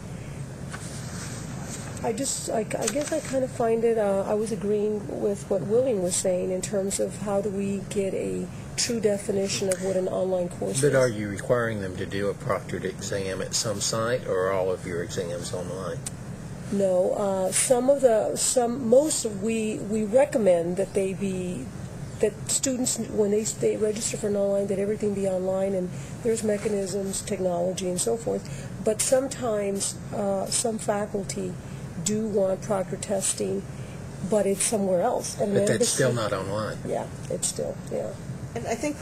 I guess I kind of find it, I was agreeing with what William was saying in terms of how do we get a true definition of what an online course is. But are you requiring them to do a proctored exam at some site, or are all of your exams online? No, we recommend that that students, when they register for an online, that everything be online, and there's mechanisms, technology, and so forth. But sometimes some faculty do want proctor testing, but it's somewhere else. But that's still not online. Yeah, it's still, yeah. And I think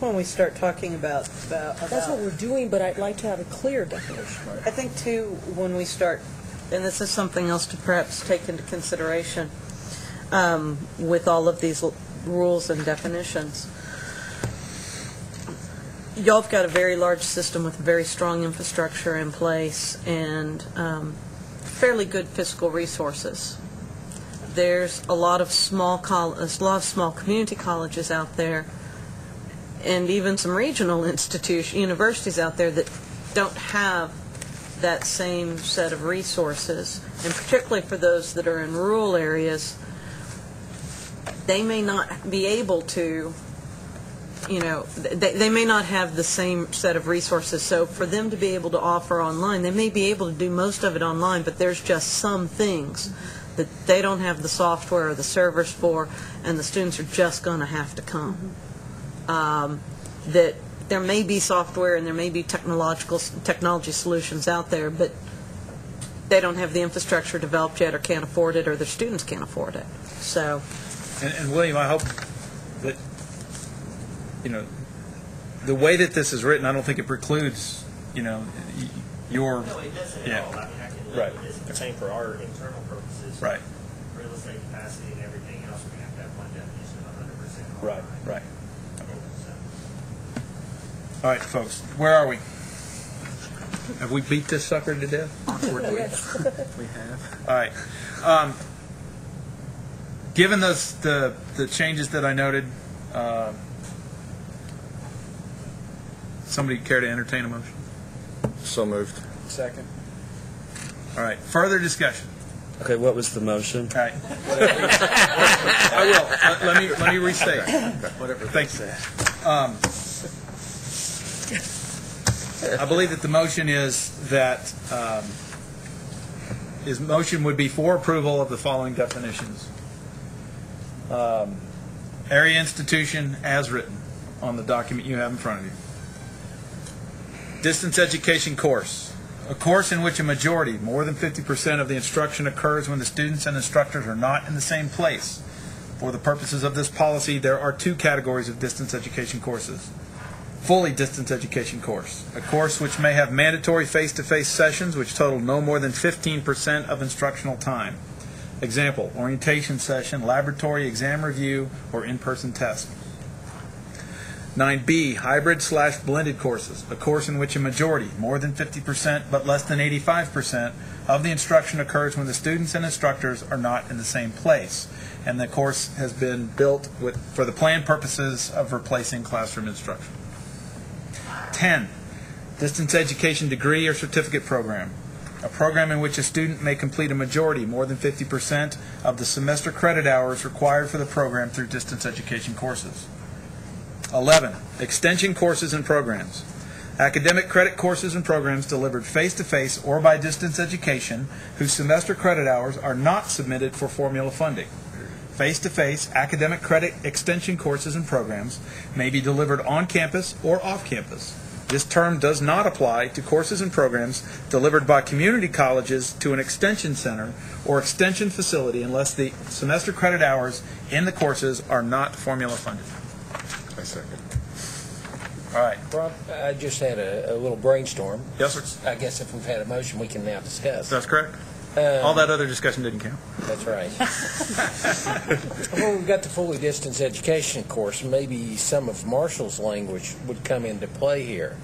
when we start talking about That's what we're doing, but I'd like to have a clear definition. I think too, when we start, and this is something else to perhaps take into consideration with all of these rules and definitions. Y'all have got a very large system with a very strong infrastructure in place and fairly good fiscal resources. There's a lot of small community colleges out there, and even some regional universities out there that don't have that same set of resources, and particularly for those that are in rural areas, they may not be able to, they may not have the same set of resources. So for them to be able to offer online, they may be able to do most of it online, but there's just some things that they don't have the software or the servers for, and the students are just going to have to come. That there may be software and there may be technology solutions out there, but they don't have the infrastructure developed yet, or can't afford it, or their students can't afford it. So, and William, I hope that the way that this is written, I don't think it precludes your. No, it doesn't at all. I mean, I can live with this. The same for our internal purposes. Right. Real estate capacity and everything else, we have to have one definition of 100%. Right. All right, folks, where are we? Have we beat this sucker to death? Awkwardly. Yes. We have. All right. Given the changes that I noted, somebody care to entertain a motion? So moved. Second. All right. Further discussion. Okay, what was the motion? All right. I will. Let me restate. Whatever. Thank you. I believe that the motion is that his motion would be for approval of the following definitions. Area institution as written on the document you have in front of you. Distance education course. A course in which a majority, more than 50% of the instruction occurs when the students and instructors are not in the same place. For the purposes of this policy, there are two categories of distance education courses. Fully distance education course, a course which may have mandatory face-to-face sessions which total no more than 15% of instructional time. Example, orientation session, laboratory exam review, or in-person test. 9B, hybrid/blended courses, a course in which a majority, more than 50% but less than 85% of the instruction occurs when the students and instructors are not in the same place, and the course has been built for the planned purposes of replacing classroom instruction. 10, distance education degree or certificate program, a program in which a student may complete a majority, more than 50% of the semester credit hours required for the program through distance education courses. 11, extension courses and programs. Academic credit courses and programs delivered face-to-face or by distance education whose semester credit hours are not submitted for formula funding. face-to-face academic credit extension courses and programs may be delivered on campus or off campus. This term does not apply to courses and programs delivered by community colleges to an extension center or extension facility unless the semester credit hours in the courses are not formula funded. I second. All right. Rob, I just had a little brainstorm. Yes, sir. I guess if we've had a motion, we can now discuss. That's correct. All that other discussion didn't count. That's right. Well, we've got the fully distance education course. Maybe some of Marshall's language would come into play here.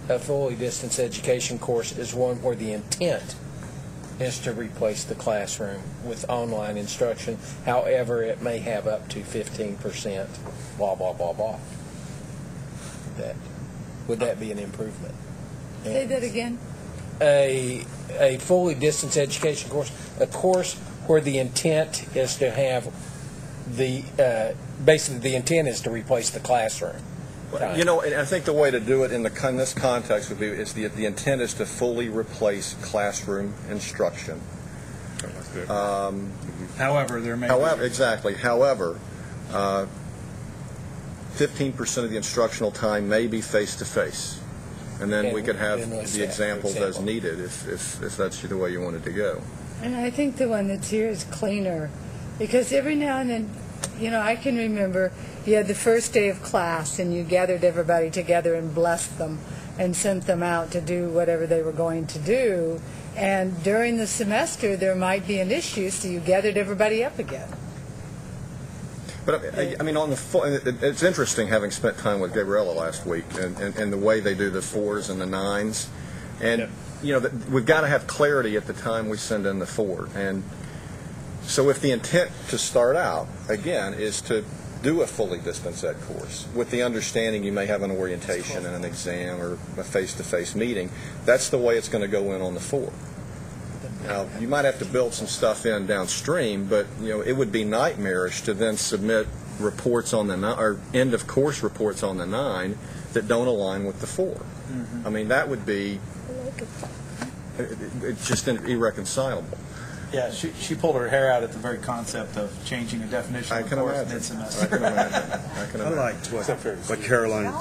A fully distance education course is one where the intent is to replace the classroom with online instruction. However, it may have up to 15%, blah, blah, blah, blah. Would that be an improvement? Say that again. A fully distance education course, a course where the intent is to have basically the intent is to replace the classroom. You know, and I think the way to do it in this context would be is the intent is to fully replace classroom instruction. However, there may exactly. However, 15% of the instructional time may be face-to-face. And then we could have the examples as needed if that's the way you wanted to go. And I think the one that's here is cleaner, because every now and then, you know, I can remember you had the first day of class and you gathered everybody together and blessed them and sent them out to do whatever they were going to do. And during the semester, there might be an issue, so you gathered everybody up again. But I mean, it's interesting having spent time with Gabriella last week and the way they do the 4s and the 9s, and you know we've got to have clarity at the time we send in the 4. And so if the intent to start out again is to do a fully distance ed course with the understanding you may have an orientation and an exam or a face-to-face meeting, that's the way it's going to go in on the 4. Now, you might have to build some stuff in downstream, but you know it would be nightmarish to then submit reports on the or end of course reports on the 9 that don't align with the 4. I mean, that would be it's just irreconcilable. Yeah, she pulled her hair out at the very concept of changing a definition of course mid-semester. I can imagine. I liked what Caroline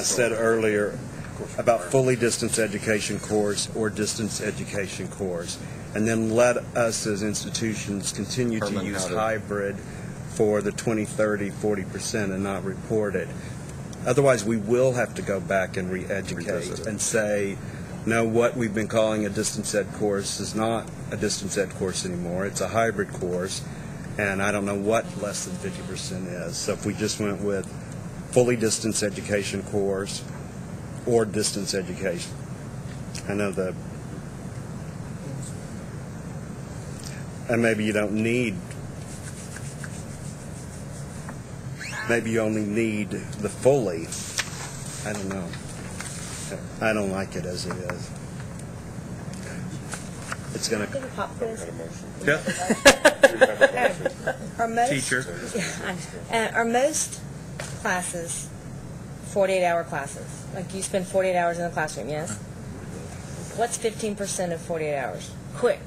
said earlier about fully distance education course or distance education course, and then let us as institutions continue to use hybrid for the 20, 30, 40% and not report it. Otherwise, we will have to go back and re-educate and say, no, what we've been calling a distance ed course is not a distance ed course anymore. It's a hybrid course, and I don't know what less than 50% is. So if we just went with fully distance education course or distance education. I know that, and maybe you don't need, maybe you only need the fully. I don't know. I don't like it as it is. It's going to. Yeah. Teacher. Are most classes 48-hour classes? Like you spend 48 hours in the classroom, yes? What's 15% of 48 hours? Quick.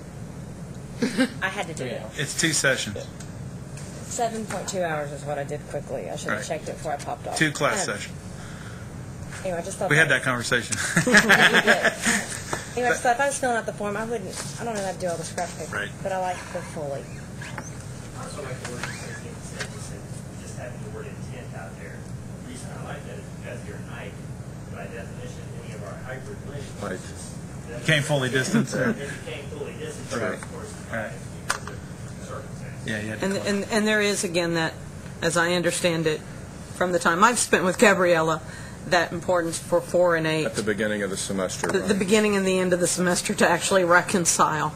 I had to do it. It's 2 sessions. 7.2 hours is what I did quickly. I should have checked it before I popped off. 2 class sessions. Anyway, I just thought we had that conversation. Anyway, so if I was filling out the form, I don't know how to do all the scrap paper. Right. But I like the fully. I also like the word just having the word intent out there. The reason I like that is because you're night, by definition, any of our hybrid links became fully distance. It became fully distance, of course, right. because of circumstances. Yeah. And there is, again, that, as I understand it, from the time I've spent with Gabriella, that importance for 4 and 8. At the beginning of the semester. The beginning and the end of the semester to actually reconcile.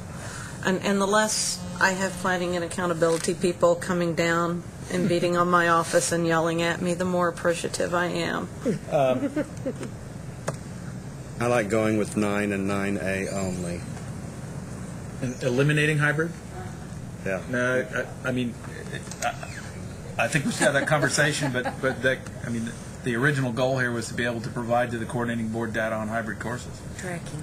And the less I have planning and accountability people coming down and beating on my office and yelling at me, the more appreciative I am. I like going with 9 and 9A only. And eliminating hybrid? Yeah. No, I mean, I think we should have that conversation, but that, I mean, the original goal here was to be able to provide to the coordinating board data on hybrid courses. Tracking.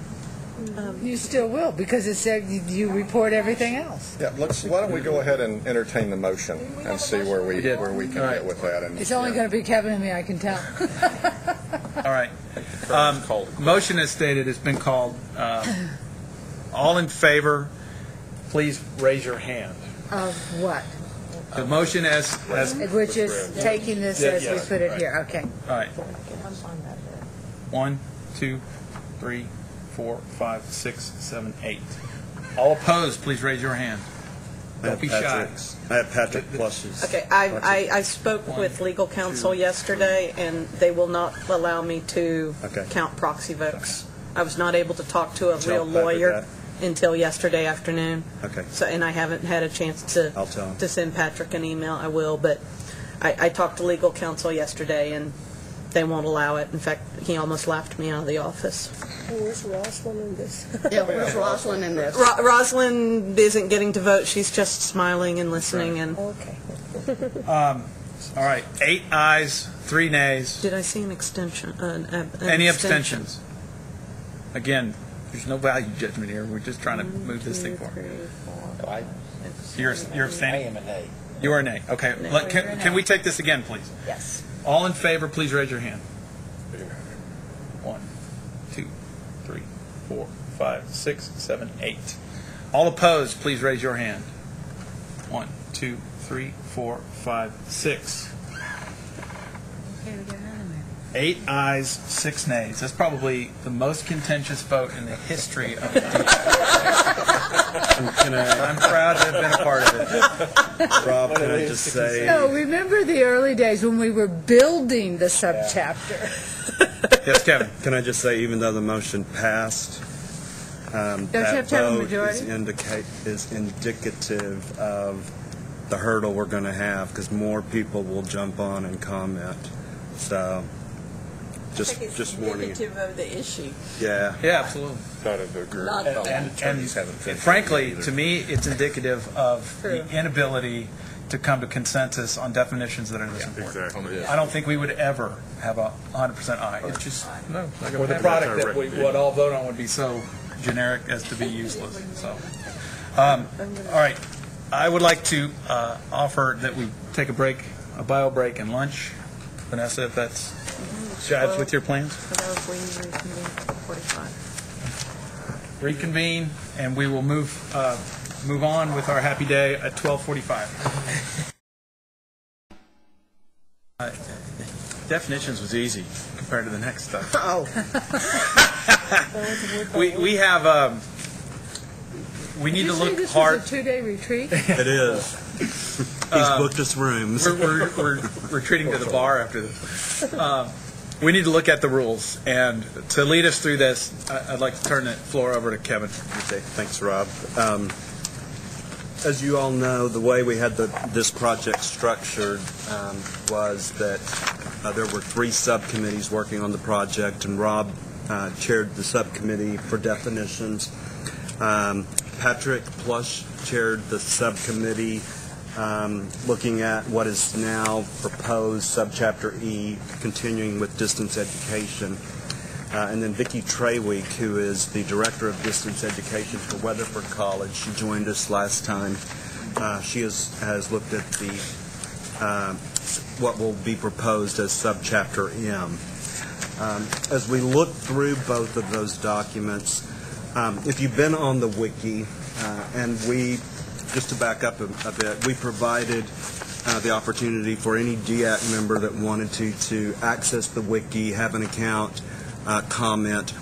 You still will, because it said you report everything else. Yeah, why don't we go ahead and entertain the motion and see where we can get with that. And It's only going to be Kevin and me, I can tell. All right. Motion as stated has been called. All in favor, please raise your hand. Of what? The motion as Which is taking this as we put it here, okay. all right. 1, 2, 3, 4, 5, 6, 7, 8. All opposed, please raise your hand. Don't be shy. I have Patrick Plush's. Okay, I spoke with legal counsel yesterday, and they will not allow me to count proxy votes. I was not able to talk to a real lawyer until yesterday afternoon. Okay. So, and I haven't had a chance to send Patrick an email. I will, but I talked to legal counsel yesterday, and they won't allow it. In fact, he almost laughed me out of the office. Where's Rosalind in this? Yeah, where's Rosalind in this? Rosalind isn't getting to vote. She's just smiling and listening. And Okay. All right. 8 ayes, 3 nays. did I see an extension? Any abstentions? Again, there's no value judgment here. We're just trying to move this thing forward. You're abstaining? I am a nay. You are a nay. Okay. Can we take this again, please? Yes. All in favor, please raise your hand. 1, 2, 3, 4, 5, 6, 7, 8. All opposed, please raise your hand. 1, 2, 3, 4, 5, 6. 8 ayes, 6 nays. That's probably the most contentious vote in the history of the DEAC. I'm proud to have been a part of it. Rob, can I just say... No, remember the early days when we were building the subchapter? Yes, Kevin. Can I just say, even though the motion passed, you that have to have a vote majority? is indicative of the hurdle we're going to have, because more people will jump on and comment. So, just warning you. Indicative of the issue. Yeah. Yeah, absolutely. Not in the group. And frankly, to me, it's indicative of the inability to come to consensus on definitions that are this important. Exactly. I don't think we would ever have a 100% aye. It's just, No, or the product that we would all vote on would be so generic as to be useless. So, all right. I would like to offer that we take a break, a bio break and lunch. Vanessa, if that's jives with your plans. Reconvene, and we will move on with our happy day at 12:45. Definitions was easy compared to the next stuff. Oh. we have we need to look this hard. was a 2-day retreat? It is. He's booked us rooms. We're retreating to the bar after this. We need to look at the rules, and to lead us through this, I'd like to turn the floor over to Kevin. Okay, thanks, Rob. As you all know, the way we had this project structured was that there were 3 subcommittees working on the project, and Rob chaired the subcommittee for definitions. Patrick Plush chaired the subcommittee looking at what is now proposed subchapter E, continuing with distance education. And then Vicki Traweek, who is the director of distance education for Weatherford College, she joined us last time. She has looked at the what will be proposed as subchapter M. As we look through both of those documents, if you've been on the wiki, and just to back up a bit, we provided the opportunity for any DEAC member that wanted to access the wiki, have an account, comment,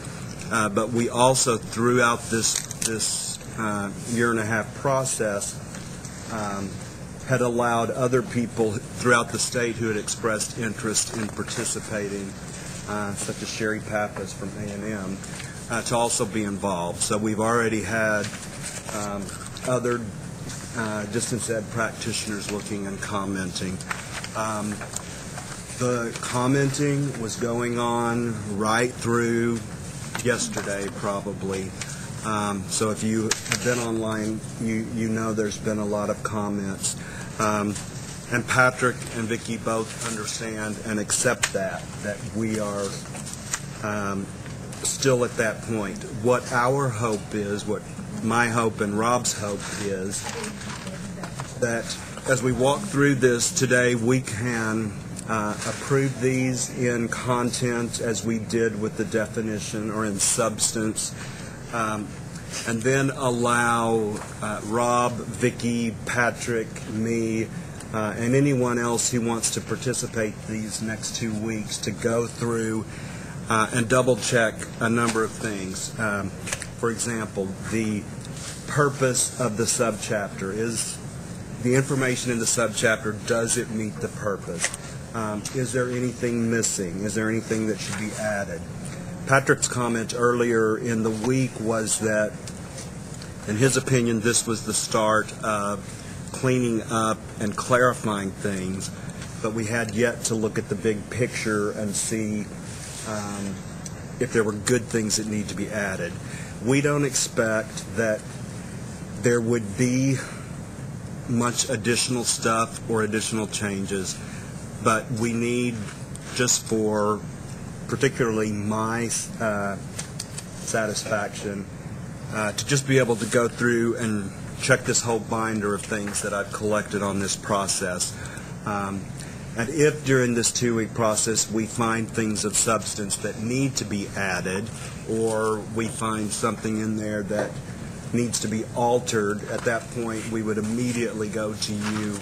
but we also, throughout this year and a half process, had allowed other people throughout the state who had expressed interest in participating, such as Sherry Pappas from A&M, to also be involved. So we've already had other distance ed practitioners looking and commenting. The commenting was going on right through yesterday, probably. So if you have been online, you know there's been a lot of comments. And Patrick and Vicki both understand and accept that we are still at that point. What our hope is, what my hope and Rob's hope is, that as we walk through this today, we can approve these in content as we did with the definition, or in substance, and then allow Rob, Vicki, Patrick, me, and anyone else who wants to participate these next 2 weeks to go through and double check a number of things. For example, the purpose of the subchapter. Is the information in the subchapter, does it meet the purpose? Is there anything missing? Is there anything that should be added? Patrick's comment earlier in the week was that, in his opinion, this was the start of cleaning up and clarifying things, but we had yet to look at the big picture and see if there were good things that need to be added. We don't expect that there would be much additional stuff or additional changes, but we need, just for particularly my satisfaction, to just be able to go through and check this whole binder of things that I've collected on this process. And if during this 2-week process we find things of substance that need to be added, or we find something in there that needs to be altered, at that point we would immediately go to you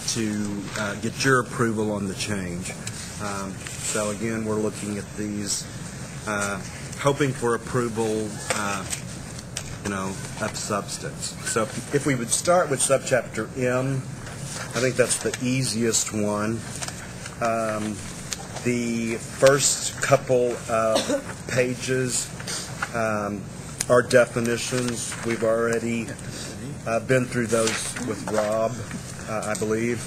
to get your approval on the change. So again, we're looking at these, hoping for approval, of substance. So if we would start with subchapter M, I think that's the easiest one. The first couple of pages are definitions. We've already been through those with Rob, I believe.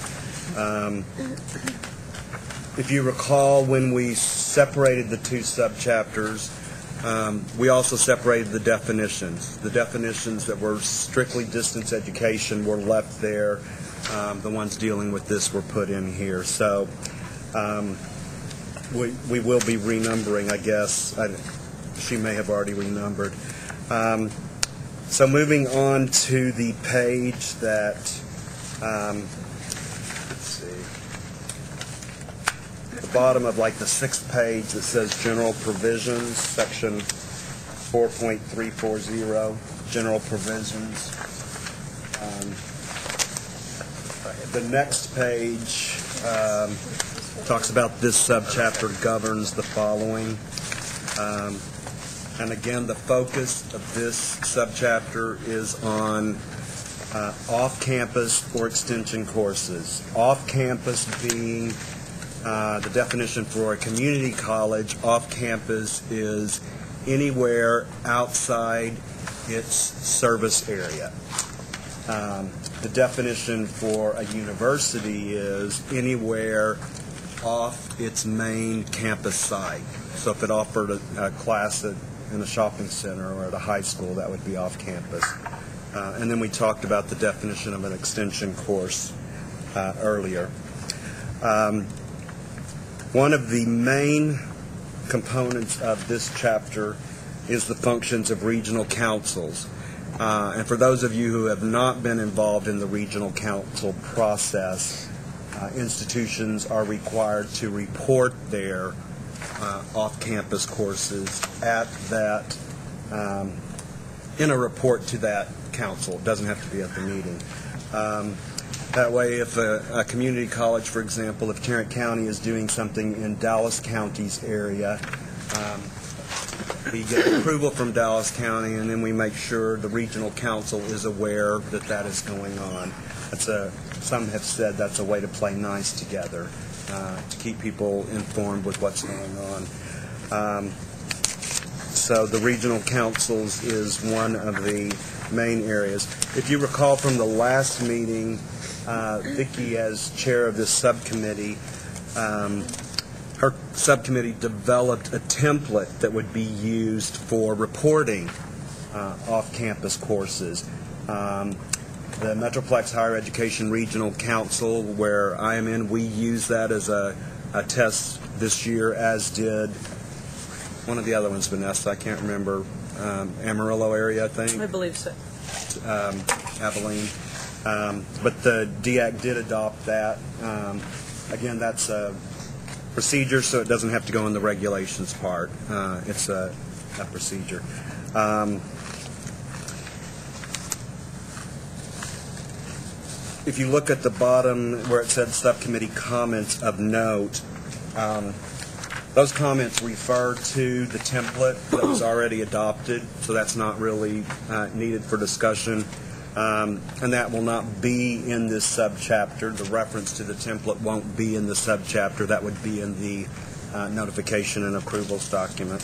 If you recall, when we separated the two subchapters, we also separated the definitions. The definitions that were strictly distance education were left there. The ones dealing with this were put in here. So we will be renumbering, I guess. She may have already renumbered. So moving on to the page that, let's see, the bottom of like the 6th page that says General Provisions, section 4.340, General Provisions. The next page talks about this subchapter governs the following. And again, the focus of this subchapter is on off-campus or extension courses. Off-campus being the definition for a community college. Off-campus is anywhere outside its service area. The definition for a university is anywhere off its main campus site. So if it offered a class in a shopping center or at a high school, that would be off campus. And then we talked about the definition of an extension course earlier. One of the main components of this chapter is the functions of regional councils. And for those of you who have not been involved in the regional council process, institutions are required to report their off-campus courses at that, in a report to that council. It doesn't have to be at the meeting. That way, if a community college, for example, if Tarrant County is doing something in Dallas County's area, we get approval from Dallas County, and then we make sure the regional council is aware that that is going on. Some have said that's a way to play nice together, to keep people informed with what's going on. So the regional councils is one of the main areas. If you recall from the last meeting, Vicki, as chair of this subcommittee, her subcommittee developed a template that would be used for reporting off-campus courses. The Metroplex Higher Education Regional Council, where I am in, we use that as a test this year, as did one of the other ones, Vanessa, I can't remember, Amarillo area, I think. I believe so. Abilene. But the DEAC did adopt that. Again, that's a procedure, so it doesn't have to go in the regulations part. It's a procedure. If you look at the bottom where it said subcommittee comments of note, those comments refer to the template that was already adopted, so that's not really needed for discussion. And that will not be in this subchapter. The reference to the template won't be in the subchapter. That would be in the notification and approvals document.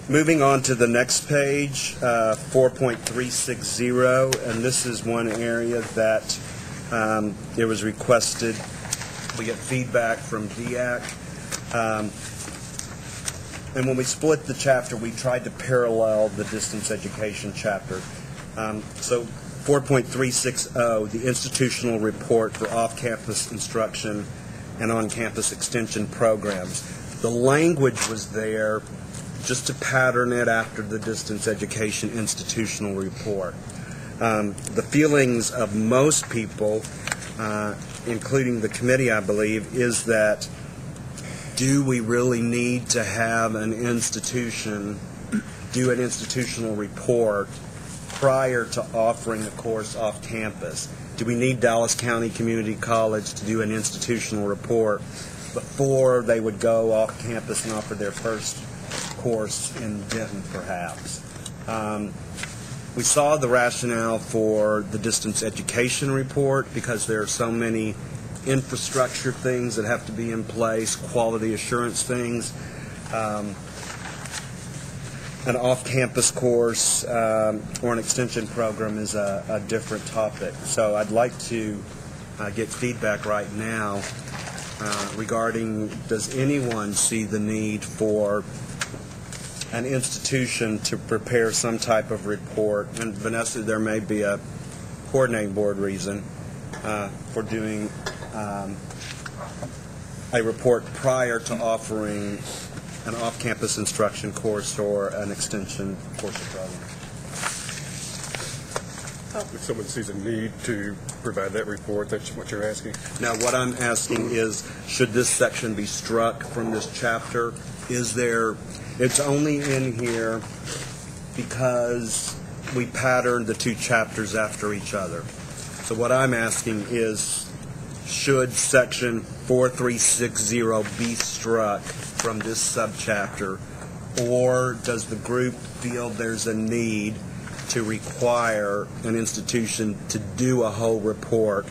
Moving on to the next page, 4.360, and this is one area that it was requested. We get feedback from DEAC. And when we split the chapter, we tried to parallel the distance education chapter. So 4.360, the institutional report for off-campus instruction and on-campus extension programs. The language was there just to pattern it after the distance education institutional report. The feelings of most people, including the committee, I believe, is that do we really need to have an institution do an institutional report prior to offering a course off campus? Do we need Dallas County Community College to do an institutional report before they would go off campus and offer their first course in Denton, perhaps? We saw the rationale for the distance education report because there are so many infrastructure things that have to be in place, quality assurance things. An off-campus course or an extension program is a different topic. So I'd like to get feedback right now regarding, does anyone see the need for an institution to prepare some type of report? And Vanessa, there may be a coordinating board reason for doing a report prior to offering an off-campus instruction course or an extension course or program. If someone sees a need to provide that report, that's what you're asking? Now, what I'm asking is, should this section be struck from this chapter? Is there, it's only in here because we patterned the two chapters after each other. So what I'm asking is, should section 4360 be struck from this subchapter, or does the group feel there's a need to require an institution to do a whole report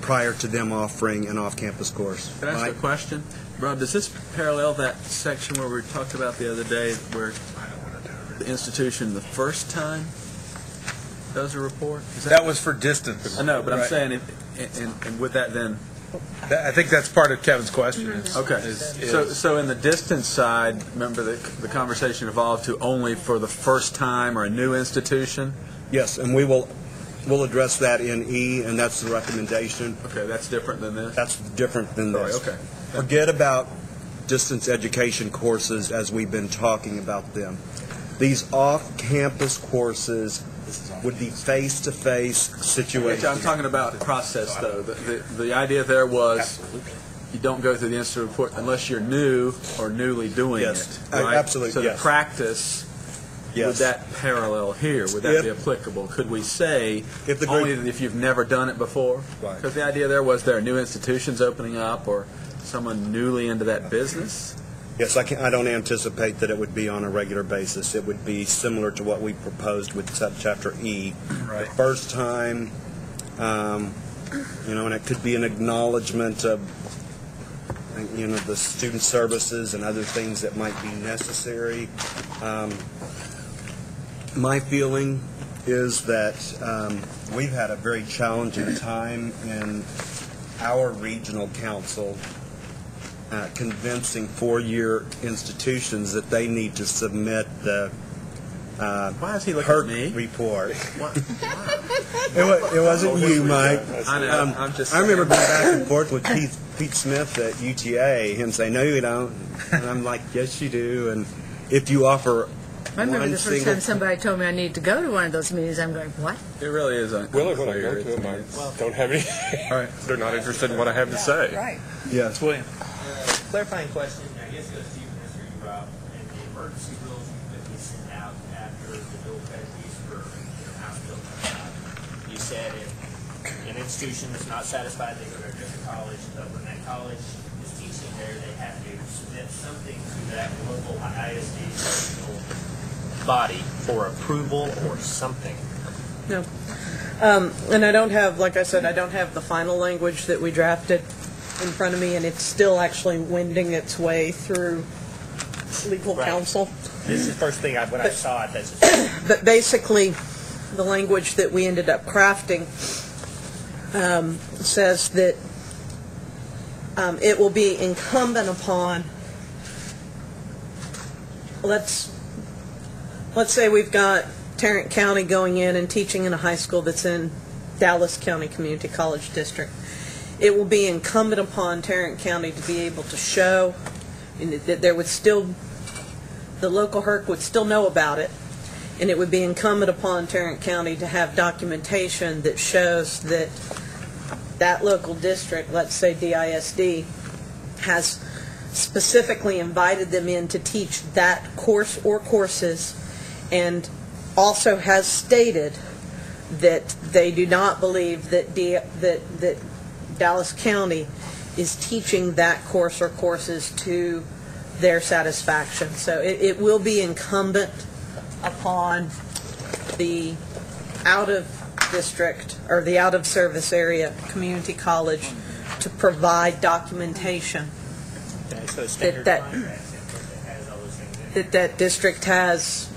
prior to them offering an off-campus course? Can I ask a question? Rob, does this parallel that section where we talked about the other day where the institution the first time does a report? That was for distance. I know, but Right. I'm saying, and with that then... I think that's part of Kevin's question. Okay. So in the distance side, remember the conversation evolved to only for the first time or a new institution? Yes, and we'll address that in E, and that's the recommendation. Okay, that's different than this? That's different than this. Okay. Forget about distance education courses as we've been talking about them. These off-campus courses would be face-to-face situations. I'm talking about process, though. The idea there was you don't go through the institute report unless you're new or newly doing Yes, it. Right? absolutely, So yes. the practice, Yes. would that parallel here? Would that be applicable? Could we say If the only group- if you've never done it before? Right. Because the idea there was there are new institutions opening up or someone newly into that business? Yes, I don't anticipate that it would be on a regular basis. It would be similar to what we proposed with subchapter E. Right. The first time, and it could be an acknowledgement of, the student services and other things that might be necessary. My feeling is that we've had a very challenging time in our regional council convincing four-year institutions that they need to submit the Why is he looking at me? report. It wasn't you, Mike. I know. I'm just I remember saying. going back and forth with Pete Smith at UTA, him saying, "No, you don't," and I'm like, "Yes, you do." And if you offer I remember one the first single time somebody told me I need to go to one of those meetings, I'm going, what? It really is Really, when I unclear go to to them, I me. don't have any. All right. They're not interested in what I have to say. Right. yes, William. Clarifying question, I guess it goes to you, Mr. Rob, and the emergency rules that we sent out after the bill piece for House Bill 25. You said if an institution is not satisfied, they go to a different college, but when that college is teaching there, they have to submit something to that local ISD regional body for approval or something. No. And I don't have, like I said, I don't have the final language that we drafted in front of me, and it's still actually wending its way through legal Right. counsel. This is the first thing when I saw it. That's just, But basically, the language that we ended up crafting says that it will be incumbent upon, let's say we've got Tarrant County going in and teaching in a high school that's in Dallas County Community College District. It will be incumbent upon Tarrant County to be able to show, and that there would still, the local HERC would still know about it, and it would be incumbent upon Tarrant County to have documentation that shows that that local district, let's say DISD, has specifically invited them in to teach that course or courses, and also has stated that they do not believe that that Dallas County is teaching that course or courses to their satisfaction. So it will be incumbent upon the out-of-district or the out-of-service area community college to provide documentation okay, so standard that contracts that has all those things in it. that district has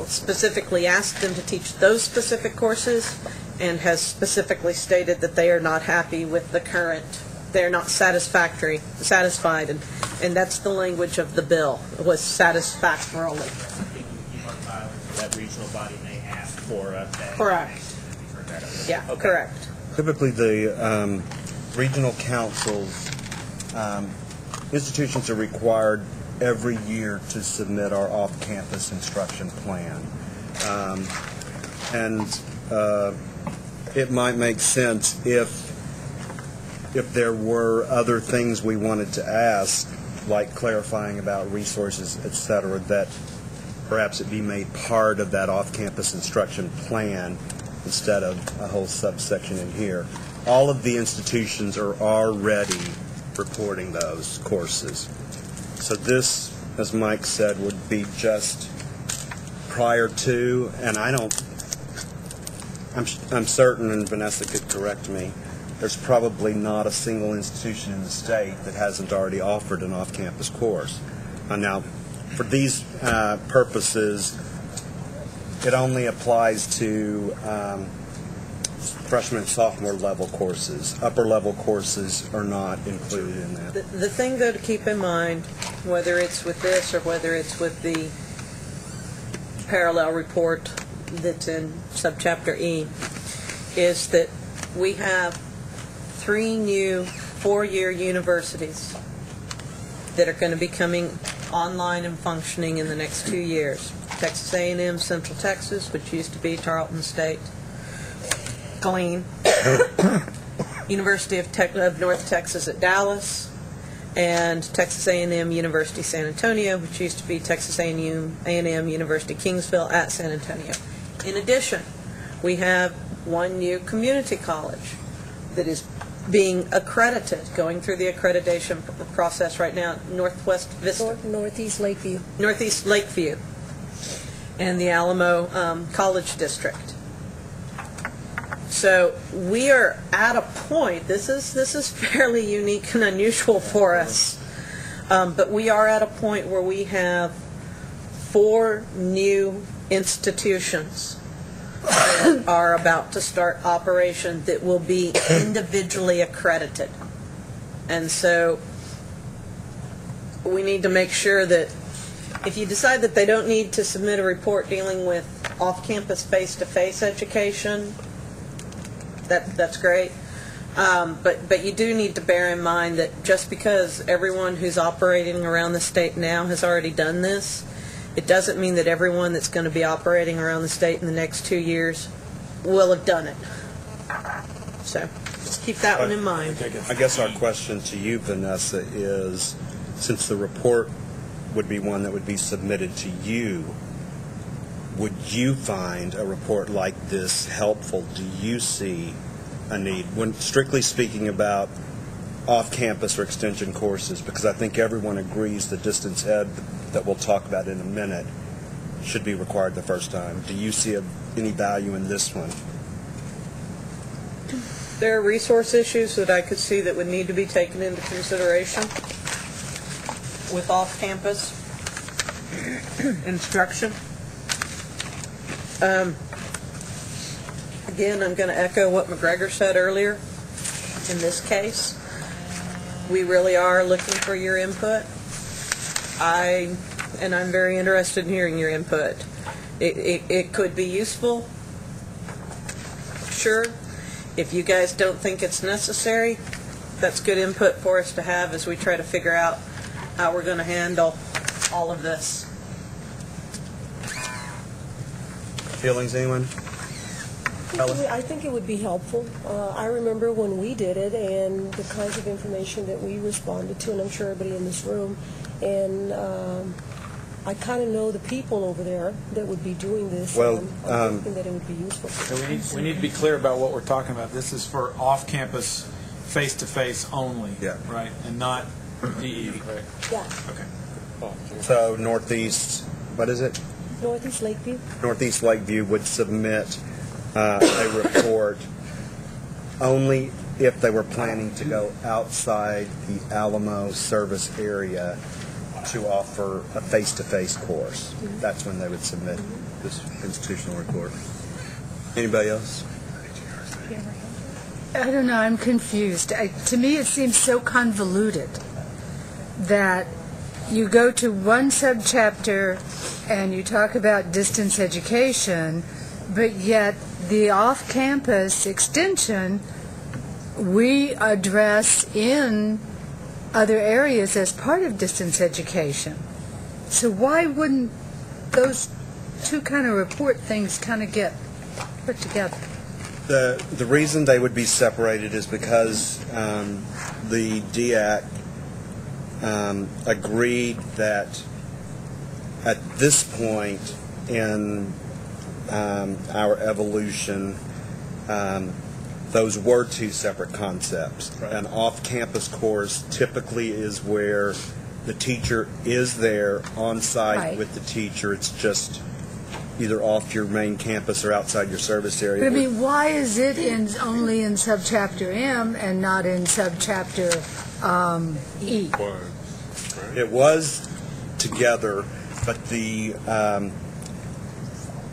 specifically asked them to teach those specific courses, and has specifically stated that they are not happy with the current, they're not satisfied, and that's the language of the bill, was satisfactorily. Something you keep on file until that regional body may ask for that. Correct. Yeah, Okay. correct. typically the regional councils, institutions are required every year to submit our off-campus instruction plan. And it might make sense if there were other things we wanted to ask, like clarifying about resources, et cetera, that perhaps it be made part of that off-campus instruction plan instead of a whole subsection in here. All of the institutions are already reporting those courses. So this, as Mike said, would be just prior to, and I'm certain, and Vanessa could correct me, there's probably not a single institution in the state that hasn't already offered an off-campus course. Now, for these purposes, it only applies to freshman and sophomore level courses. Upper level courses are not included in that. The thing, though, to keep in mind, whether it's with this or whether it's with the parallel report that's in subchapter E, is that we have 3 new 4-year universities that are going to be coming online and functioning in the next 2 years. Texas A&M Central Texas, which used to be Tarleton State, Killeen, University of North Texas at Dallas, and Texas A&M University San Antonio, which used to be Texas A&M University Kingsville at San Antonio. In addition, we have 1 new community college that is being accredited, going through the accreditation process right now, Northwest Vista. Northeast Lakeview. Northeast Lakeview, and the Alamo College District. So we are at a point, this is fairly unique and unusual for us, but we are at a point where we have 4 new institutions that are about to start operation that will be individually accredited. And so we need to make sure that If you decide that they don't need to submit a report dealing with off-campus face-to-face education, that's great. But you do need to bear in mind that just because everyone who's operating around the state now has already done this, it doesn't mean that everyone that's going to be operating around the state in the next 2 years will have done it. So just keep that one in mind. I guess our question to you, Vanessa, is since the report would be one that would be submitted to you, would you find a report like this helpful? Do you see a need, when strictly speaking about off-campus or extension courses, because I think everyone agrees the distance ed that we'll talk about in a minute should be required the first time. Do you see any value in this one? There are resource issues that I could see that would need to be taken into consideration with off-campus instruction. Again, I'm going to echo what McGregor said earlier. In this case, we really are looking for your input. I'm very interested in hearing your input. It could be useful, sure. If you guys don't think it's necessary, that's good input for us to have as we try to figure out how we're going to handle all of this. Feelings, anyone? I think it would be helpful. I remember when we did it and the kinds of information that we responded to, and I'm sure everybody in this room, and I kind of know the people over there that would be doing this. Well, I'm thinking that it would be useful. So we need to be clear about what we're talking about. This is for off-campus, face-to-face only, right? And not DE, right? Yeah. Okay. So Northeast, what is it? Northeast Lakeview. Northeast Lakeview would submit a report only if they were planning to go outside the Alamo service area to offer a face-to-face course. That's when they would submit this institutional report. Anybody else? I don't know, I'm confused. To me, it seems so convoluted that you go to one subchapter and you talk about distance education, but yet the off-campus extension we address in other areas as part of distance education. So why wouldn't those two kind of report things kind of get put together? The reason they would be separated is because the DEAC agreed that at this point in our evolution, those were two separate concepts. Right. An off-campus course typically is where the teacher is there on site with the teacher. It's just either off your main campus or outside your service area. But I mean, why is it only in subchapter M and not in subchapter E? It was together, but the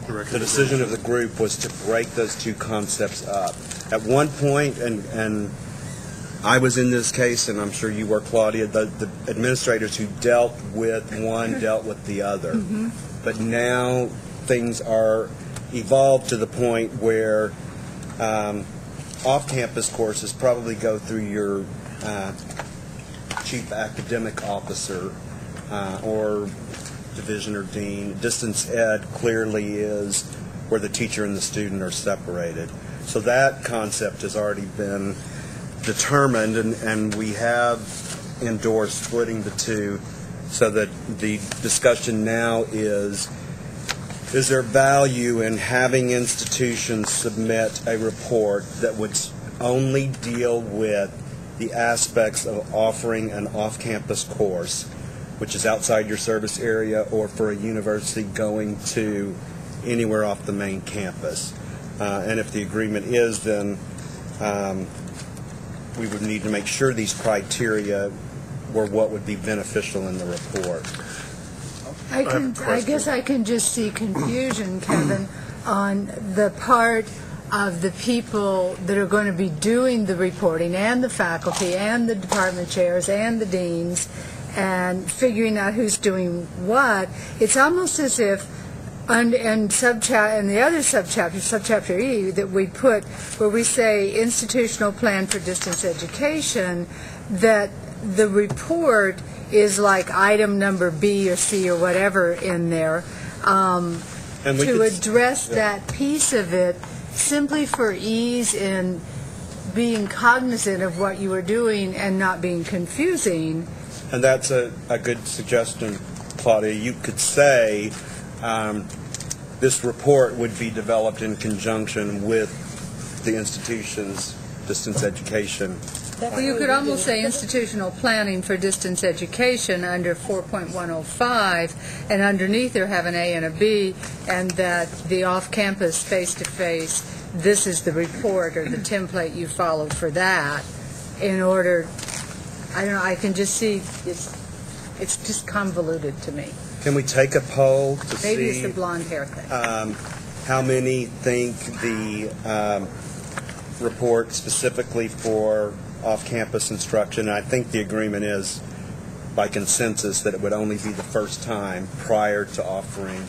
decision of the group was to break those two concepts up. At one point, and I was in this case, and I'm sure you were, Claudia, the administrators who dealt with one dealt with the other. Mm-hmm. But now things are evolved to the point where off-campus courses probably go through your chief academic officer or division or dean. Distance ed clearly is where the teacher and the student are separated. So that concept has already been determined, and we have endorsed splitting the two, so that the discussion now is there value in having institutions submit a report that would only deal with the aspects of offering an off-campus course, which is outside your service area, or for a university going to anywhere off the main campus. And if the agreement is, then we would need to make sure these criteria were what would be beneficial in the report. I guess I can just see confusion, Kevin, on the part of the people that are going to be doing the reporting, and the faculty, and the department chairs, and the deans, and figuring out who's doing what, it's almost as if and the other subchapter E that we put, where we say institutional plan for distance education, that the report is like item number B or C or whatever in there, to address that piece of it, simply for ease in being cognizant of what you are doing and not being confusing. And that's a good suggestion, Claudia. You could say this report would be developed in conjunction with the institution's distance education. Well, you could almost say institutional planning for distance education under 4.105, and underneath there have an A and a B, and that the off-campus face-to-face, this is the report or the template you follow for that, in order, I don't know, I can just see, it's just convoluted to me. Can we take a poll to see? Maybe it's the blonde hair thing. How many think the report specifically for off-campus instruction? I think the agreement is by consensus that it would only be the first time prior to offering.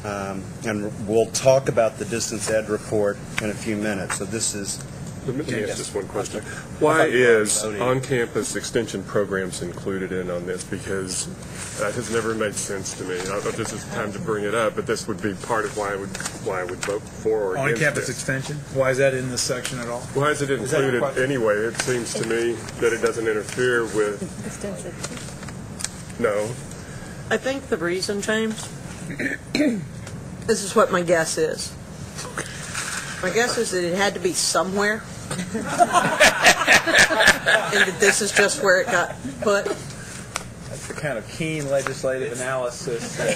And we'll talk about the distance ed report in a few minutes. So this is... Let me ask just one question. Why is on-campus extension programs included in on this? Because that has never made sense to me. I don't know if this is the time to bring it up, but this would be part of why I would vote for or against On-campus it. extension? Why is that in this section at all? Why is it included anyway? It seems to me that it doesn't interfere with... No. I think the reason, James, this is what my guess is. My guess is that it had to be somewhere, and that this is just where it got put. That's the kind of keen legislative analysis. Got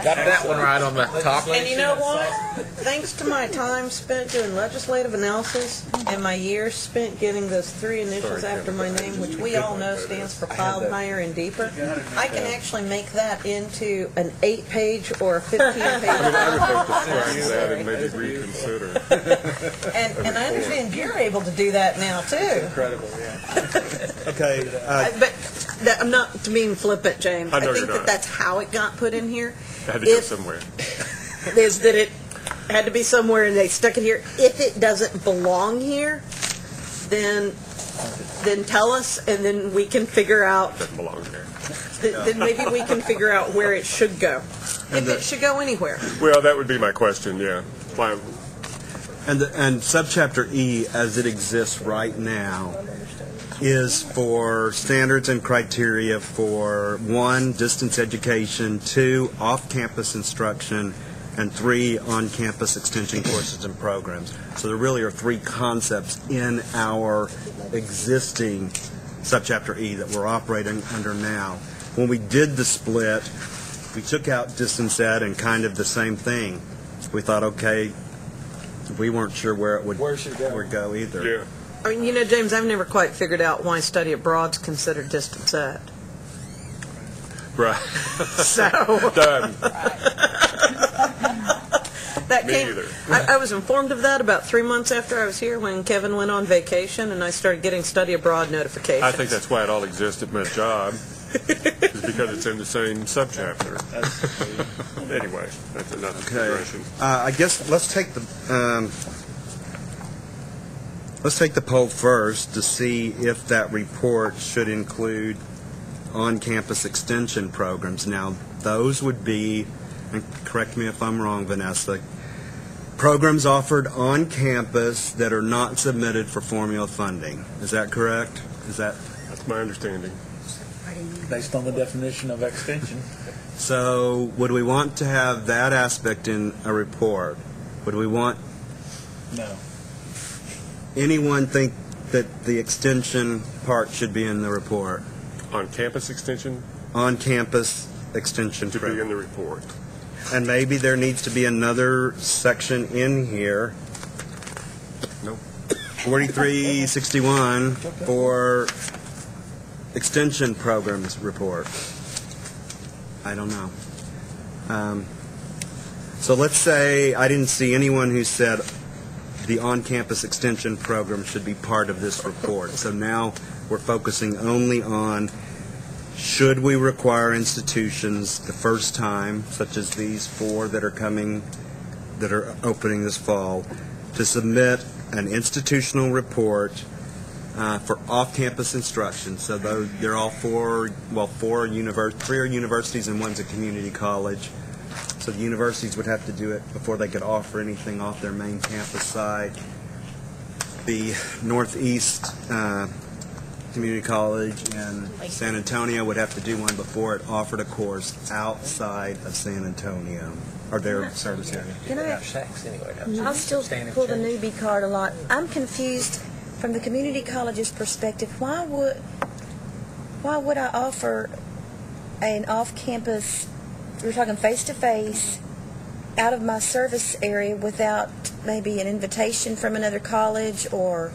that one right on the top. And you know what? Thanks to my time spent doing legislative analysis and my years spent getting those three initials after my name, which we all know stands for Wildmeyer and Deeper, I can actually make that into an 8-page or a 15-page. I would vote to strike that and maybe reconsider. And I understand you're able to do that now, too. Incredible, yeah. Okay. But I'm not being flippant, James. I know think you're not. that's how it got put in here. It had to go somewhere. Is that it had to be somewhere and they stuck it here. If it doesn't belong here, then tell us, and then we can figure out. It doesn't belong there. Then maybe we can figure out where it should go. If it should go anywhere. Well, that would be my question, yeah. Why? And subchapter E, as it exists right now, is for standards and criteria for 1, distance education, 2, off-campus instruction, and 3, on-campus extension courses and programs. So there really are 3 concepts in our existing subchapter E that we're operating under now. When we did the split, we took out distance ed and kind of the same thing. We thought, okay, we weren't sure where it would go either. Yeah. I mean, you know, James, I've never quite figured out why study abroad's considered distance ed. Right. So Done. that Me came. either. I was informed of that about 3 months after I was here when Kevin went on vacation, and I started getting study abroad notifications. I think that's why it all exists at my job, is because it's in the same subchapter. Anyway, that's another digression. I guess let's take the poll first to see if that report should include on-campus extension programs. Now, those would be, and correct me if I'm wrong, Vanessa, programs offered on campus that are not submitted for formula funding. Is that correct? That's my understanding. Based on the definition of extension. So, would we want to have that aspect in a report? Would we want No. anyone think that the extension part should be in the report? On-campus extension On-campus extension to be program. in the report. And maybe there needs to be another section in here, Nope. 4361, for extension programs report. I don't know. So let's say I didn't see anyone who said the on-campus extension program should be part of this report. So now we're focusing only on should we require institutions the first time, such as these 4 that are opening this fall, to submit an institutional report for off-campus instruction? So they're all 3 are universities and 1's a community college. So the universities would have to do it before they could offer anything off their main campus site. The Northeast Community College in San Antonio would have to do one before it offered a course outside of San Antonio, or their service area. Can I? I'll still pull the newbie card a lot. I'm confused from the community college's perspective. Why would I offer an off-campus? We're talking face-to-face, out of my service area without maybe an invitation from another college or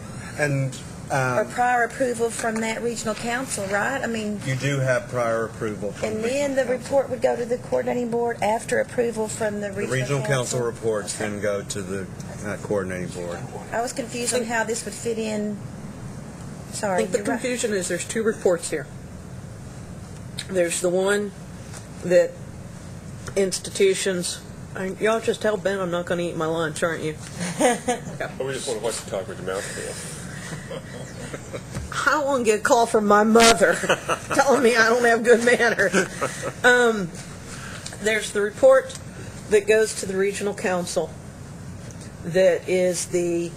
prior approval from that regional council, right? I mean, you do have prior approval from and then the report would go to the coordinating board after approval from the regional council reports then go to the coordinating board. I was confused on how this would fit in. Sorry. I think the confusion is there's 2 reports here. There's the one that institutions, y'all just tell Ben I'm not going to eat my lunch, aren't you? Oh, we just want to watch you talk with your mouth full. I don't want to get a call from my mother telling me I don't have good manners. There's the report that goes to the regional council that is the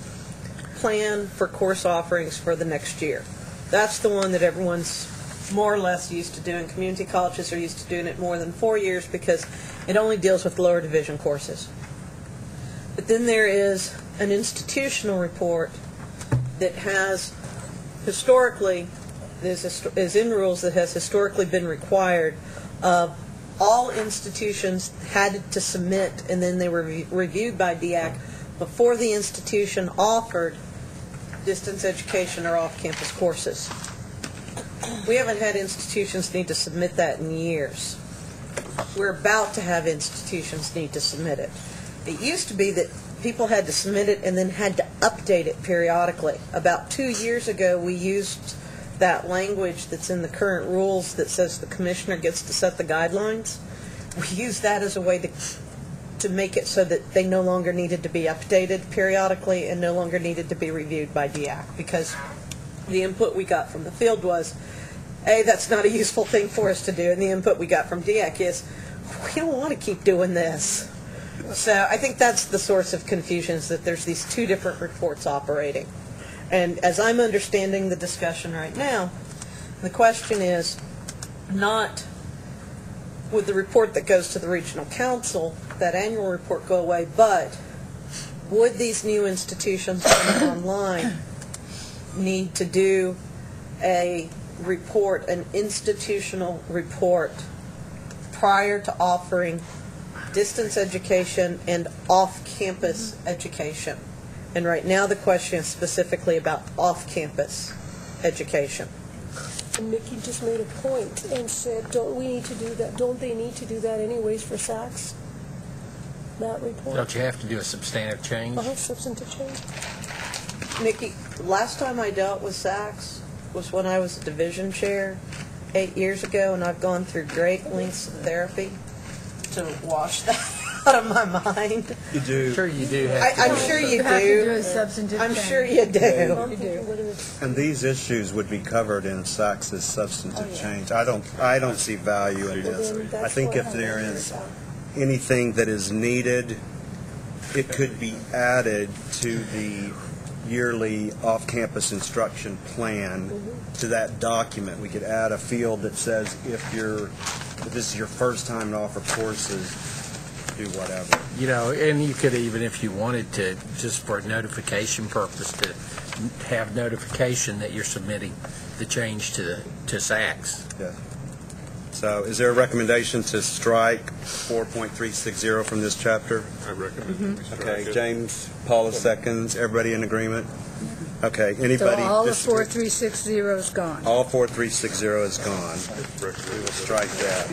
plan for course offerings for the next year. That's the one that everyone's more or less used to doing. Community colleges are used to doing it more than 4 years because it only deals with lower division courses. But then there is an institutional report that has historically, is in rules that has historically been required of all institutions had to submit, and then they were reviewed by DEAC before the institution offered distance education or off-campus courses. We haven't had institutions need to submit that in years. We're about to have institutions need to submit it. It used to be that people had to submit it and then had to update it periodically. About 2 years ago, we used that language that's in the current rules that says the commissioner gets to set the guidelines. We used that as a way to make it so that they no longer needed to be updated periodically and no longer needed to be reviewed by DEAC, because the input we got from the field was, A, that's not a useful thing for us to do, and the input we got from DEAC is, we don't want to keep doing this. So I think that's the source of confusion, is that there's these 2 different reports operating. And as I'm understanding the discussion right now, the question is not would the report that goes to the regional council, that annual report, go away, but would these new institutions coming online need to do a report, an institutional report, prior to offering distance education and off-campus education? And right now the question is specifically about off-campus education. And Mickey just made a point and said, don't we need to do that? Don't they need to do that anyways for SACs? That report? Don't you have to do a substantive change? Substantive change. Nikki, last time I dealt with SACs was when I was a division chair 8 years ago, and I've gone through great lengths of therapy to wash that out of my mind. You do. I'm sure you do have to. I'm sure you have to do do. a substantive I'm change. sure you do. And these issues would be covered in SACs substantive change. I don't see value in this. I think if there is anything that is needed, it could be added to the yearly off-campus instruction plan to that document. We could add a field that says if this is your first time to offer courses, do whatever. You know, and you could even, if you wanted to, just for a notification purpose, to have notification that you're submitting the change to SACs. Yeah. So is there a recommendation to strike 4.360 from this chapter? I recommend. Okay, James, Paula seconds. Everybody in agreement? Okay, anybody? So all of disagree? 4360 is gone. All 4360 is gone. We will strike that.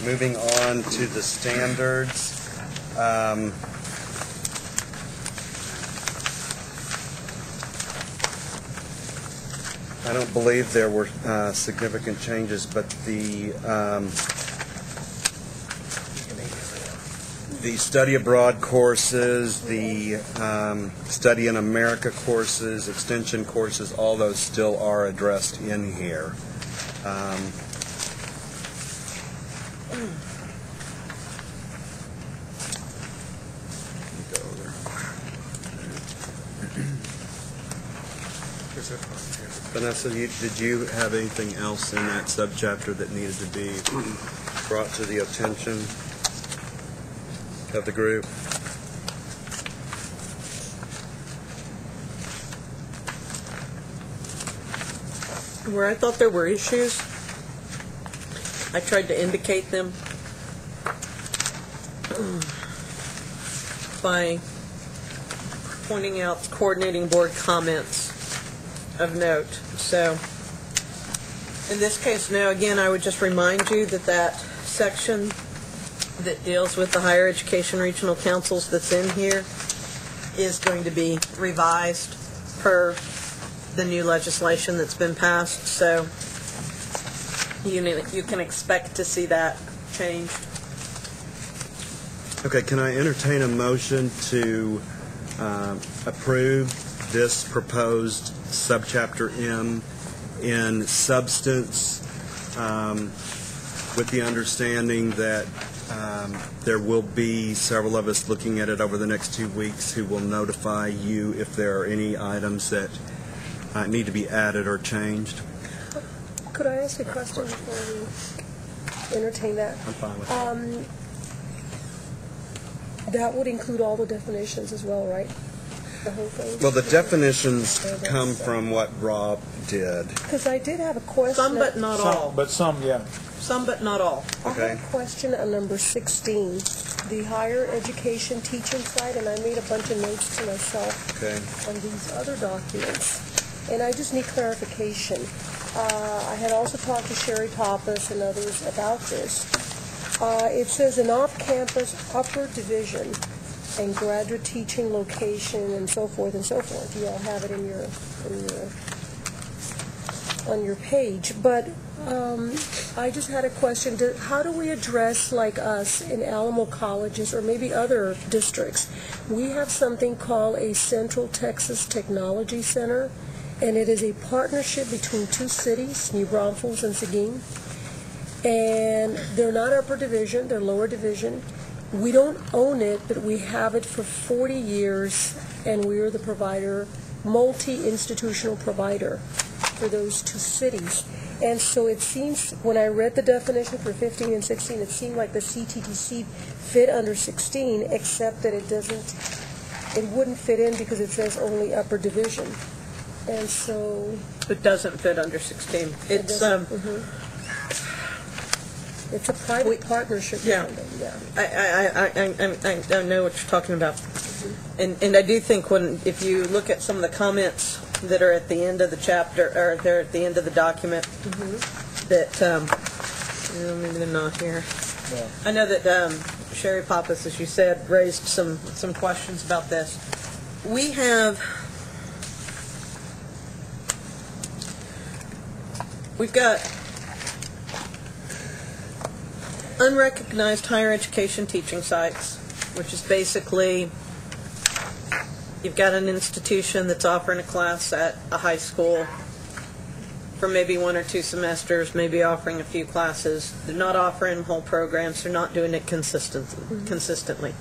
Moving on to the standards. I don't believe there were significant changes, but the study abroad courses, the study in America courses, extension courses, all those still are addressed in here. Vanessa, did you have anything else in that subchapter that needed to be brought to the attention of the group? Where I thought there were issues, I tried to indicate them by pointing out coordinating board comments of note. So in this case now, again, I would just remind you that that section that deals with the higher education regional councils that's in here is going to be revised per the new legislation that's been passed. So you can expect to see that changed. Okay, can I entertain a motion to approve this proposed subchapter M in substance, with the understanding that there will be several of us looking at it over the next 2 weeks who will notify you if there are any items that need to be added or changed? Could I ask a question before we entertain that? I'm fine with that. That would include all the definitions as well, right? The whole thing? Well, the definitions come from what Rob did. Because I did have a question. Some, but not all. But some, yeah. Some, but not all. I have a question on number 16, the higher education teaching side, and I made a bunch of notes to myself on these other documents, and I just need clarification. I had also talked to Sherry Pappas and others about this. It says an off-campus upper division and graduate teaching location and so forth and so forth. You all have it on your page, but I just had a question. How do we address, like us in Alamo colleges or maybe other districts? We have something called a Central Texas Technology Center, and it is a partnership between two cities, New Braunfels and Seguin, and they're not upper division, they're lower division. We don't own it, but we have it for 40 years, and we are the provider, multi-institutional provider for those two cities. And so it seems, when I read the definition for 15 and 16, it seemed like the CTTC fit under 16, except that it wouldn't fit in because it says only upper division. And so... It doesn't fit under 16. It's a private partnership. Yeah. I know what you're talking about. And I do think if you look at some of the comments that are at the end of the chapter, or they're at the end of the document, that, maybe they're not here. Yeah. I know that Sherry Pappas, as you said, raised some questions about this. We've got unrecognized higher education teaching sites, which is basically you've got an institution that's offering a class at a high school for maybe 1 or 2 semesters, maybe offering a few classes. They're not offering whole programs. They're not doing it consistently.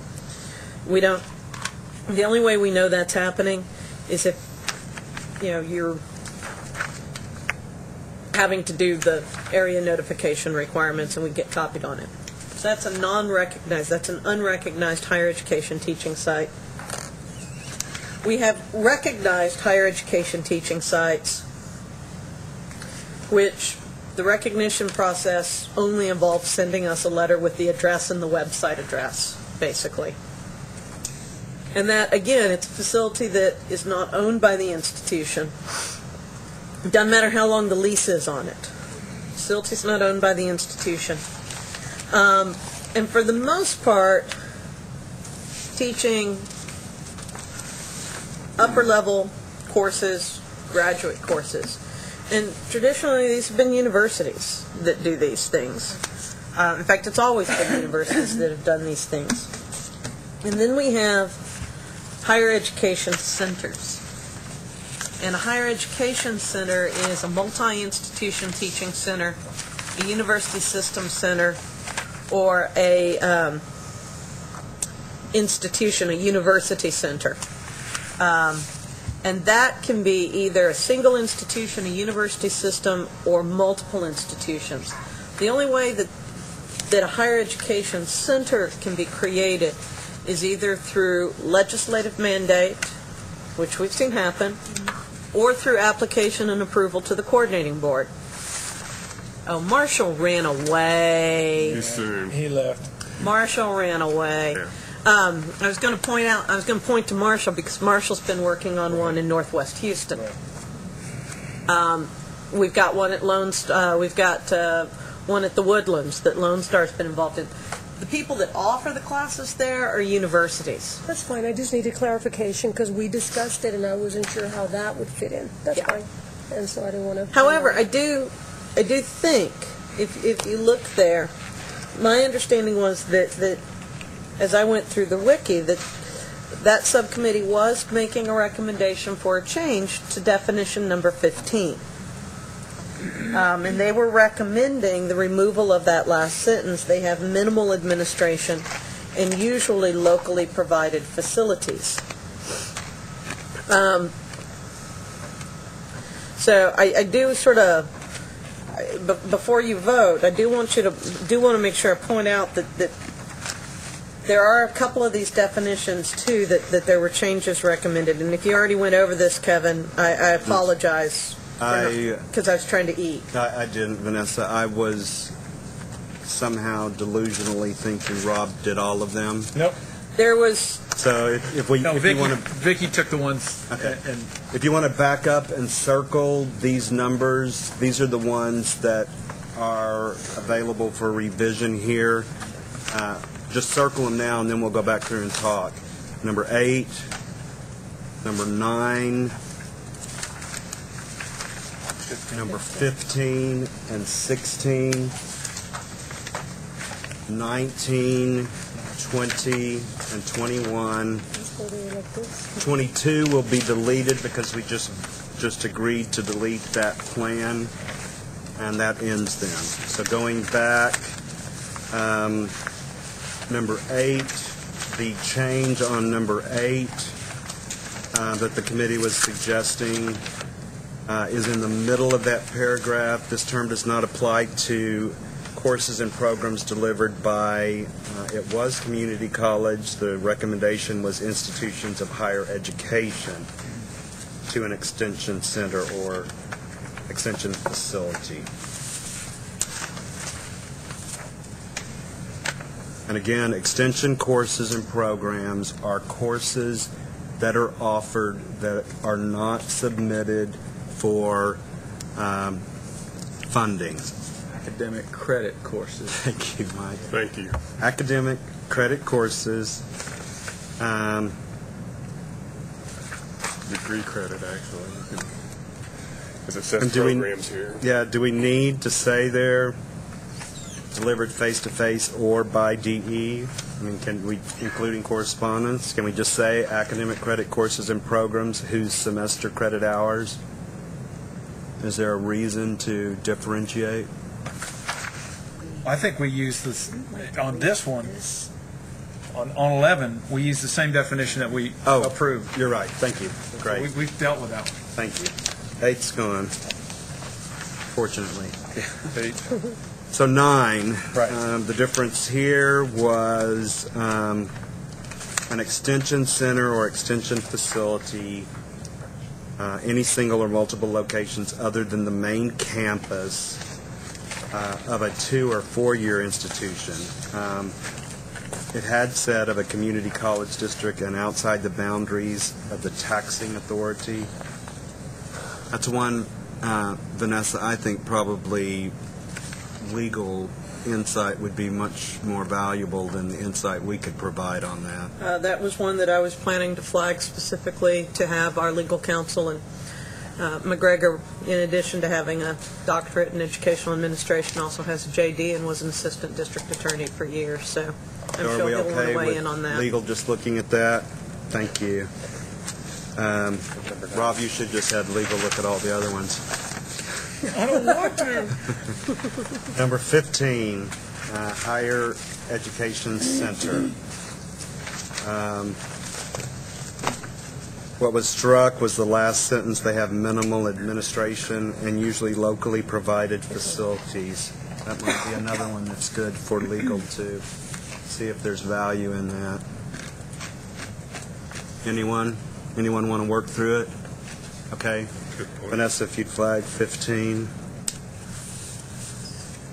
The only way we know that's happening is if you're having to do the area notification requirements and we get copied on it. So that's an unrecognized higher education teaching site. We have recognized higher education teaching sites, which the recognition process only involves sending us a letter with the address and the website address, basically. And that, again, it's a facility that is not owned by the institution. It doesn't matter how long the lease is on it. The facility's not owned by the institution. And for the most part, teaching upper-level courses, graduate courses. And traditionally, these have been universities that do these things. In fact, it's always been universities that have done these things. And then we have higher education centers. And a higher education center is a multi-institution teaching center, a university system center, or a institution, a university center. And that can be either a single institution, a university system, or multiple institutions. The only way that a higher education center can be created is either through legislative mandate, which we've seen happen, or through application and approval to the coordinating board. Oh, Marshall ran away. He left. Marshall ran away. Yeah. I was going to point to Marshall because Marshall's been working on one in Northwest Houston. We've got one at we've got one at the Woodlands that Lone Star's been involved in. The people that offer the classes there are universities. That's fine. I just need a clarification because we discussed it and I wasn't sure how that would fit in. That's fine. And so I didn't want to. However, I do think if you look there, my understanding was that as I went through the wiki, that subcommittee was making a recommendation for a change to definition number 15. And they were recommending the removal of that last sentence. They have minimal administration and usually locally provided facilities. So I do sort of, before you vote, I do want to make sure I point out that there are a couple of these definitions, too, that there were changes recommended. And if you already went over this, Kevin, I apologize, because I was trying to eat. I didn't, Vanessa. I was somehow delusionally thinking Rob did all of them. Nope. There was... So if you want to... Vicky took the ones... Okay. And if you want to back up and circle these numbers, these are the ones that are available for revision here. Just circle them now, and then we'll go back through and talk. Number 8, number 9, number 15 and 16, 19, 20, and 21. 22 will be deleted because we just agreed to delete that plan, and that ends then. So going back, number 8, the change on number 8 that the committee was suggesting is in the middle of that paragraph. This term does not apply to courses and programs delivered by, it was community college. The recommendation was institutions of higher education to an extension center or extension facility. And again, extension courses and programs are courses that are offered that are not submitted for funding. Academic credit courses. Thank you, Mike. Thank you. Academic credit courses. Degree credit, actually. Because it says programs here. Yeah, do we need to say there delivered face-to-face or by DE? I mean, can we, including correspondence, can we just say academic credit courses and programs whose semester credit hours? Is there a reason to differentiate? I think we use this on this one. On 11, we use the same definition that we approved. You're right. Thank you. Great. So we've dealt with that one. Thank you. 8's gone, fortunately. 8. So 9, right. The difference here was an extension center or extension facility, any single or multiple locations other than the main campus of a 2- or 4-year institution. It had said of a community college district and outside the boundaries of the taxing authority. That's one, Vanessa, I think probably legal insight would be much more valuable than the insight we could provide on that. That was one that I was planning to flag specifically to have our legal counsel and McGregor, in addition to having a doctorate in educational administration, also has a JD and was an assistant district attorney for years. So I'm Are sure we he'll want okay to weigh with in on that. legal just looking at that? Thank you. Rob, you should just have legal look at all the other ones. I don't want to. Number 15, Higher Education Center. What was struck was the last sentence. They have minimal administration and usually locally provided facilities. That might be another one that's good for legal to see if there's value in that. Anyone want to work through it? Okay. Vanessa, if you'd flag 15.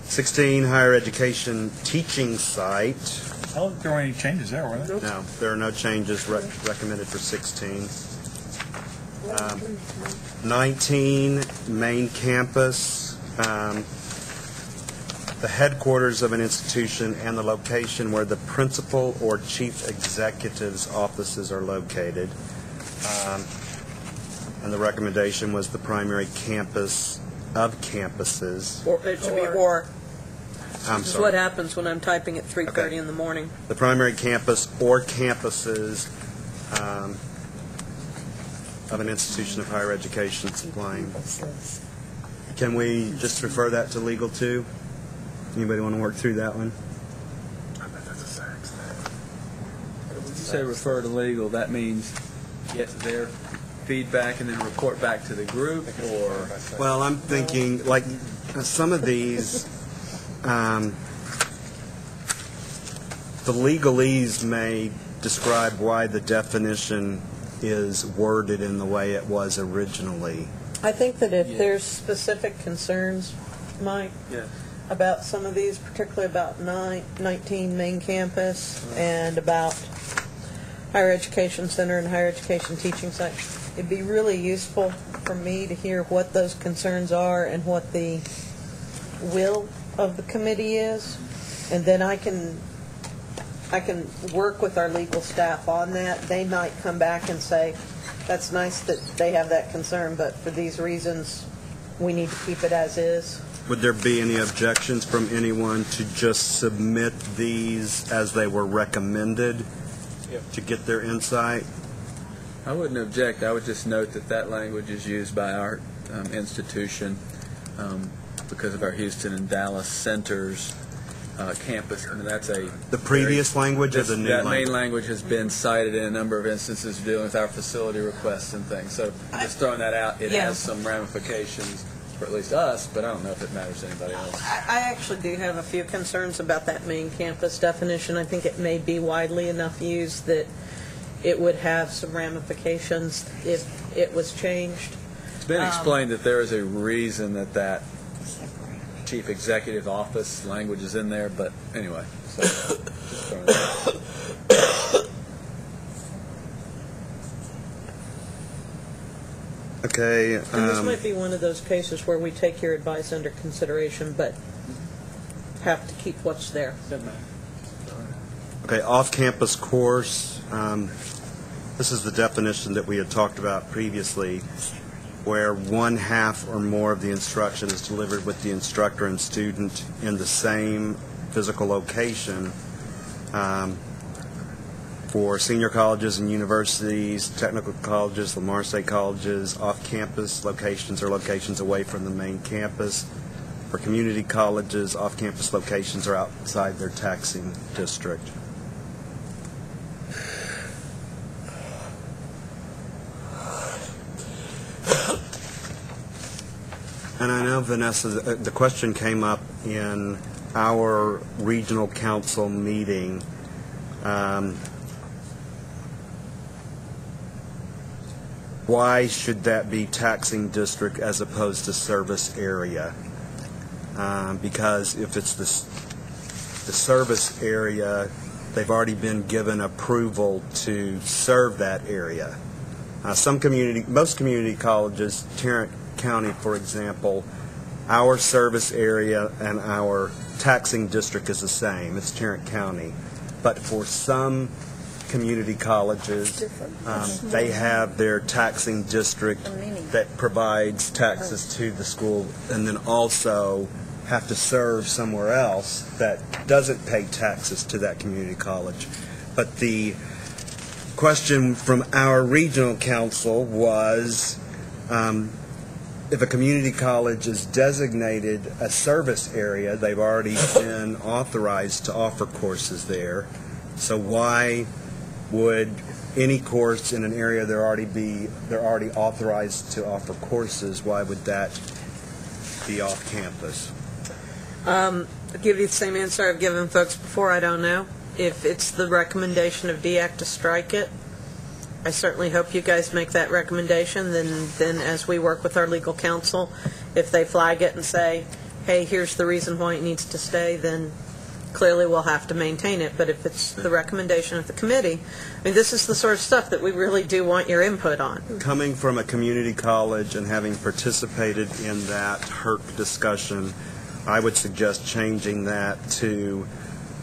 16, Higher Education Teaching Site. I don't think there were any changes there, were there? No, there are no changes recommended for 16. 19, Main Campus. The headquarters of an institution and the location where the principal or chief executive's offices are located. And the recommendation was the primary campus of campuses. Or it should be or. I'm This is sorry. what happens when I'm typing at 3:30 in the morning. The primary campus or campuses of an institution of higher education supplying. Can we just refer that to legal too? Anybody want to work through that one? When you say refer to legal, that means get their feedback and then report back to the group, or? Well, I'm thinking, like, some of these, the legalese may describe why the definition is worded in the way it was originally. I think that if there's specific concerns, Mike, about some of these, particularly about 19 main campus and about higher education center and higher education teaching site, it'd be really useful for me to hear what those concerns are and what the will of the committee is, and then I can work with our legal staff on that. They might come back and say, that's nice that they have that concern, but for these reasons, we need to keep it as is. Would there be any objections from anyone to just submit these as they were recommended to get their insight? I wouldn't object. I would just note that that language is used by our institution because of our Houston and Dallas centers campus. I mean, that's the previous language or the new language? That main language has been cited in a number of instances dealing with our facility requests and things. So just throwing that out, it has some ramifications for at least us, but I don't know if it matters to anybody else. I actually do have a few concerns about that main campus definition. I think it may be widely enough used that it would have some ramifications if it was changed. It's been explained that there is a reason that chief executive office language is in there, but anyway. So, just throwing that out. Okay. And this might be one of those cases where we take your advice under consideration, but have to keep what's there. Okay, off-campus course. This is the definition that we had talked about previously, where 1/2 or more of the instruction is delivered with the instructor and student in the same physical location. For senior colleges and universities, technical colleges, Lamar State colleges, off-campus locations are locations away from the main campus. For community colleges, off-campus locations are outside their taxing district. And I know, Vanessa, the question came up in our regional council meeting. Why should that be taxing district as opposed to service area? Because if it's the service area, they've already been given approval to serve that area. Most community colleges, Tarrant County, for example, our service area and our taxing district is the same. It's Tarrant County. But for some community colleges, they have their taxing district that provides taxes to the school and then also have to serve somewhere else that doesn't pay taxes to that community college. But the question from our regional council was, if a community college is designated a service area, they've already been authorized to offer courses there. So why would any course in an area they're already authorized to offer courses, why would that be off campus? I'll give you the same answer I've given folks before. I don't know. If it's the recommendation of DEAC to strike it, I certainly hope you guys make that recommendation. Then as we work with our legal counsel, if they flag it and say, hey, here's the reason why it needs to stay, then clearly we'll have to maintain it. But if it's the recommendation of the committee, I mean, this is the sort of stuff that we really do want your input on. Coming from a community college and having participated in that HERC discussion, I would suggest changing that to,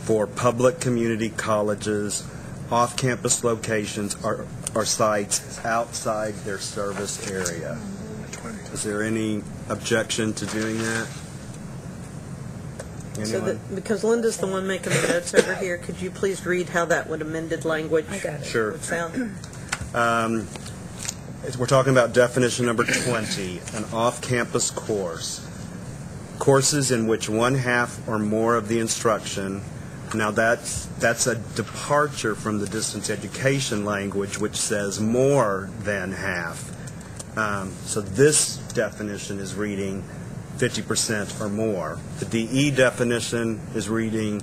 for public community colleges, off-campus locations are sites outside their service area. Is there any objection to doing that? So because Linda's the one making the notes over here, could you please read how that would amended language Sure. would sound? We're talking about definition number 20, an off-campus course. Courses in which one half or more of the instruction. Now that's a departure from the distance education language, which says more than half. So this definition is reading 50% or more. The DE definition is reading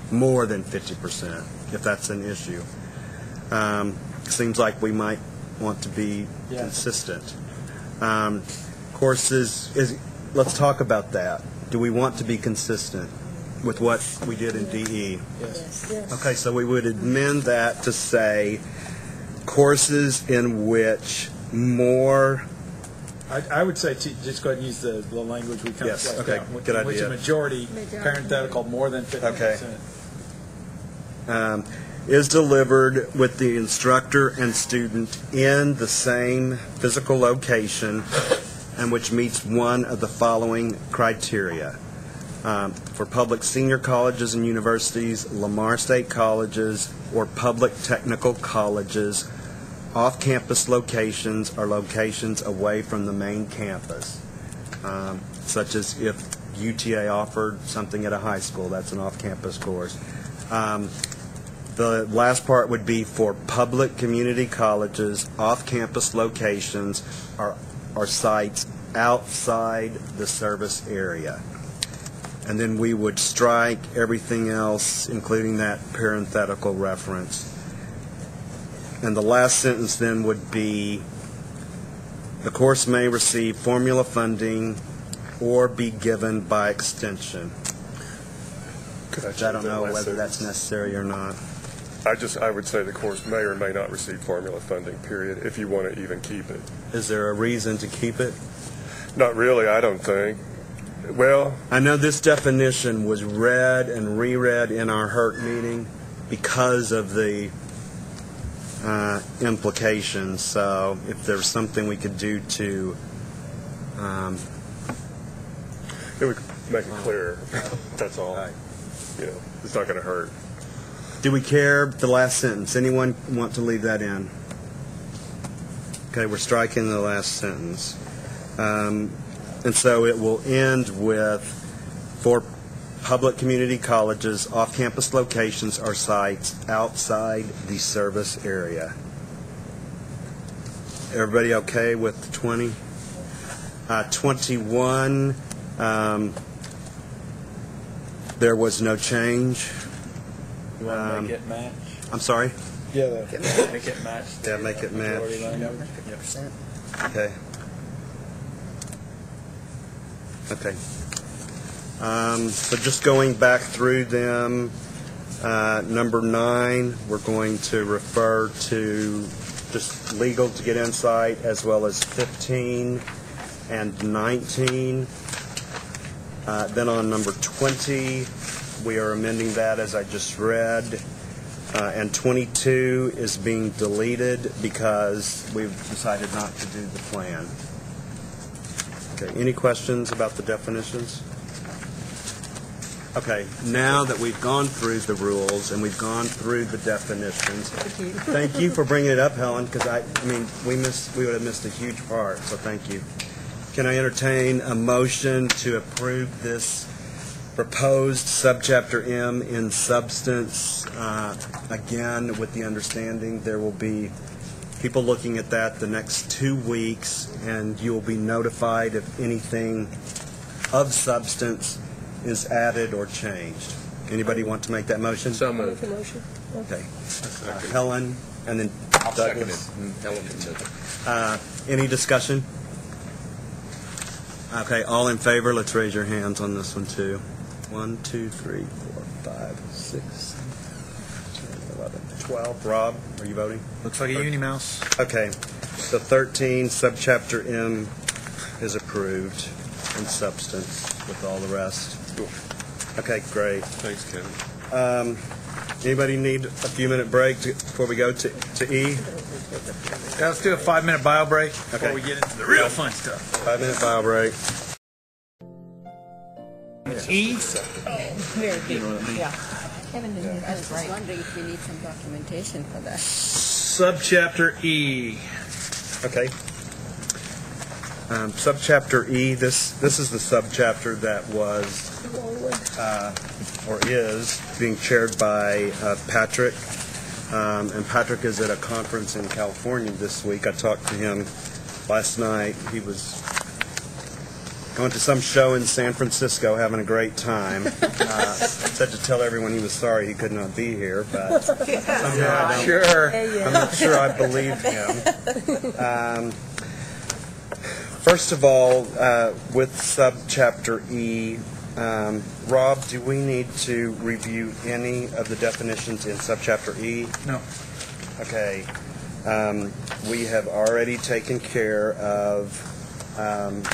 more than 50%, if that's an issue. Seems like we might want to be consistent. Courses, let's talk about that. Do we want to be consistent with what we did in DE? Yes. Okay, so we would amend that to say courses in which more. I would say just go ahead and use the language we kind of fleshed okay, out. good Which idea. a majority, parenthetical, more than 50%. Okay. Is delivered with the instructor and student in the same physical location and which meets one of the following criteria. For public senior colleges and universities, Lamar State colleges, or public technical colleges, off-campus locations are locations away from the main campus, such as if UTA offered something at a high school, that's an off-campus course. The last part would be for public community colleges, off-campus locations are sites outside the service area. And then we would strike everything else, including that parenthetical reference. And the last sentence then would be, the course may receive formula funding or be given by extension. I don't know whether that's necessary or not. I would say the course may or may not receive formula funding, period, if you want to even keep it. Is there a reason to keep it? Not really, I don't think. Well, I know this definition was read and reread in our HERC meeting because of the implications. So if there's something we could do to it would make it clearer. That's all. You know, it's not going to hurt. Do we care the last sentence? Anyone want to leave that in? Okay, we're striking the last sentence. And so it will end with, for public community colleges, off-campus locations are sites outside the service area. Everybody okay with 20? 21, there was no change. You want to make it match? I'm sorry? Yeah, make it match. Yeah, make it match. 50%. Okay. Okay. So just going back through them, number 9, we're going to refer to just legal to get insight, as well as 15 and 19. Then on number 20, we are amending that as I just read. And 22 is being deleted because we've decided not to do the plan. Okay, any questions about the definitions? Okay, now that we've gone through the rules and we've gone through the definitions, thank you for bringing it up, Helen, because I mean, we would have missed a huge part, so thank you. Can I entertain a motion to approve this proposed subchapter M in substance, again, with the understanding there will be people looking at that the next 2 weeks, and you will be notified if anything of substance is added or changed. Anybody want to make that motion? So moved. Okay. Helen, and then I'll second Douglas. it. Helen can do it. Any discussion? Okay, all in favor, let's raise your hands on this one too. 1, 2, 3, 4, 5, 6, 7, 10, 11, 12. Rob, are you voting? Looks like a uni mouse. Okay, so 13, subchapter M is approved in substance with all the rest. Okay, great. Thanks, Kevin. Anybody need a few-minute break before we go to E? Yeah, let's do a 5-minute bio break before Okay. we get into the real fun stuff. 5-minute bio break. E? Very deep, yeah. Kevin, I was just wondering if we need some documentation for that. Subchapter E. Okay. Subchapter E, this is the subchapter that was, or is, being chaired by Patrick. And Patrick is at a conference in California this week. I talked to him last night. He was going to some show in San Francisco, having a great time. Said to tell everyone he was sorry he could not be here, but somehow I don't, Sure. I'm not sure I believe him. First of all, with subchapter E, Rob, do we need to review any of the definitions in subchapter E? No. Okay. We have already taken care of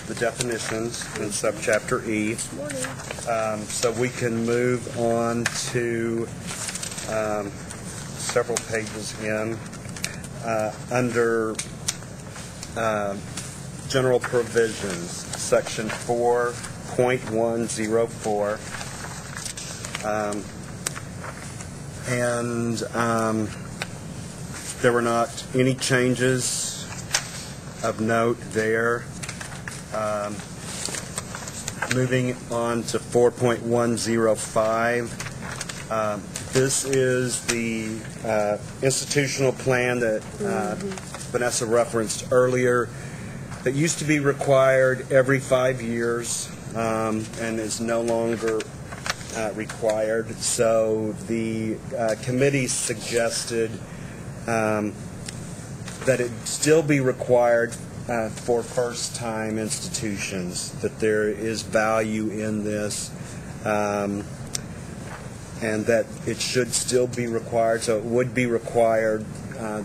the definitions in subchapter E. So we can move on to several pages in. Under General Provisions, Section 4.104. There were not any changes of note there. Moving on to 4.105. This is the institutional plan that Vanessa referenced earlier, that used to be required every 5 years and is no longer required. So the committee suggested that it still be required for first-time institutions, that there is value in this, and that it should still be required. So it would be required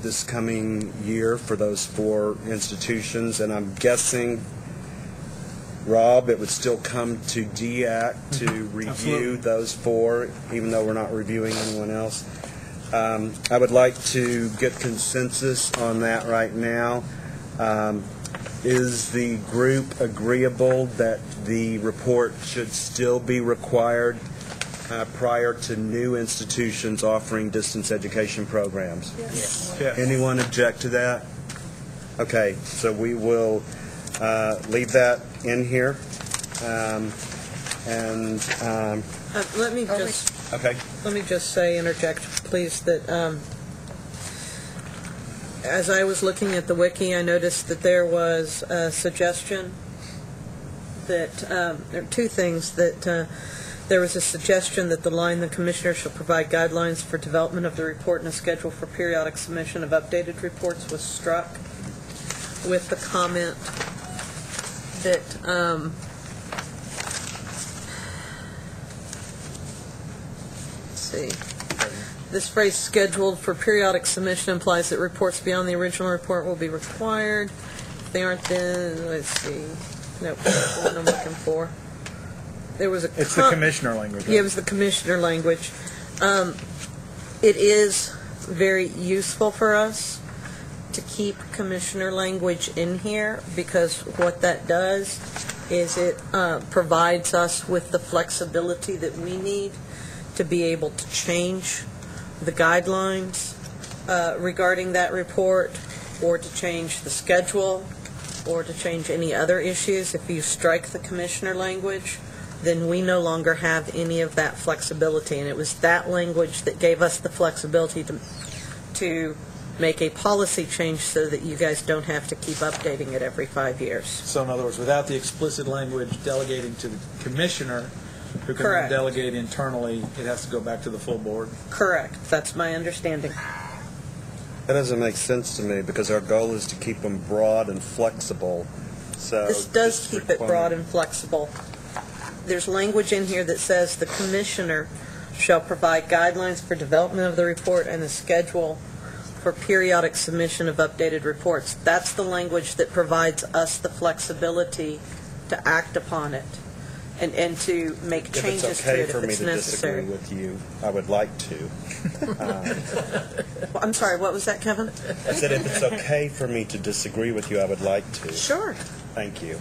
this coming year for those 4 institutions, and I'm guessing, Rob, it would still come to DEAC to review Absolutely. those 4, even though we're not reviewing anyone else. I would like to get consensus on that right now. Is the group agreeable that the report should still be required prior to new institutions offering distance education programs? Yes. Yes. Anyone object to that? Okay, so we will leave that in here. Let me just Okay. Let me just say, interject, please, that as I was looking at the wiki, I noticed that there was a suggestion that, there are 2 things, that there was a suggestion that the line, "The Commissioner shall provide guidelines for development of the report and a schedule for periodic submission of updated reports," was struck with the comment that this phrase, "scheduled for periodic submission," implies that reports beyond the original report will be required. If they aren't, then, let's see, nope, that's the one I'm looking for. There was a... It's the commissioner language, right? Yeah, it was the commissioner language. It is very useful for us to keep commissioner language in here, because what that does is it provides us with the flexibility that we need to be able to change the guidelines regarding that report, or to change the schedule, or to change any other issues. If you strike the commissioner language, then we no longer have any of that flexibility. And it was that language that gave us the flexibility to make a policy change so that you guys don't have to keep updating it every 5 years. So in other words, without the explicit language delegating to the commissioner, who can Correct. then delegate internally, it has to go back to the full board? Correct. That's my understanding. That doesn't make sense to me, because our goal is to keep them broad and flexible. So This does just keep it broad and flexible. There's language in here that says the commissioner shall provide guidelines for development of the report and a schedule for periodic submission of updated reports. That's the language that provides us the flexibility to act upon it and to make changes If it's okay to it for if me it's to necessary. disagree with you, I would like to. Well, I'm sorry, what was that, Kevin? I said if it's okay for me to disagree with you, I would like to. Sure. Thank you.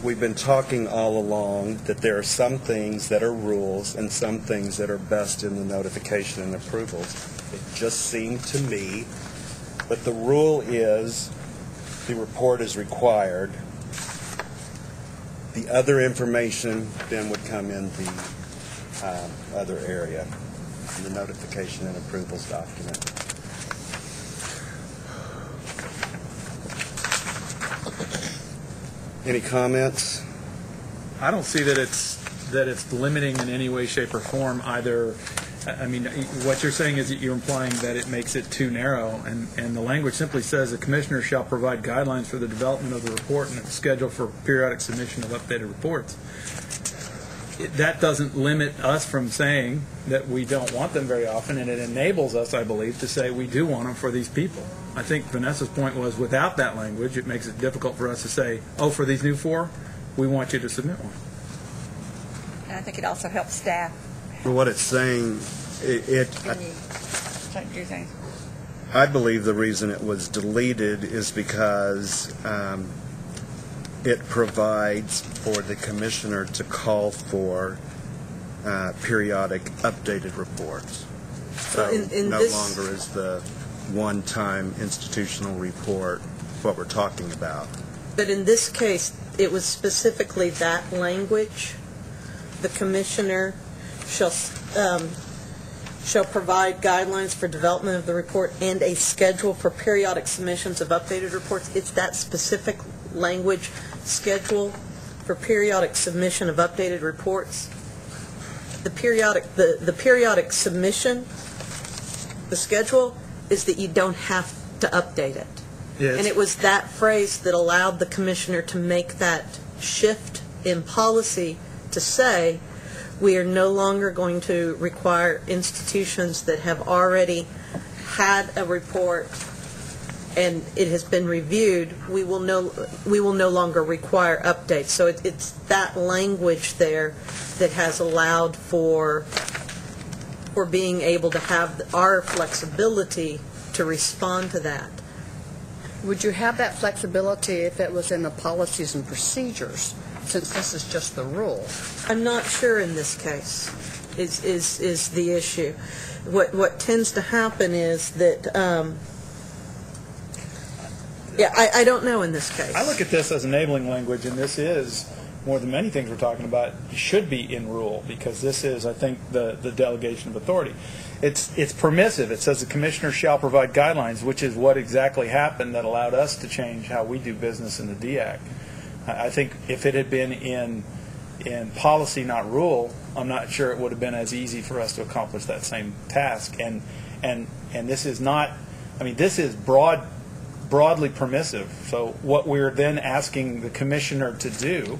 We've been talking all along that there are some things that are rules and some things that are best in the notification and approvals. It just seemed to me that the rule is the report is required. The other information then would come in the other area, in the notification and approvals document. Any comments? I don't see that it's limiting in any way, shape, or form either. I mean, what you're saying is that you're implying that it makes it too narrow, and the language simply says the commissioner shall provide guidelines for the development of the report and a schedule for periodic submission of updated reports. That doesn't limit us from saying that we don't want them very often, and it enables us, I believe, to say we do want them for these people. I think Vanessa's point was without that language, it makes it difficult for us to say, oh, for these new 4, we want you to submit one. And I think it also helps staff. Well, what it's saying, Do things. I believe the reason it was deleted is because it provides for the commissioner to call for periodic updated reports. So in no this- longer is the one-time institutional report what we're talking about. But in this case, it was specifically that language. The commissioner shall provide guidelines for development of the report and a schedule for periodic submissions of updated reports. It's that specific language, schedule for periodic submission of updated reports. The periodic submission, the schedule, is that you don't have to update it. Yes. And it was that phrase that allowed the commissioner to make that shift in policy to say, we are no longer going to require institutions that have already had a report and it has been reviewed, we will no longer require updates. So it's that language there that has allowed for being able to have our flexibility to respond to that. Would you have that flexibility if it was in the policies and procedures, since this is just the rule? I'm not sure in this case is the issue. What tends to happen is that, I don't know in this case. I look at this as enabling language, and this is, more than many things we're talking about, should be in rule, because this is, I think, the delegation of authority. It's permissive. It says the commissioner shall provide guidelines, which is what exactly happened that allowed us to change how we do business in the DEAC. I think if it had been in policy, not rule, I'm not sure it would have been as easy for us to accomplish that same task. And this is not, I mean, this is broadly permissive. So what we're then asking the commissioner to do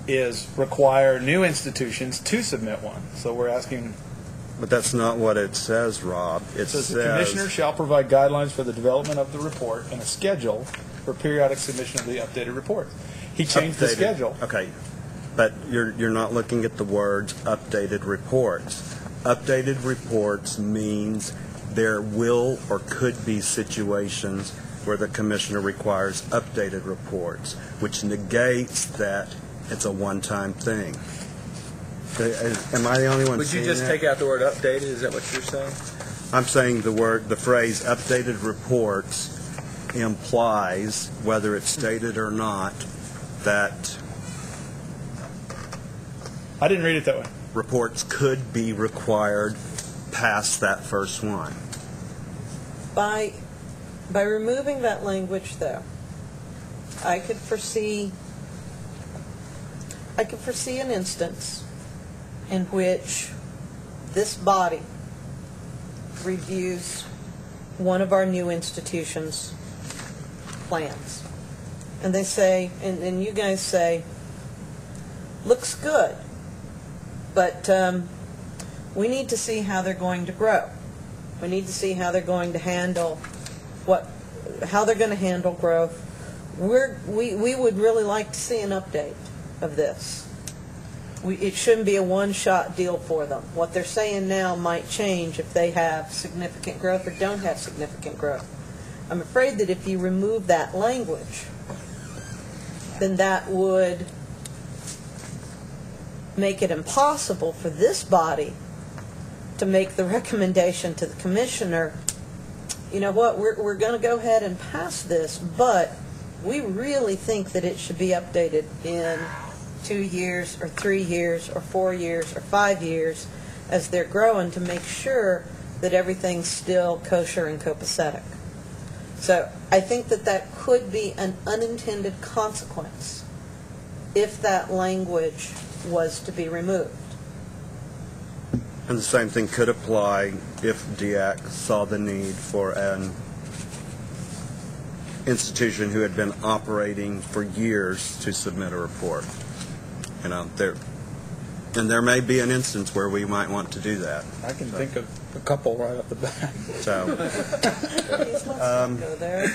is require new institutions to submit one. So we're asking. But that's not what it says, Rob. It says the commissioner shall provide guidelines for the development of the report and a schedule for periodic submission of the updated report. He changed the schedule. Okay, but you're not looking at the words updated reports. Updated reports means there will or could be situations where the commissioner requires updated reports, which negates that it's a one-time thing. Am I the only one Would seeing you just that? take out the word updated? Is that what you're saying? I'm saying the phrase updated reports implies, whether it's stated or not, that I didn't read it that way. reports could be required past that first one. By removing that language, though, I could foresee an instance in which this body reviews one of our new institutions' plans. And they say, and you guys say, looks good, but we need to see how they're going to grow. We need to see how they're going to handle how they're going to handle growth. We would really like to see an update of this. It shouldn't be a one-shot deal for them. What they're saying now might change if they have significant growth or don't have significant growth. I'm afraid that if you remove that language, then that would make it impossible for this body to make the recommendation to the commissioner, you know what, we're going to go ahead and pass this, but we really think that it should be updated in 2 years or 3 years or 4 years or 5 years as they're growing to make sure that everything's still kosher and copacetic. So I think that could be an unintended consequence if that language was to be removed. And the same thing could apply if DEAC saw the need for an institution who had been operating for years to submit a report. You know, there may be an instance where we might want to do that. I can think of a couple right off the bat. So, go there.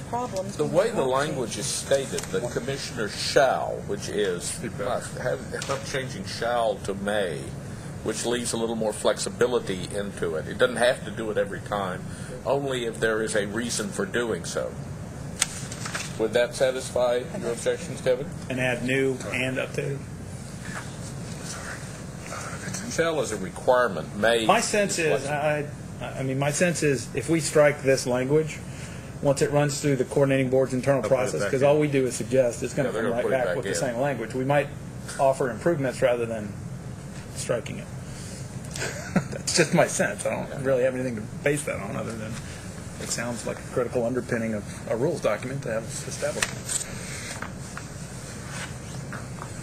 Problems. The way the language is stated, the commissioner shall, which is, I'm changing shall to may, which leaves a little more flexibility into it. It doesn't have to do it every time, only if there is a reason for doing so. Would that satisfy your objections, Kevin? And add new and updated? Shall is a requirement. May. My sense is, my sense is, if we strike this language, once it runs through the coordinating board's internal process, because all we do is suggest it's going to come right back with the same language, we might offer improvements rather than striking it. That's just my sense. I don't really have anything to base that on other than it sounds like a critical underpinning of a rules document to have established.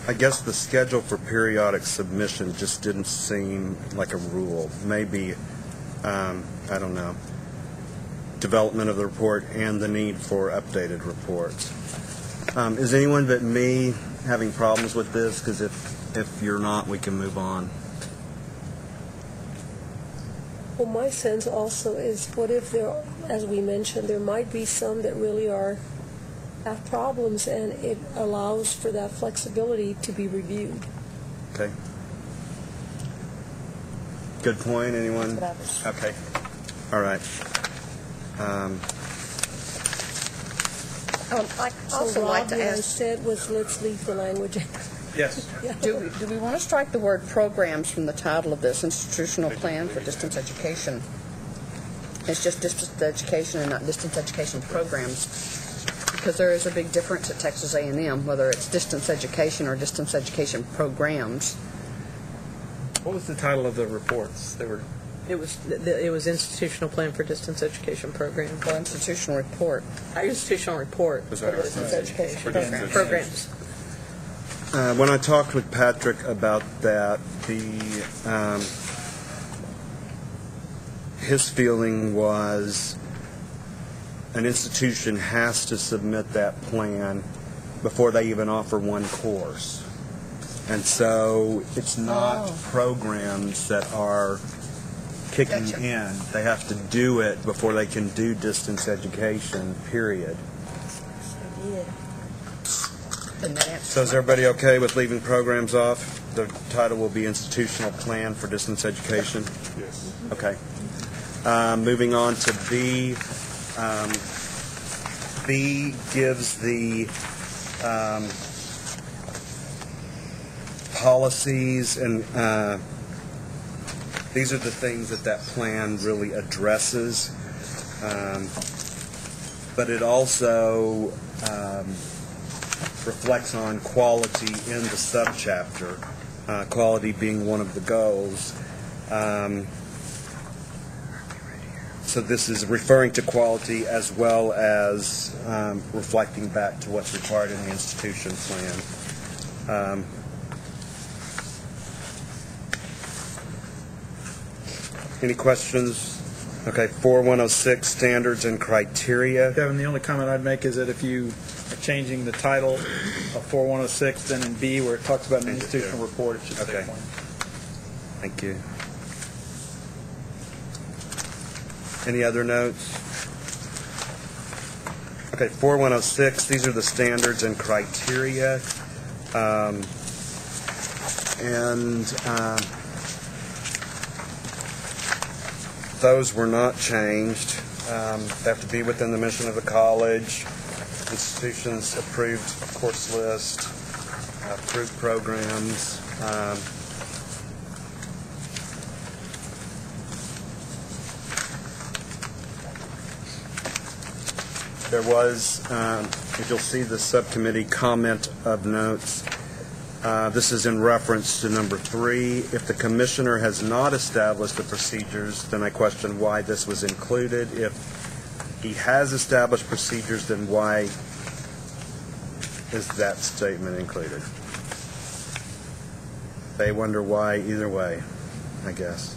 I guess the schedule for periodic submission just didn't seem like a rule. Maybe, I don't know, development of the report and the need for updated reports. Is anyone but me having problems with this? Because if you're not, we can move on. Well, my sense also is, what if there, as we mentioned, there might be some that really have problems, and it allows for that flexibility to be reviewed. Okay. Good point. Anyone? Okay. All right. I'd also like to What I ask, said was, let's leave the language. Yes. do we want to strike the word programs from the title of this institutional plan for distance education? It's just distance education and not distance education programs, because there is a big difference at Texas A&M, whether it's distance education or distance education programs. What was the title of the reports? It was institutional plan for distance education program. Or institutional report. Institutional report. For distance education Programs. When I talked with Patrick about that, his feeling was an institution has to submit that plan before they even offer one course. And so it's not programs that are kicking in. They have to do it before they can do distance education, period. So is everybody okay with leaving programs off? The title will be Institutional Plan for Distance Education? Yes. Okay. Moving on to B, B gives the policies, and these are the things that plan really addresses. But it also reflects on quality in the subchapter, quality being one of the goals. So this is referring to quality as well as reflecting back to what's required in the institution plan. Any questions? Okay, 4106, standards and criteria. Kevin, the only comment I'd make is that if you are changing the title of 4106, then in B, where it talks about an institutional report, it should say plan. Thank you. Any other notes? Okay, 4106, these are the standards and criteria. Those were not changed. They have to be within the mission of the college. Institutions approved course list, approved programs. There was, if you'll see the subcommittee comment of notes, this is in reference to number 3. If the commissioner has not established the procedures, then I question why this was included. If he has established procedures, then why is that statement included? They wonder why either way, I guess.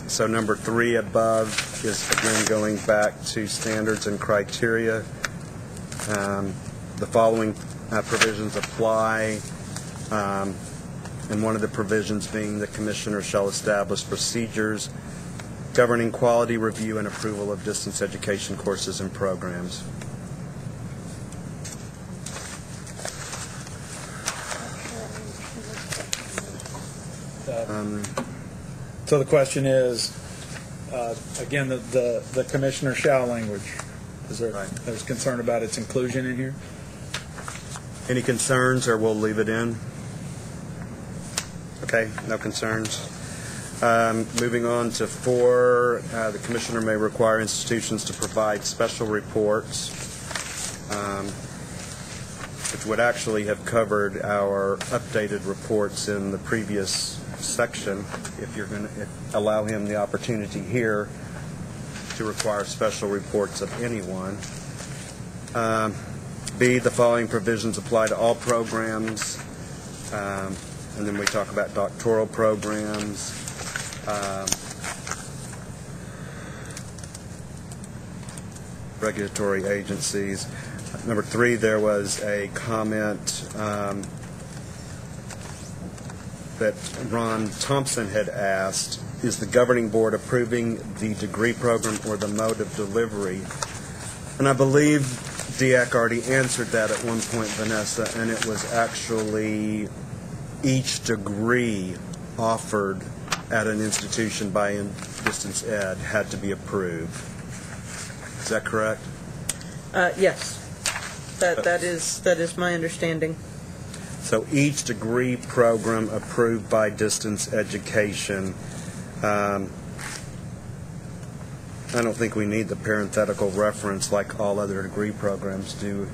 So number 3 above is again going back to standards and criteria. The following provisions apply, and one of the provisions being the commissioner shall establish procedures governing quality review and approval of distance education courses and programs. So the question is, again, the commissioner shall language. There's concern about its inclusion in here? Any concerns, or we'll leave it in? Okay, no concerns. Moving on to 4, the commissioner may require institutions to provide special reports, which would actually have covered our updated reports in the previous section, if you're going to allow him the opportunity here to require special reports of anyone. B, the following provisions apply to all programs, and then we talk about doctoral programs. Regulatory agencies. Number 3, there was a comment that Ron Thompson had asked, is the governing board approving the degree program or the mode of delivery? And I believe DEAC already answered that at one point, Vanessa, and it was actually each degree offered at an institution by distance ed had to be approved. Is that correct? Yes. That is my understanding. So each degree program approved by distance education. I don't think we need the parenthetical reference like all other degree programs do.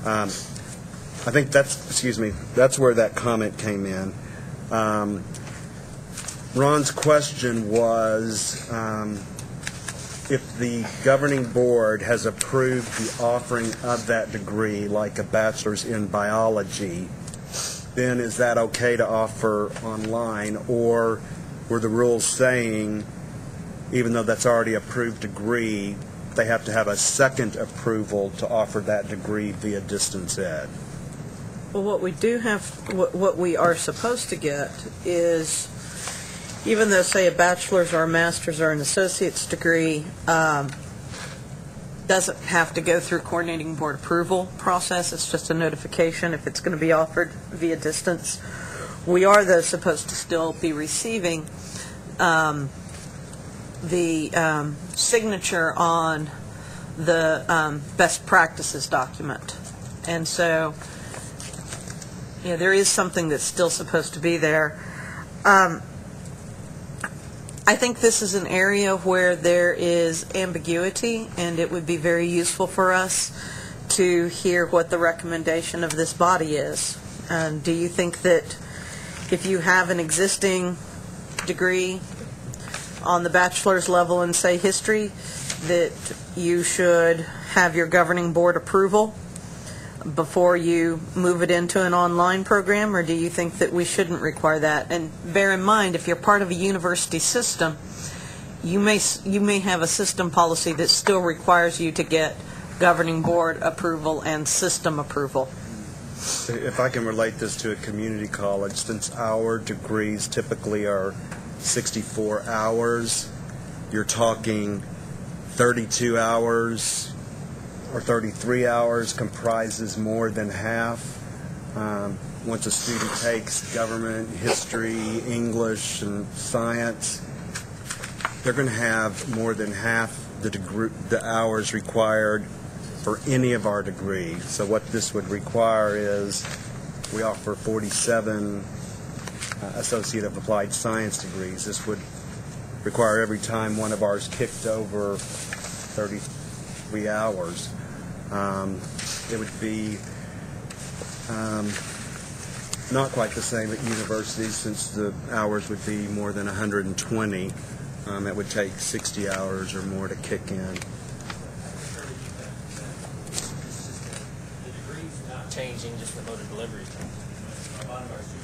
I think that's where that comment came in. Ron's question was if the governing board has approved the offering of that degree, like a bachelor's in biology, then is that okay to offer online, or were the rules saying, even though that's already approved degree, they have to have a second approval to offer that degree via distance ed? Well, what we do have, what we are supposed to get is, even though, say, a bachelor's or a master's or an associate's degree doesn't have to go through coordinating board approval process, it's just a notification if it's going to be offered via distance. We are, though, supposed to still be receiving the signature on the best practices document. And so, there is something that's still supposed to be there. I think this is an area where there is ambiguity, and it would be very useful for us to hear what the recommendation of this body is. Do you think that if you have an existing degree on the bachelor's level in, say, history, that you should have your governing board approval before you move it into an online program, or do you think that we shouldn't require that? And bear in mind, if you're part of a university system, you may have a system policy that still requires you to get governing board approval and system approval. If I can relate this to a community college, since our degrees typically are 64 hours, you're talking 32 hours or 33 hours comprises more than half. Once a student takes government, history, English, and science, they're going to have more than half the hours required for any of our degrees. So what this would require is we offer 47 Associate of Applied Science degrees. This would require every time one of ours kicked over 33 hours. It would be not quite the same at universities, since the hours would be more than 120. It would take 60 hours or more to kick in. The degree's not changing, just the mode of delivery is changing. A lot of our students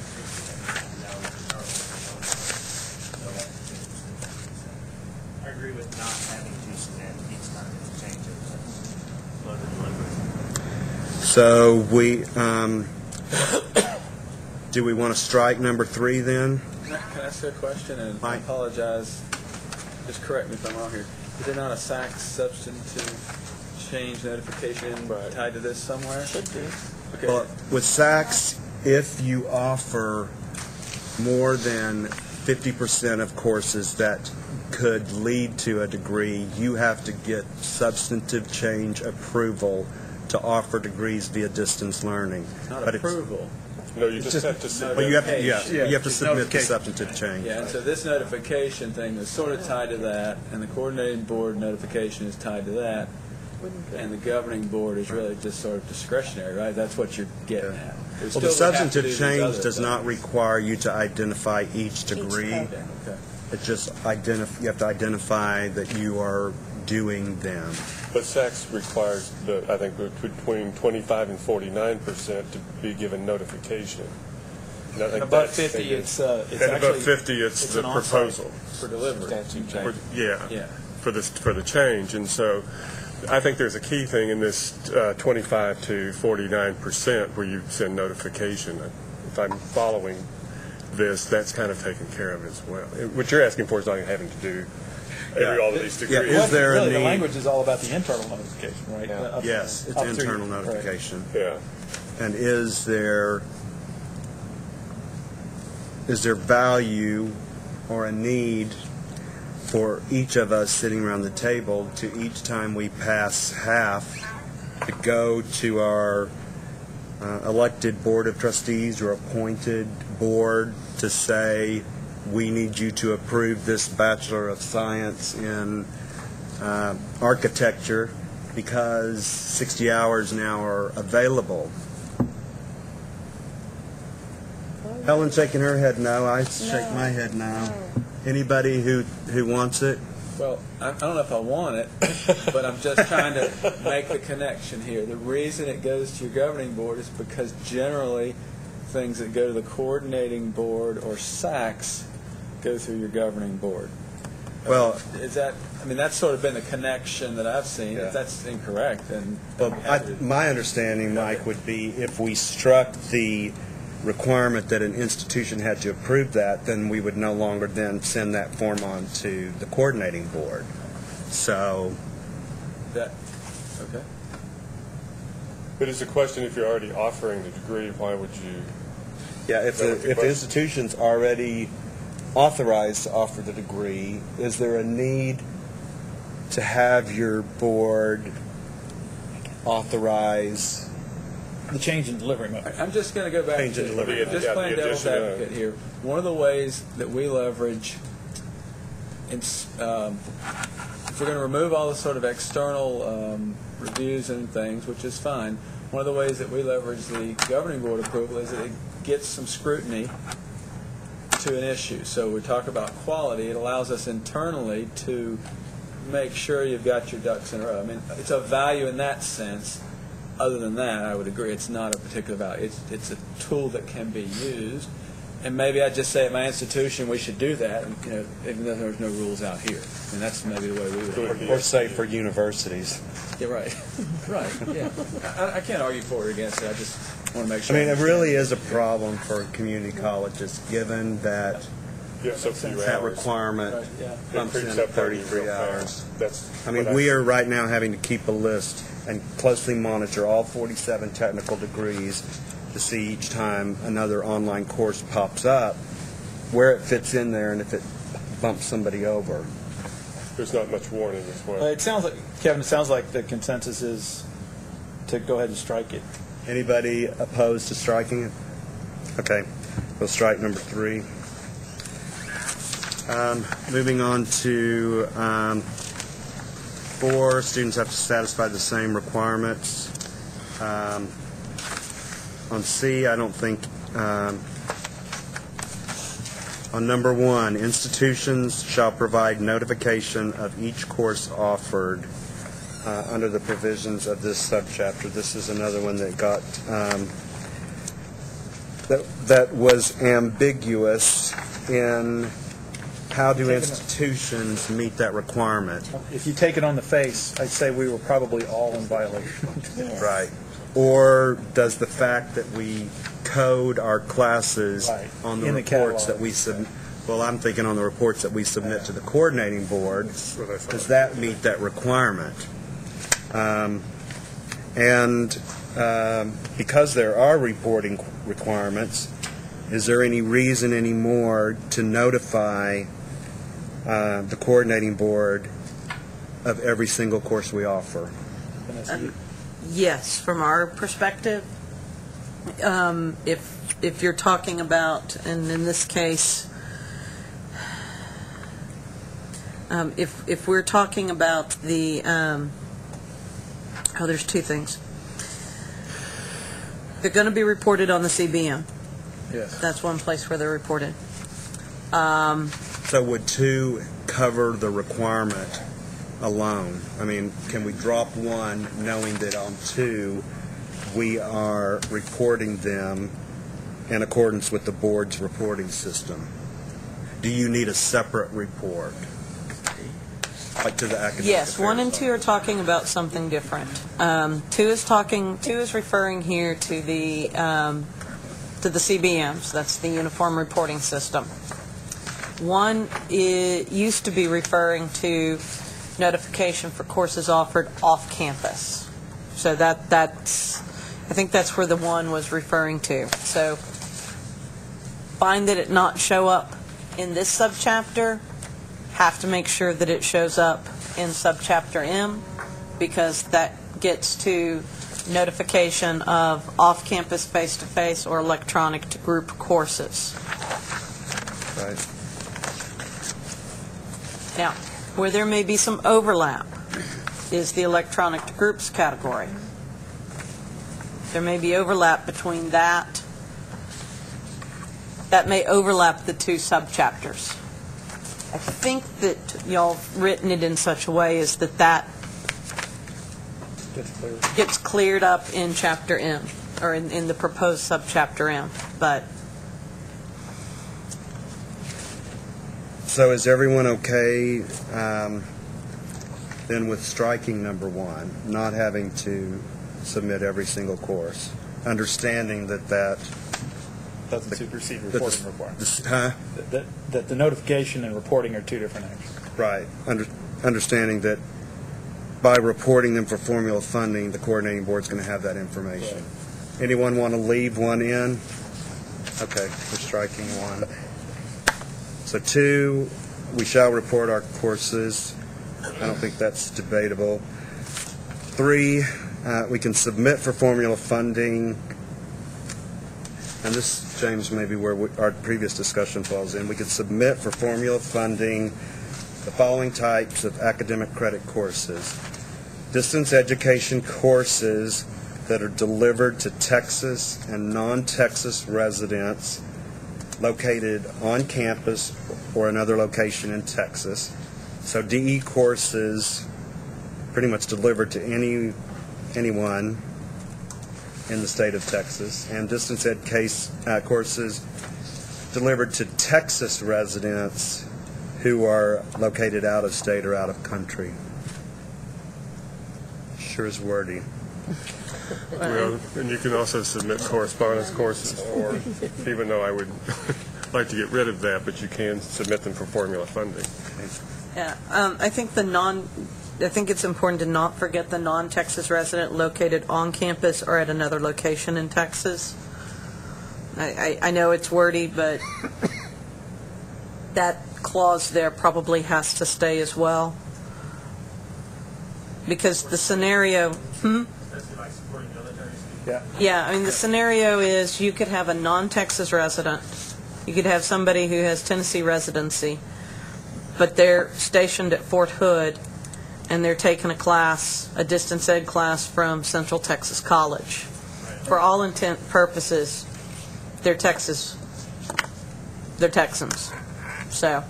I agree with not having to submit each time it's changed the mode of delivery. So do we want to strike number 3 then? Can I ask you a question? And I apologize. Just correct me if I'm wrong here. Is there not a SAC substantive change notification tied to this somewhere? Should be. Okay. Well, with SACs, if you offer more than 50% of courses that could lead to a degree, you have to get substantive change approval to offer degrees via distance learning. Not but approval. No, you just have to submit. But you have to submit the substantive change. Yeah, and so this notification thing is sort of tied to that, and the coordinating board notification is tied to that, and the governing board is really just sort of discretionary, right? That's what you're getting at. Well, the substantive change does not require you to identify each degree. Okay. It just you have to identify that you are doing them. But SACS requires, I think, between 25 and 49% to be given notification. And I think above that's 50, it's actually above 50, it's the proposal for delivery. For the change. And so I think there's a key thing in this 25 to 49% where you send notification. If I'm following this, that's kind of taken care of as well. What you're asking for is not having to do all of these degrees. Is there really, a need? the language is all about the internal notification, right? Yes, it's internal notification. Yeah. And is there value or a need for each of us sitting around the table to, each time we pass half, to go to our elected board of trustees or appointed board to say, we need you to approve this Bachelor of Science in architecture because 60 hours now are available? Helen's shaking her head no. I shake my head no. Anybody who wants it? Well, I don't know if I want it, but I'm just trying to make the connection here. The reason it goes to your governing board is because generally things that go to the coordinating board or SACs go through your governing board. Well, is that? I mean, that's sort of been the connection that I've seen. If that's incorrect, then my understanding, Mike, would be if we struck the requirement that an institution had to approve that, then we would no longer then send that form on to the coordinating board. So that okay. But it's a question, if you're already offering the degree, why would you? Yeah, if the institution's already authorized to offer the degree, is there a need to have your board authorize The change in delivery mode. I'm just going to go back Change in to delivery. just Yeah, playing the devil's addition, advocate here. One of the ways that we leverage, if we're going to remove all the sort of external reviews and things, which is fine, one of the ways that we leverage the governing board approval is that it gets some scrutiny to an issue. So we talk about quality. It allows us internally to make sure you've got your ducks in a row. I mean, it's of value in that sense. Other than that, I would agree it's not a particular value. It's a tool that can be used, and maybe I'd just say at my institution we should do that, and, even though there's no rules out here. And that's maybe the way we would. or say for universities? Yeah, right, right. Yeah, I can't argue for or against it. I just want to make sure. I mean, it really is a problem for community colleges, given that You have so few that hours. requirement Right, yeah. It bumps creeps in at up on you real 33 fast. hours. That's I mean, what we are right now having to keep a list and closely monitor all 47 technical degrees to see each time another online course pops up, where it fits in there and if it bumps somebody over. There's not much warning as well. It sounds like, Kevin, it sounds like the consensus is to go ahead and strike it. Anybody opposed to striking it? Okay, we'll strike number 3. Moving on to 4, students have to satisfy the same requirements. On C, I don't think, on number 1, institutions shall provide notification of each course offered under the provisions of this subchapter. This is another one that got, that was ambiguous in how do institutions meet that requirement? If you take it on the face, I'd say we were probably all in violation. Right. Or does the fact that we code our classes Right. on the In the reports catalog. that we submit, well, I'm thinking on the reports that we submit to the coordinating board, what I thought. does that meet that requirement? Because there are reporting requirements, is there any reason anymore to notify the coordinating board of every single course we offer? Yes, from our perspective, if you're talking about, and in this case, if we're talking about the, there's 2 things. They're going to be reported on the CBM. Yes. That's one place where they're reported. So would 2 cover the requirement alone? I mean, can we drop 1 knowing that on 2 we are reporting them in accordance with the board's reporting system? Do you need a separate report? Like to the academic Yes, 1 and affairs 2 are talking about something different. 2 is referring here to the CBMs. That's the Uniform Reporting System. 1 used to be referring to notification for courses offered off campus. So that's I think that's where the 1 was referring to. So find that it not show up in this subchapter, have to make sure that it shows up in subchapter M, because that gets to notification of off-campus face-to-face or electronic to group courses. Right. Now, where there may be some overlap is the electronic to groups category. There may be overlap between that. That may overlap the 2 subchapters. I think that y'all written it in such a way as that gets cleared up in chapter M, or in the proposed subchapter M. But So is everyone okay then with striking number 1, not having to submit every single course, understanding that Doesn't supersede that reporting requirements. That the notification and reporting are 2 different actions. right, understanding that by reporting them for formula funding, the coordinating board's going to have that information. Anyone want to leave 1 in? Okay, we're striking 1. So 2, we shall report our courses. I don't think that's debatable. 3, we can submit for formula funding. And this, James, may be where our previous discussion falls in. We could submit for formula funding the following types of academic credit courses. Distance education courses that are delivered to Texas and non-Texas residents located on campus or another location in Texas. So DE courses pretty much delivered to anyone in the state of Texas, and distance ed courses delivered to Texas residents who are located out of state or out of country. Sure is wordy. Well, and you can also submit correspondence courses, or even though I would like to get rid of that, but you can submit them for formula funding. Yeah, I think it's important to not forget the non-Texas resident located on campus or at another location in Texas. I know it's wordy, but that clause there probably has to stay as well. Because the scenario, Yeah, I mean, the scenario is you could have a non-Texas resident, you could have somebody who has Tennessee residency, but they're stationed at Fort Hood, and they're taking a class, a distance ed class from Central Texas College. For all intent purposes, they're Texans. So.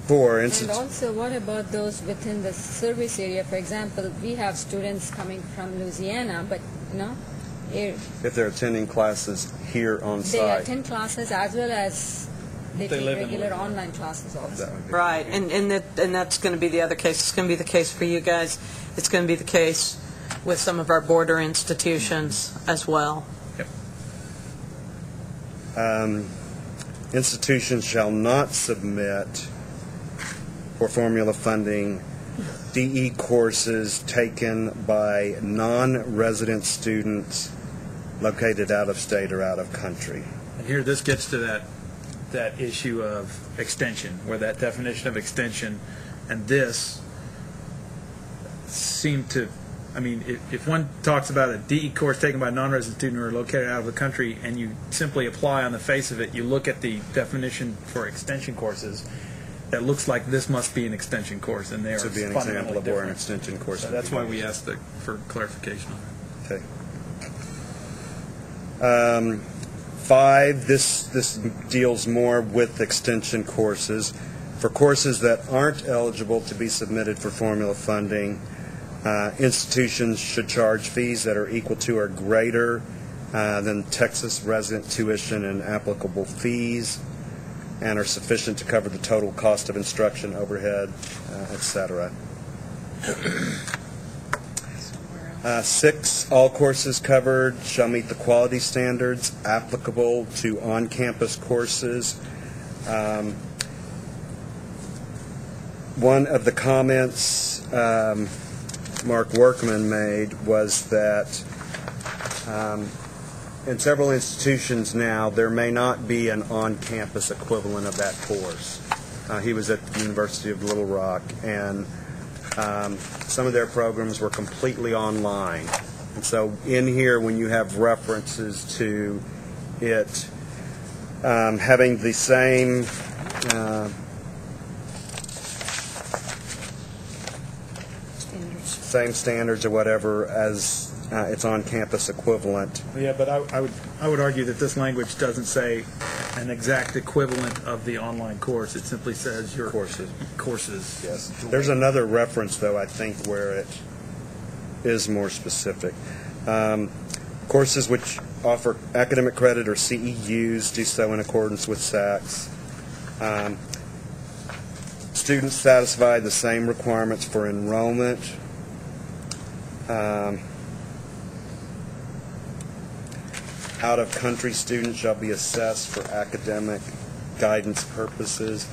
For instance. And also, what about those within the service area? For example, we have students coming from Louisiana, but if they're attending classes here on site. They attend classes as well as they take regular online classes also. Right, and that's going to be the other case. It's going to be the case for you guys. It's going to be the case with some of our border institutions as well. Yep. Institutions shall not submit for formula funding DE courses taken by non-resident students located out of state or out of country. And here, this gets to that issue of extension, where that definition of extension and this seem to, I mean, if one talks about a DE course taken by a non-resident student who are located out of the country, and you simply apply on the face of it, you look at the definition for extension courses, that looks like this must be an extension course, and they are be an example of where an extension course. So that's why we asked for clarification on that. Okay. 5, this deals more with extension courses. For courses that aren't eligible to be submitted for formula funding, institutions should charge fees that are equal to or greater than Texas resident tuition and applicable fees, and are sufficient to cover the total cost of instruction, overhead, etc. 6, all courses covered shall meet the quality standards applicable to on-campus courses. One of the comments Mark Workman made was that in several institutions now, there may not be an on-campus equivalent of that course. He was at the University of Little Rock, and some of their programs were completely online. And so in here, when you have references to it having the same standards or whatever as its on-campus equivalent. Yeah, but I would argue that this language doesn't say an exact equivalent of the online course. It simply says your courses. Yes. There's another reference, though, I think, where it is more specific. Courses which offer academic credit or CEUs do so in accordance with SACS. Students satisfy the same requirements for enrollment. Out-of-country students shall be assessed for academic guidance purposes.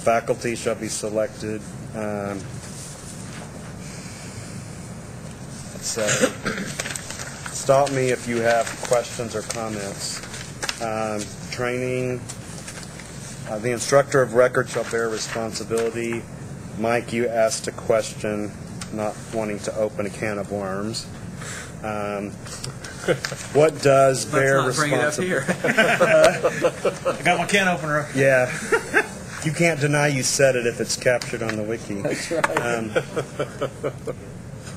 Faculty shall be selected, etc. Stop me if you have questions or comments. training. The instructor of record shall bear responsibility. Mike, you asked a question, not wanting to open a can of worms. What does bear responsibility? Let's not bring it up here. I got my can opener. Yeah. You can't deny you said it if it's captured on the wiki. That's right.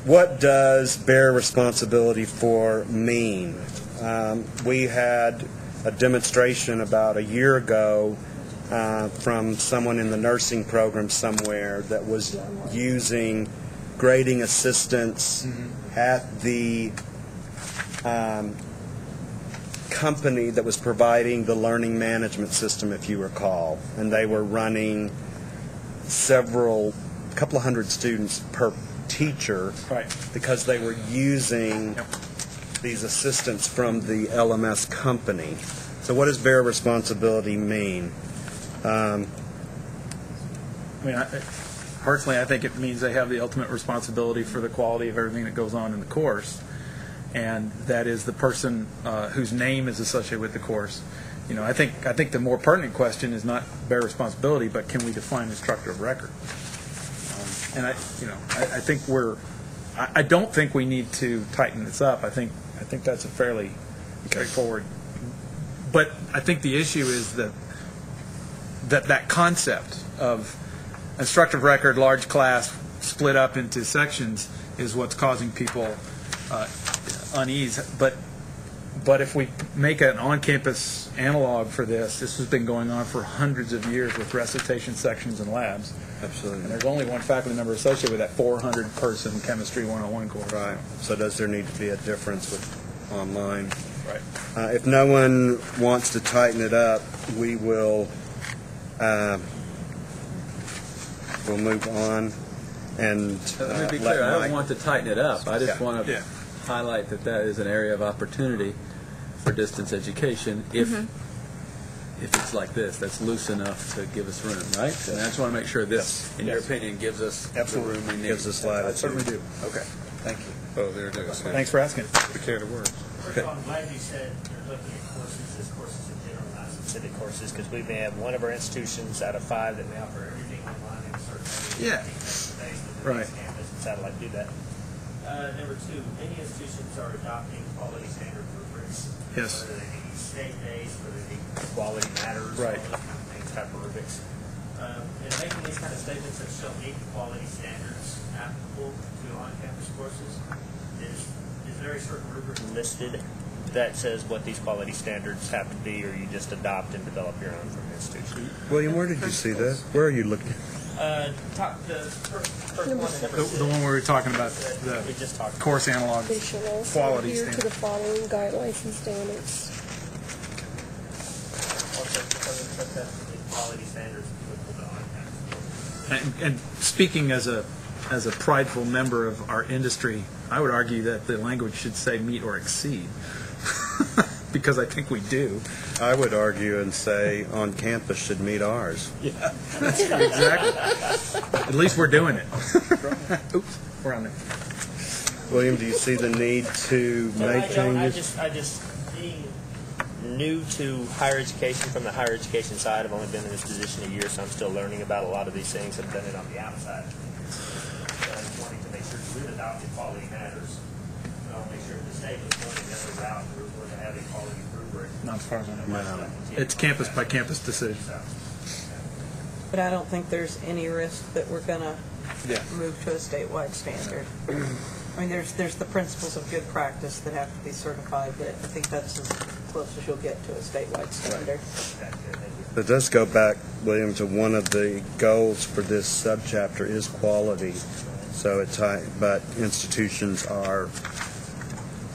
What does bear responsibility for mean? We had a demonstration about a year ago from someone in the nursing program somewhere that was using grading assistance at the company that was providing the learning management system, if you recall, and they were running couple of hundred students per teacher, Right. because they were using these assistants from the LMS company. So what does bear responsibility mean? Personally, I think it means they have the ultimate responsibility for the quality of everything that goes on in the course, and that is the person whose name is associated with the course. I think the more pertinent question is not bear responsibility, but can we define instructor of record? And I think I don't think we need to tighten this up. I think that's a fairly straightforward. But I think the issue is that concept of instructor of record, large class, split up into sections is what's causing people unease. But if we make an on-campus analog for this has been going on for hundreds of years with recitation sections and labs. Absolutely. And there's only one faculty member associated with that 400-person Chemistry 101 course. Right. So does there need to be a difference with online? Right. If no one wants to tighten it up, we will we'll move on. And let me be clear, I don't want to tighten it up. I just want to highlight that is an area of opportunity for distance education if it's like this, that's loose enough to give us room, right? And I just want to make sure this, in your opinion, gives us the room we need. Gives us latitude. I certainly do. Okay, thank you. Oh, there it is. Thanks for asking. The can of worms. First of all, I'm glad you said you're looking at courses as courses in general, not specific courses, because we may have one of our institutions out of 5 that may offer everything online in certain areas. Right. Campus and satellite do that. Number 2, many institutions are adopting quality standard rubrics. Yes. Whether they be state-based, whether they be quality matters, Right. all those kind of things, type of rubrics. And making these kind of statements that shall meet the quality standards applicable to on-campus courses is there a certain rubric listed that says what these quality standards have to be, or you just adopt and develop your own from the institution? William, where did you see that? Where are you looking? The first one and number 6. The one where we were talking about the We just talked course analog They shall also quality adhere to standard. the following guidelines and standards. also put that the quality standards applicable to on-campus courses. And speaking as a prideful member of our industry, I would argue that the language should say meet or exceed, because I think we do. I would argue and say on campus should meet ours. Yeah, that's exactly. At least we're doing it. Oops, we're on there. William, do you see the need to make changes? I just being new to higher education from the higher education side. I've only been in this position a year, so I'm still learning about a lot of these things. I've done it on the outside. So I just wanted to make sure we've adopted quality matters. And I'll make sure the state was going another route where we're going to have a quality rubric. Not as far as I know. It's campus by campus decision. But I don't think there's any risk that we're going to move to a statewide standard. I mean, there's the principles of good practice that have to be certified, but I think that's as close as you'll get to a statewide standard. It does go back, William, to one of the goals for this subchapter is quality. So but institutions are,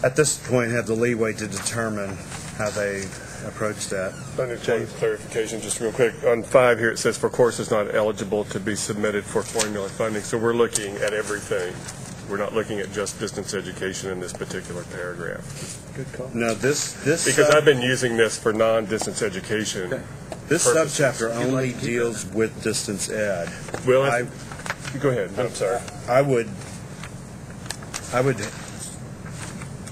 at this point, have the leeway to determine how they approach that. I need one clarification, just real quick. On 5 here, it says for courses not eligible to be submitted for formula funding. So we're looking at everything. We're not looking at just distance education in this particular paragraph. Good call. No, this because I've been using this for non-distance education. Okay. This subchapter only deals with distance ed. Well, go ahead. I'm sorry. I would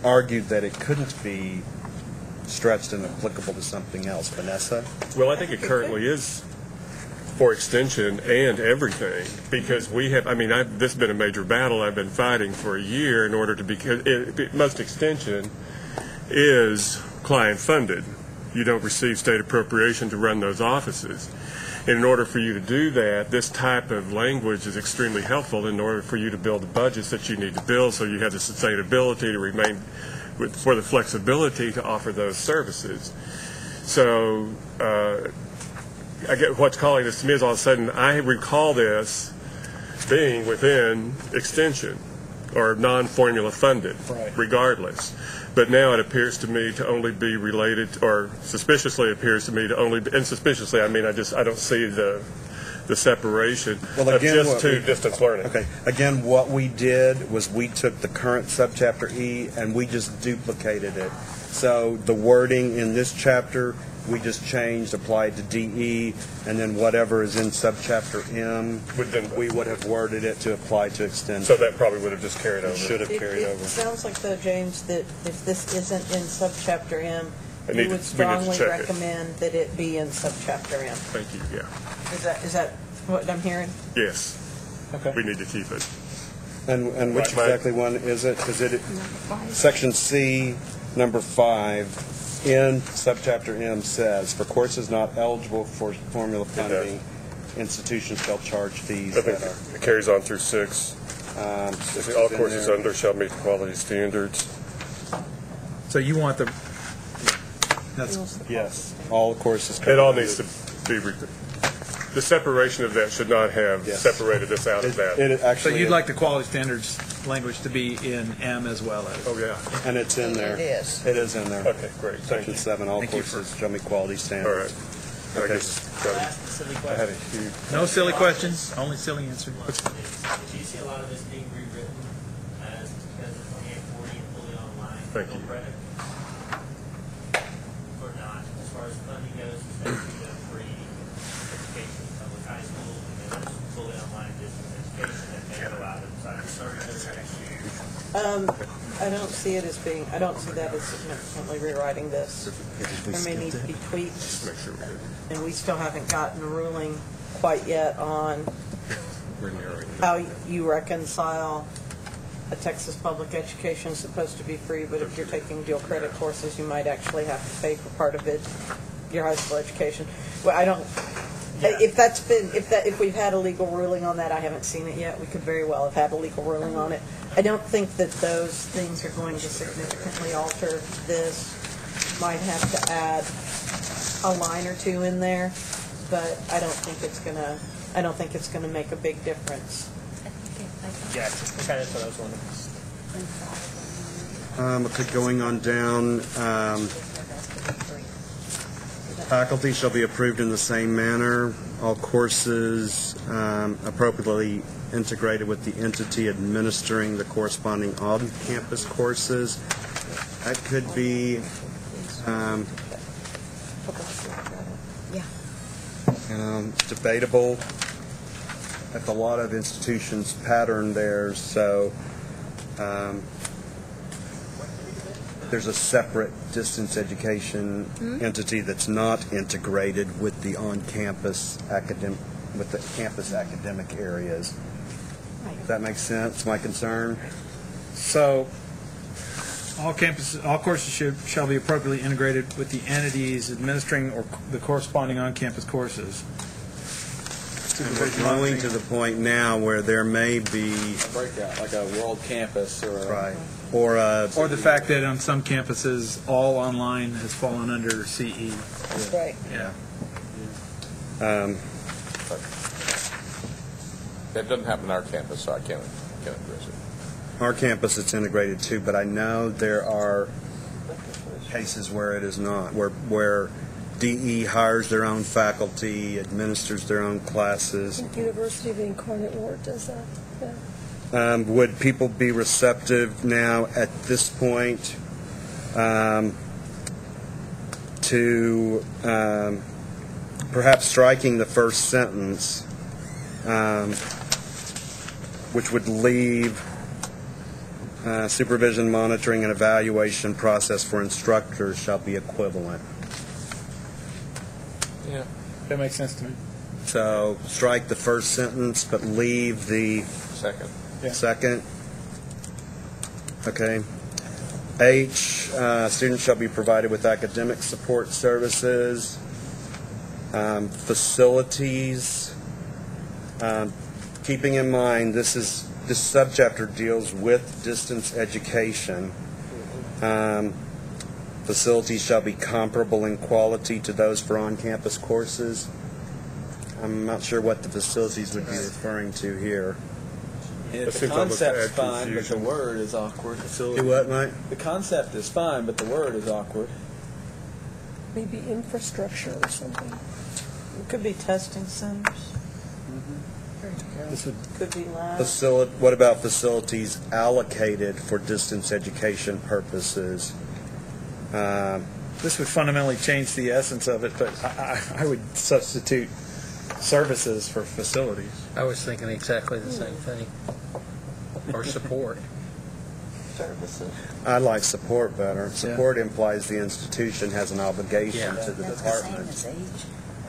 argue that it couldn't be stretched and applicable to something else. Vanessa? Well, I think it currently is for extension and everything, because we have, this has been a major battle I've been fighting for a year in order to, because most extension is client funded. You don't receive state appropriation to run those offices. And in order for you to do that, this type of language is extremely helpful in order for you to build the budgets that you need to build, so you have the sustainability to remain for the flexibility to offer those services. So I get what's calling this to me is all of a sudden I recall this being within extension or non-formula funded, regardless. But now it appears to me to only be related, or suspiciously appears to me to only be, and suspiciously I mean I don't see the separation of just to distance learning. Okay. Again, what we did was we took the current subchapter E and we just duplicated it. So the wording in this chapter we just changed, applied to DE, and then whatever is in subchapter M, we would have worded it to apply to extend. So that probably would have just carried over. Should have carried over. It sounds like, though, James, that if this isn't in subchapter M, you would we strongly need to check recommend that it be in subchapter M. Thank you, yeah. Is that what I'm hearing? Yes. Okay. We need to keep it. And which exactly one is it? Because section C, number 5, in subchapter M says, for courses not eligible for formula funding, institutions shall charge fees. I think it carries on through 6. All courses under shall meet the quality standards. So you want the... Yes, all courses. It all needs to be... The separation of that should not have separated us out of that. So you'd like the quality standards language to be in M as well as... Oh, yeah. And it's in there. It is. It is in there. Okay, great. Section 7, all courses shall meet quality standards. All right. Okay. I had a huge... No silly questions, only silly answers. Do you see a lot of this being rewritten as because of 2840 and fully online? Thank you. Credit? Or not? As far as funding goes, especially the free education, public high school, and then there's fully online distance education that may go out of I don't see it as being, I don't see that as significantly rewriting this. There may need to be tweaks, and we still haven't gotten a ruling quite yet on how you reconcile a Texas public education is supposed to be free, but if you're taking dual credit courses, you might actually have to pay for part of it, your high school education. Well, I don't, if we've had a legal ruling on that, I haven't seen it yet. We could very well have had a legal ruling on it. I don't think that those things are going to significantly alter this. Might have to add a line or two in there, but I don't think it's gonna make a big difference. Yeah, okay, that's what I was wondering. Okay, going on down. Faculty shall be approved in the same manner. All courses appropriately integrated with the entity administering the corresponding on-campus courses. That could be debatable. That's a lot of institutions pattern theirs, so there's a separate distance education entity that's not integrated with the on-campus with the campus academic areas. Does that make sense? My concern. So all courses shall be appropriately integrated with the entities administering or the corresponding on-campus courses. And we're growing to the point now where there may be a breakout, like a world campus or or the fact that on some campuses all online has fallen under CE. Right. Yeah. That doesn't happen on our campus, so I can't address it. Our campus it's integrated too, but I know there are cases where it is not, where DE hires their own faculty, administers their own classes. University of Incarnate Word does that. Yeah. Would people be receptive now at this point to perhaps striking the first sentence, which would leave Supervision, monitoring, and evaluation process for instructors shall be equivalent. Yeah, that makes sense to me. So strike the first sentence, but leave the Second. Yeah. second. Okay. H, students shall be provided with academic support services. Facilities. Keeping in mind, this subchapter deals with distance education. Facilities shall be comparable in quality to those for on-campus courses. I'm not sure what the facilities would be referring to here. The concept's fine, but the word is awkward. Do what, Mike? The concept is fine, but the word is awkward. Maybe infrastructure or something. It could be testing centers. This would Could be labs. What about facilities allocated for distance education purposes? This would fundamentally change the essence of it, but I would substitute services for facilities. I was thinking exactly the same thing. Or support. Services. I like support better. Support implies the institution has an obligation to the department.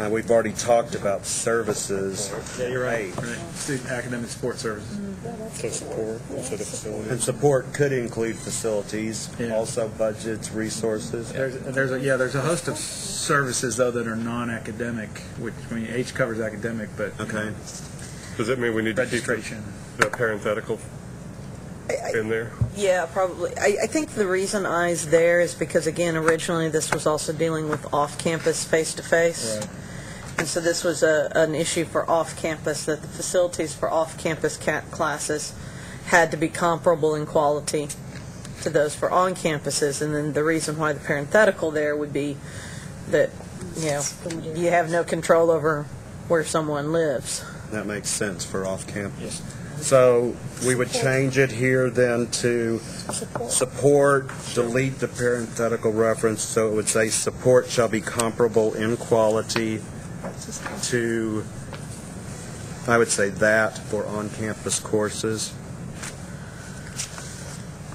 We've already talked about services. Yeah, you're right. Student academic support services. So support instead of facility. And support could include facilities, also budgets, resources. There's a host of services though that are non-academic, which H covers academic, but okay. Does that mean we need to keep registration. the parenthetical in there? Yeah, probably. I think the reason I's there is because, again, originally this was also dealing with off-campus face-to-face. Right. And so this was an issue for off-campus, that the facilities for off-campus classes had to be comparable in quality to those for on-campuses. And then the reason why the parenthetical there would be that, you have no control over where someone lives. That makes sense for off-campus. So we would change it here then to support, delete the parenthetical reference, so it would say support shall be comparable in quality to, I would say that for on-campus courses.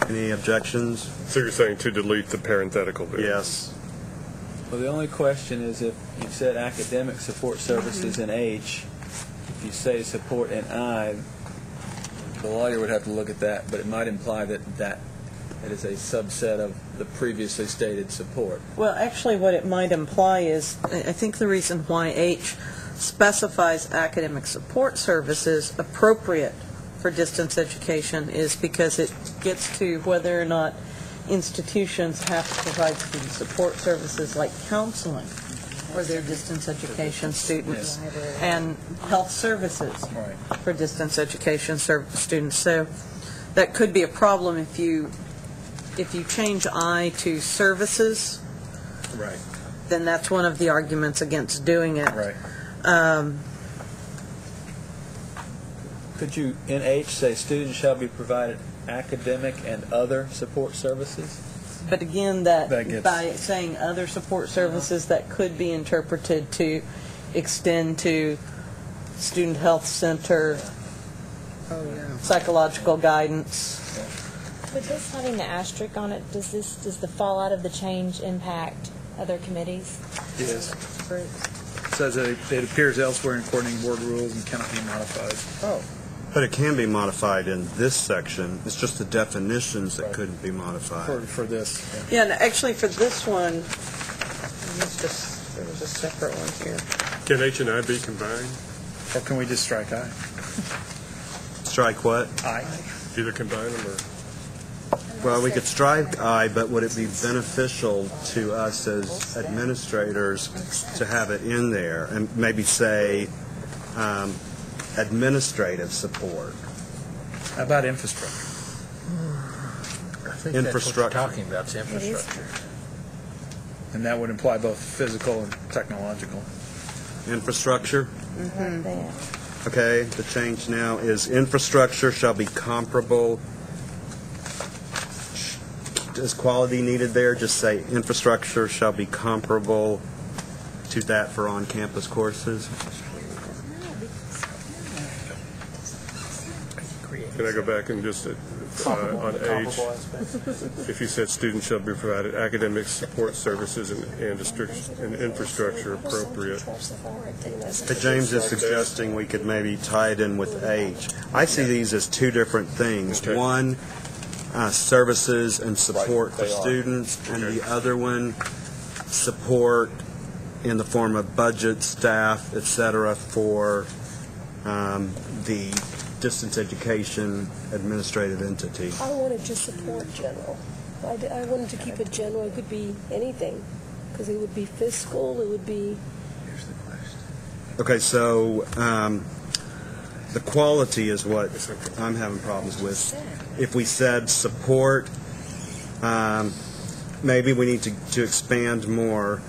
Any objections? So you're saying to delete the parenthetical there? Yes. Well, the only question is if you said academic support services in H, if you say support in I, the lawyer would have to look at that, but it might imply that it is a subset of the previously stated support. Well, actually, what it might imply is, I think the reason why H specifies academic support services appropriate for distance education is because it gets to whether or not institutions have to provide student support services like counseling for their distance education students and health services for distance education students. So that could be a problem if you change I to services. Right. Then that's one of the arguments against doing it. Right. Could you, in H, say students shall be provided academic and other support services? But again, by saying other support services, that could be interpreted to extend to student health center, psychological guidance. With this having the asterisk on it, does the fallout of the change impact other committees? Yes. It says that it appears elsewhere in coordinating board rules and cannot be modified. Oh. But it can be modified in this section. It's just the definitions that couldn't be modified. For this. Yeah, and actually for this one, there was a separate one here. Can H and I be combined? Or can we just strike I? Strike what? I. Either combine them or... Well, we could strike I, but would it be beneficial to us as administrators to have it in there and maybe say administrative support? How about infrastructure? I think Infrastructure. that's what you're talking about, is infrastructure. And that would imply both physical and technological. Infrastructure? Mm-hmm. Okay, the change now is infrastructure shall be comparable. Is quality needed there? Just say infrastructure shall be comparable to that for on-campus courses. Can I go back and just on age? If you said students shall be provided academic support services and infrastructure appropriate. James is suggesting we could maybe tie it in with age. I see these as two different things. Okay. One, services and support Right, for they are. students, and the other one, support in the form of budget, staff, et cetera, for the distance education administrative entity. I wanted to support general. I wanted to keep it general. It could be anything, because it would be fiscal, it would be... Okay, so the quality is what I'm having problems with. If we said support, maybe we need to expand more.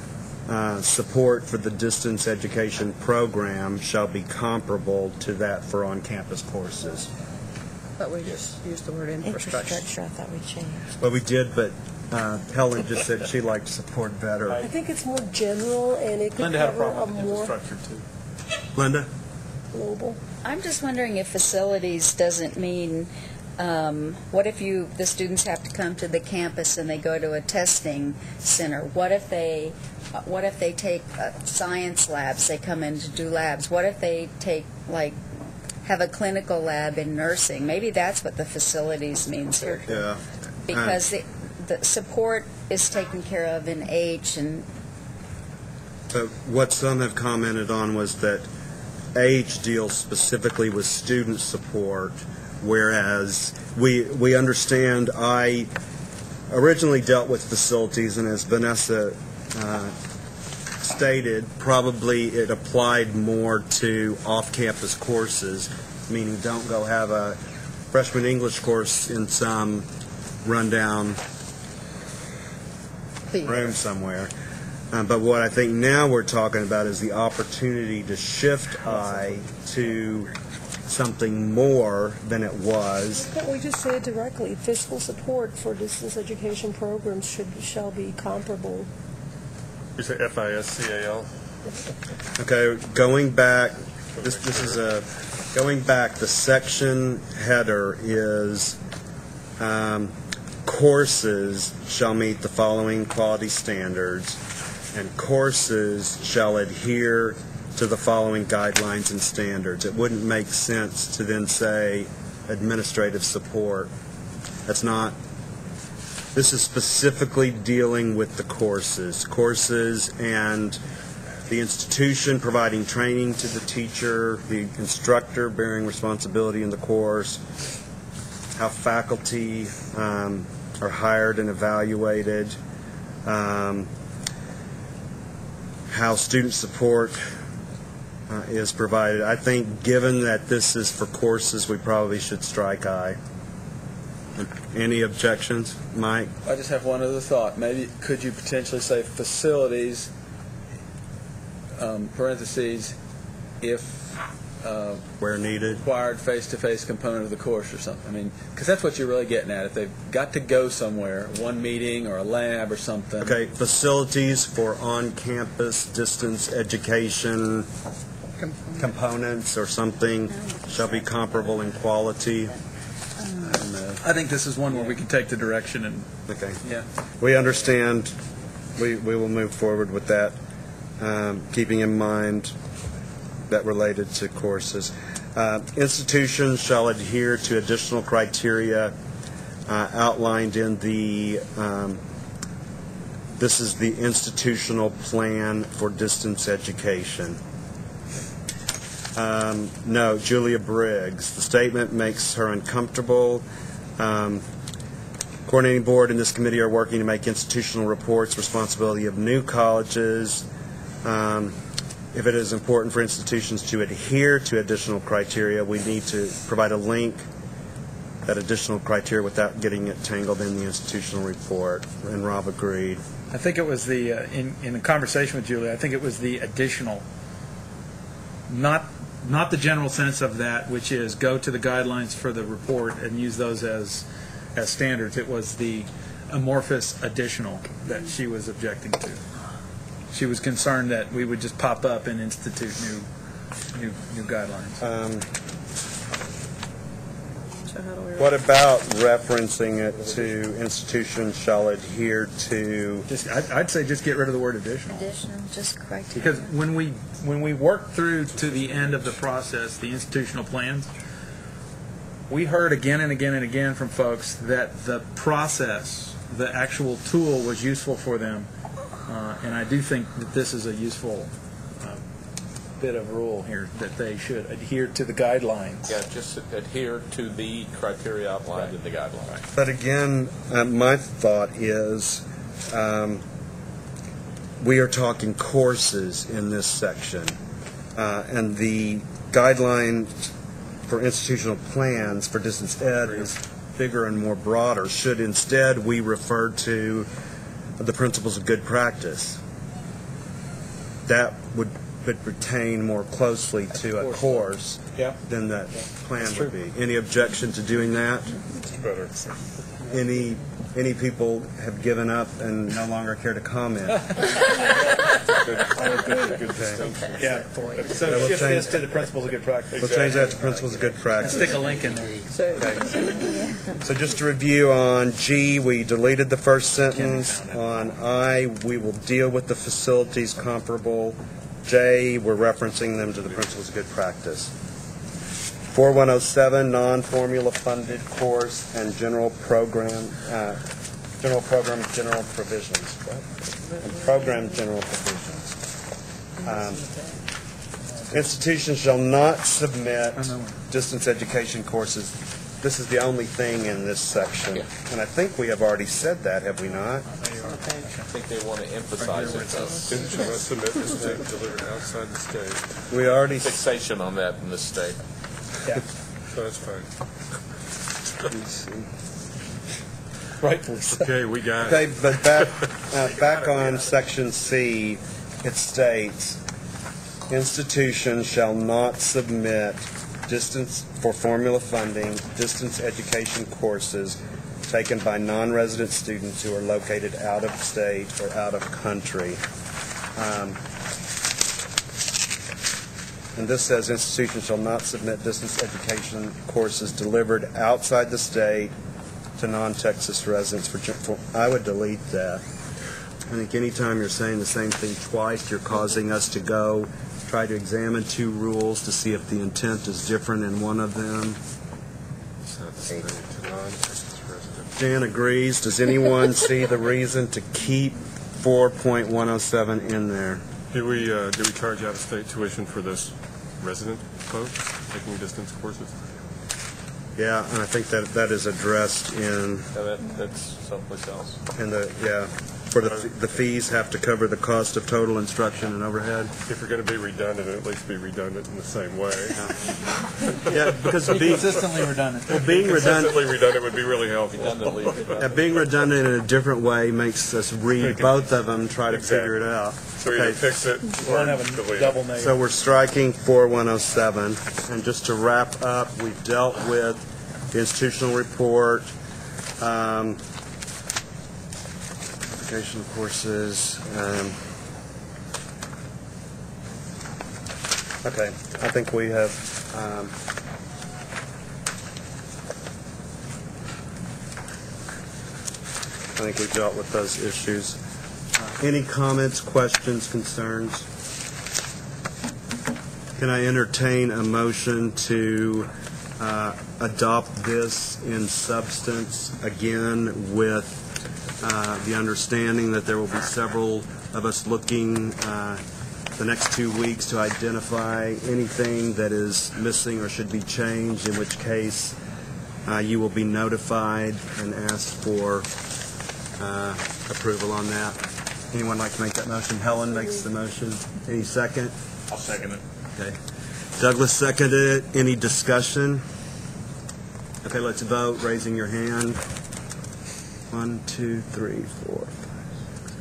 Support for the distance education program shall be comparable to that for on-campus courses. But we just used the word infrastructure. Infrastructure, I thought we changed. Well, we did, but Helen just said she liked support better. I think it's more general, and it could Linda had a cover a problem with more infrastructure too. Linda? global. I'm just wondering if facilities doesn't mean, what if the students have to come to the campus and they go to a testing center? What if they take science labs, they come in to do labs? What if they have a clinical lab in nursing? Maybe that's what the facilities means here. Yeah. Because the support is taken care of in H, and what some have commented on was that H deals specifically with student support, whereas we understand I originally dealt with facilities, and as Vanessa stated, probably it applied more to off-campus courses, meaning don't go have a freshman English course in some rundown room somewhere. But what I think now we're talking about is the opportunity to shift I to something more than it was. Can't we just say it directly? Fiscal support for distance education programs shall be comparable. You say FISCAL? Okay, going back, going back, the section header is courses shall meet the following quality standards, and courses shall adhere to the following guidelines and standards. It wouldn't make sense to then say administrative support. That's not. This is specifically dealing with the courses and the institution providing training to the teacher, the instructor bearing responsibility in the course, how faculty are hired and evaluated, how student support is provided. I think given that this is for courses, we probably should strike I. Any objections, Mike? I just have one other thought. Maybe could you potentially say facilities, parentheses, if where needed, required face-to-face component of the course or something. I mean, because that's what you're really getting at. If they've got to go somewhere, one meeting or a lab or something. Okay, facilities for on-campus distance education components or something shall be comparable in quality. I think this is one where we can take the direction and. Okay. Yeah. We understand. We will move forward with that, keeping in mind that related to courses. Institutions shall adhere to additional criteria outlined in the. This is the institutional plan for distance education. No, Julia Briggs. The statement makes her uncomfortable. Coordinating board and this committee are working to make institutional reports responsibility of new colleges. If it is important for institutions to adhere to additional criteria, we need to provide a link, that additional criteria, without getting it tangled in the institutional report. And Rob agreed. I think it was the, in a conversation with Julie, I think it was the additional, not the general sense of that, which is go to the guidelines for the report and use those as standards. It was the amorphous additional that she was objecting to. She was concerned that we would just pop up and institute new guidelines. So how do we? What about referencing it to institutions shall adhere to? I'd say just get rid of the word additional. Additional, just criteria. Because when we work through to the end of the process, the institutional plans, we heard again and again and again from folks that the process, the actual tool, was useful for them, and I do think that this is a useful bit of rule here, that they should adhere to the guidelines. Yeah, just adhere to the criteria outlined in the guidelines. But again, my thought is we are talking courses in this section, and the guideline for institutional plans for distance ed is bigger and more broader. Should instead we refer to the principles of good practice? That would pertain more closely to a course than that plan would be. Any objection to doing that? It's better. Any people have given up and no longer care to comment? Yeah. So shift this to the principles of good practice. We'll change that to principles of good practice. Stick a link in there. So just to review, on G, we deleted the first sentence. On I, we will deal with the facilities comparable. J, we're referencing them to the principles of good practice. 4107, non-formula funded course and general program, general provisions. And program general provisions. Institutions shall not submit distance education courses. This is the only thing in this section. And I think we have already said that, have we not? I think they want to emphasize it, though. Students shall not submit this state delivered outside the state. We already Fixation on that in this state. Yeah. So that's fine. Right. Okay, we got Okay, but back on section C, it states, institutions shall not submit distance for formula funding, distance education courses taken by non-resident students who are located out of state or out of country. And this says institutions shall not submit distance education courses delivered outside the state to non-Texas residents. I would delete that. I think anytime you're saying the same thing twice, you're causing us to go try to examine two rules to see if the intent is different in one of them. Jan agrees. Does anyone see the reason to keep 4.107 in there? Do we charge out-of-state tuition for this resident folks taking distance courses? Yeah, and I think that is addressed in. That's someplace else. And for the fees have to cover the cost of total instruction and overhead. If we're going to be redundant, at least be redundant in the same way. Yeah, because consistently redundant. Well, being consistently redundant would be really helpful. Being redundant in a different way makes us read both of them, try to figure it out. So either fix it or delete it. So we're striking 4107, and just to wrap up, we've dealt with the institutional report, application courses. Okay, I think we have. I think we've dealt with those issues. Any comments, questions, concerns? Can I entertain a motion to adopt this in substance, again, with the understanding that there will be several of us looking the next 2 weeks to identify anything that is missing or should be changed, in which case you will be notified and asked for approval on that. Anyone like to make that motion? Helen makes the motion. Any second? I'll second it. Okay. Douglas seconded it. Any discussion? Okay, let's vote. Raising your hand. 1, 2, 3, 4, 5, 6,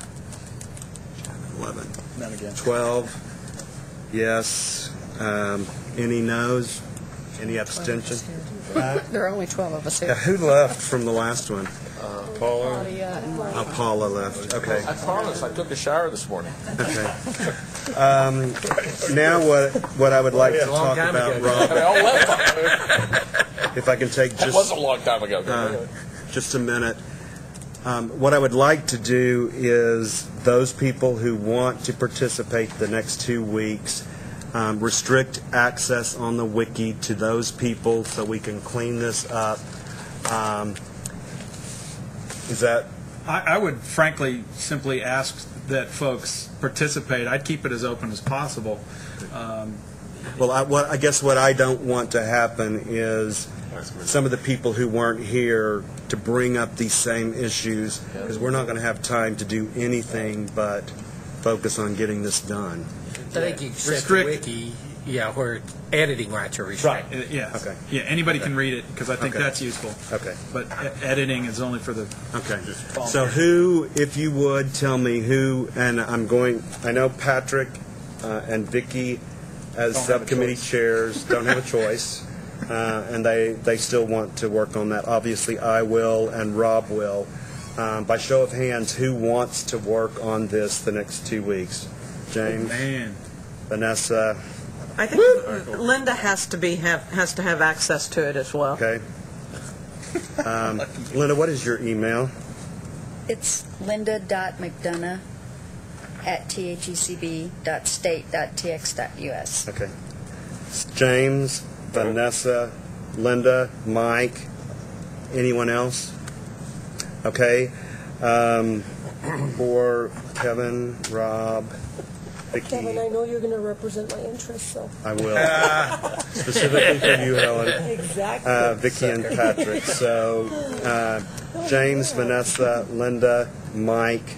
7, 11. None again. 12. Yes. Any noes? Any abstention? There are only 12 of us here. Yeah, who left from the last one? Paula? Paula left. Okay. I promise, I took a shower this morning. Okay. Now what I would like to talk about, Rob, if I can take That was a long time ago. just a minute. What I would like to do is those people who want to participate the next 2 weeks, restrict access on the wiki to those people so we can clean this up. Is that? I would frankly simply ask that folks participate. I'd keep it as open as possible. Well, I guess what I don't want to happen is some of the people who weren't here to bring up these same issues, because we're not going to have time to do anything but focus on getting this done. I think you set the wiki, where editing rights are restricted. Right, yes. Okay. Yeah, anybody can read it, because I think that's useful. Okay. But editing is only for the... Okay. So who, if you would, tell me who, and I know Patrick and Vicki as subcommittee chairs don't have a choice, and they still want to work on that. Obviously, I will and Rob will. By show of hands, who wants to work on this the next 2 weeks? James? Vanessa? I think Linda has to have access to it as well. Okay. Linda, what is your email? It's linda.mcdonough@thecb.state.tx.us. Okay. James, Vanessa, Linda, Mike, anyone else? Okay. For Kevin, Rob, Vicki. Kevin, I know you're going to represent my interests, so. I will. Specifically for you, Helen. Exactly. Vicki and Patrick. So James, Vanessa, Linda, Mike,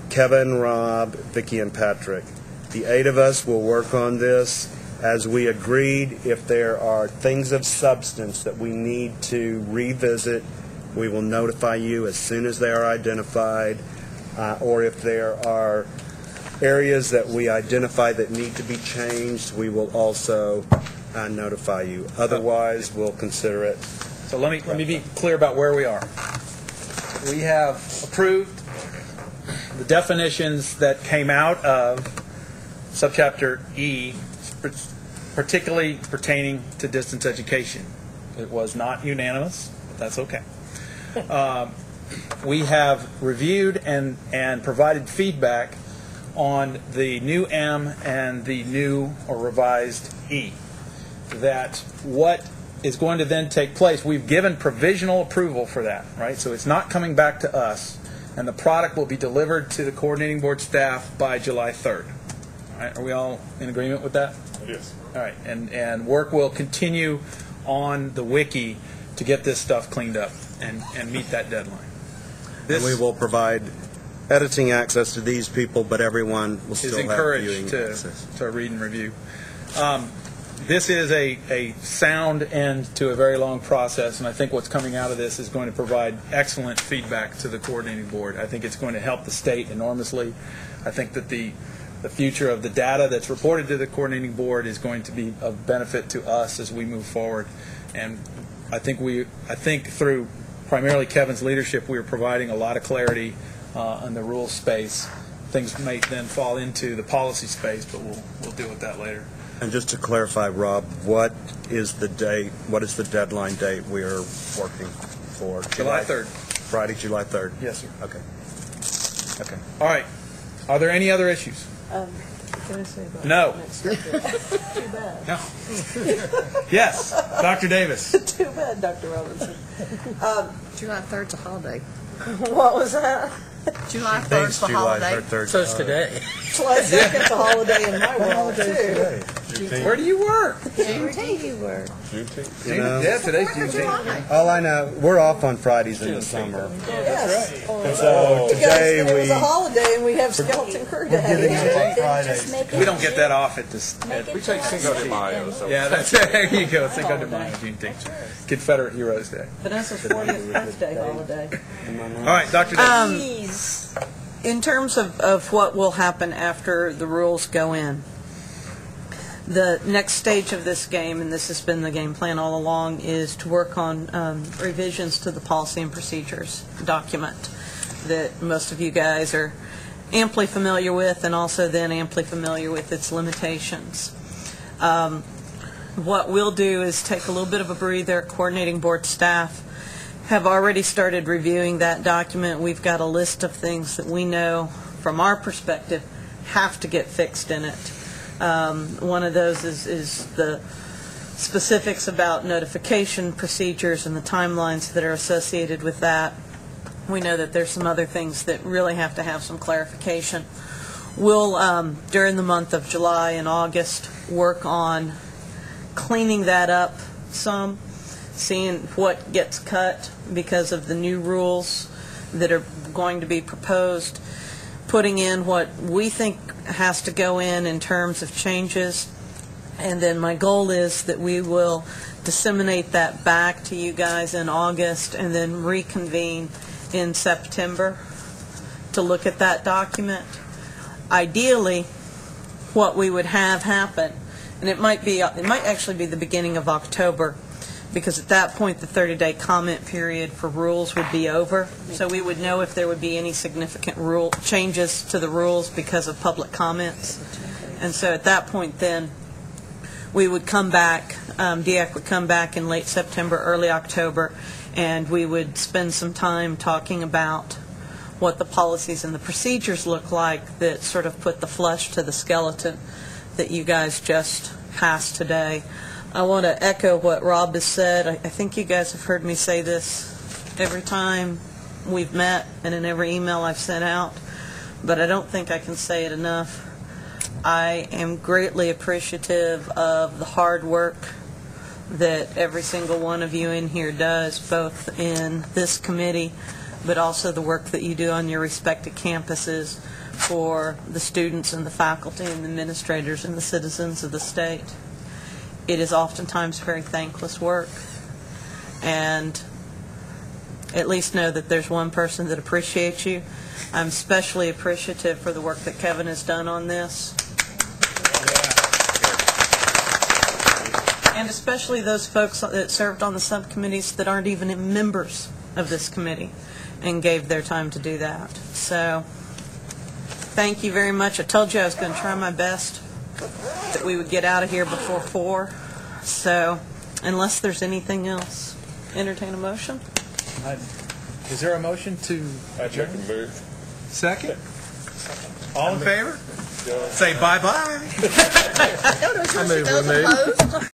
Kevin, Rob, Vicki, and Patrick. The 8 of us will work on this. As we agreed, if there are things of substance that we need to revisit, we will notify you as soon as they are identified, or if there are areas that we identify that need to be changed, we will also notify you. Otherwise, we'll consider it. So let me be clear about where we are. We have approved the definitions that came out of subchapter E, particularly pertaining to distance education. It was not unanimous, but that's okay. We have reviewed and provided feedback on the new M and the new or revised E. That what is going to then take place, we've given provisional approval for that, right? So it's not coming back to us, and the product will be delivered to the coordinating board staff by July 3rd. All right, are we all in agreement with that? Yes. All right, and work will continue on the wiki to get this stuff cleaned up and meet that deadline. And we will provide editing access to these people, but everyone will still is have viewing encouraged access. to read and review. This is a sound end to a very long process, and I think what's coming out of this is going to provide excellent feedback to the coordinating board. I think it's going to help the state enormously. I think that the future of the data that's reported to the coordinating board is going to be of benefit to us as we move forward. And I think through primarily Kevin's leadership, we are providing a lot of clarity in the rules space. Things may then fall into the policy space, but we'll deal with that later. And just to clarify, Rob, what is the date? What is the deadline date we are working for? July 3rd. Friday, July 3rd. Yes, sir. Okay. Okay. All right. Are there any other issues? Can I say about No. Too bad. No. Yes, Dr. Davis. Too bad, Dr. Robinson. July 3rd's a holiday. What was that? July 3rd's a holiday. So it's today. July 2nd's a holiday in my world, too. Where do you work? Juneteenth. You were. You know, Yeah, today's Juneteenth. all I know, we're off on Fridays in the summer. Yes. And so Because today it was we... a holiday and we have skeleton crew day. getting it Fridays. We don't get that off at this. We take Cinco de Mayo. So Yeah, there you go. Cinco de Mayo, Juneteenth. Confederate Heroes Day. Vanessa's 40th birthday holiday. All right, Dr. Davis. In terms of what will happen after the rules go in, The next stage of this game, and this has been the game plan all along, is to work on revisions to the policy and procedures document that most of you guys are amply familiar with, and also then amply familiar with its limitations. What we'll do is take a little bit of a breather. Coordinating board staff have already started reviewing that document. We've got a list of things that we know from our perspective have to get fixed in it. One of those is the specifics about notification procedures and the timelines that are associated with that. We know that there's some other things that really have to have some clarification. We'll, during the month of July and August, work on cleaning that up some, seeing what gets cut because of the new rules that are going to be proposed, putting in what we think has to go in terms of changes, and then my goal is that we will disseminate that back to you guys in August and then reconvene in September to look at that document. Ideally, what we would have happen, and it might actually be the beginning of October, because at that point the 30-day comment period for rules would be over, so we would know if there would be any significant rule changes to the rules because of public comments. And so at that point then we would come back, DEAC would come back in late September, early October, and we would spend some time talking about what the policies and the procedures look like that sort of put the flesh to the skeleton that you guys just passed today. I want to echo what Rob has said. I think you guys have heard me say this every time we've met and in every email I've sent out, but I don't think I can say it enough. I am greatly appreciative of the hard work that every single one of you in here does, both in this committee, but also the work that you do on your respective campuses for the students and the faculty and the administrators and the citizens of the state. It is oftentimes very thankless work, and at least know that there's one person that appreciates you. I'm especially appreciative for the work that Kevin has done on this. And especially those folks that served on the subcommittees that aren't even members of this committee and gave their time to do that. So thank you very much. I told you I was going to try my best that we would get out of here before 4. So unless there's anything else, entertain a motion. Is there a motion to adjourn? Move. Second? All in favor? Say bye-bye. I move.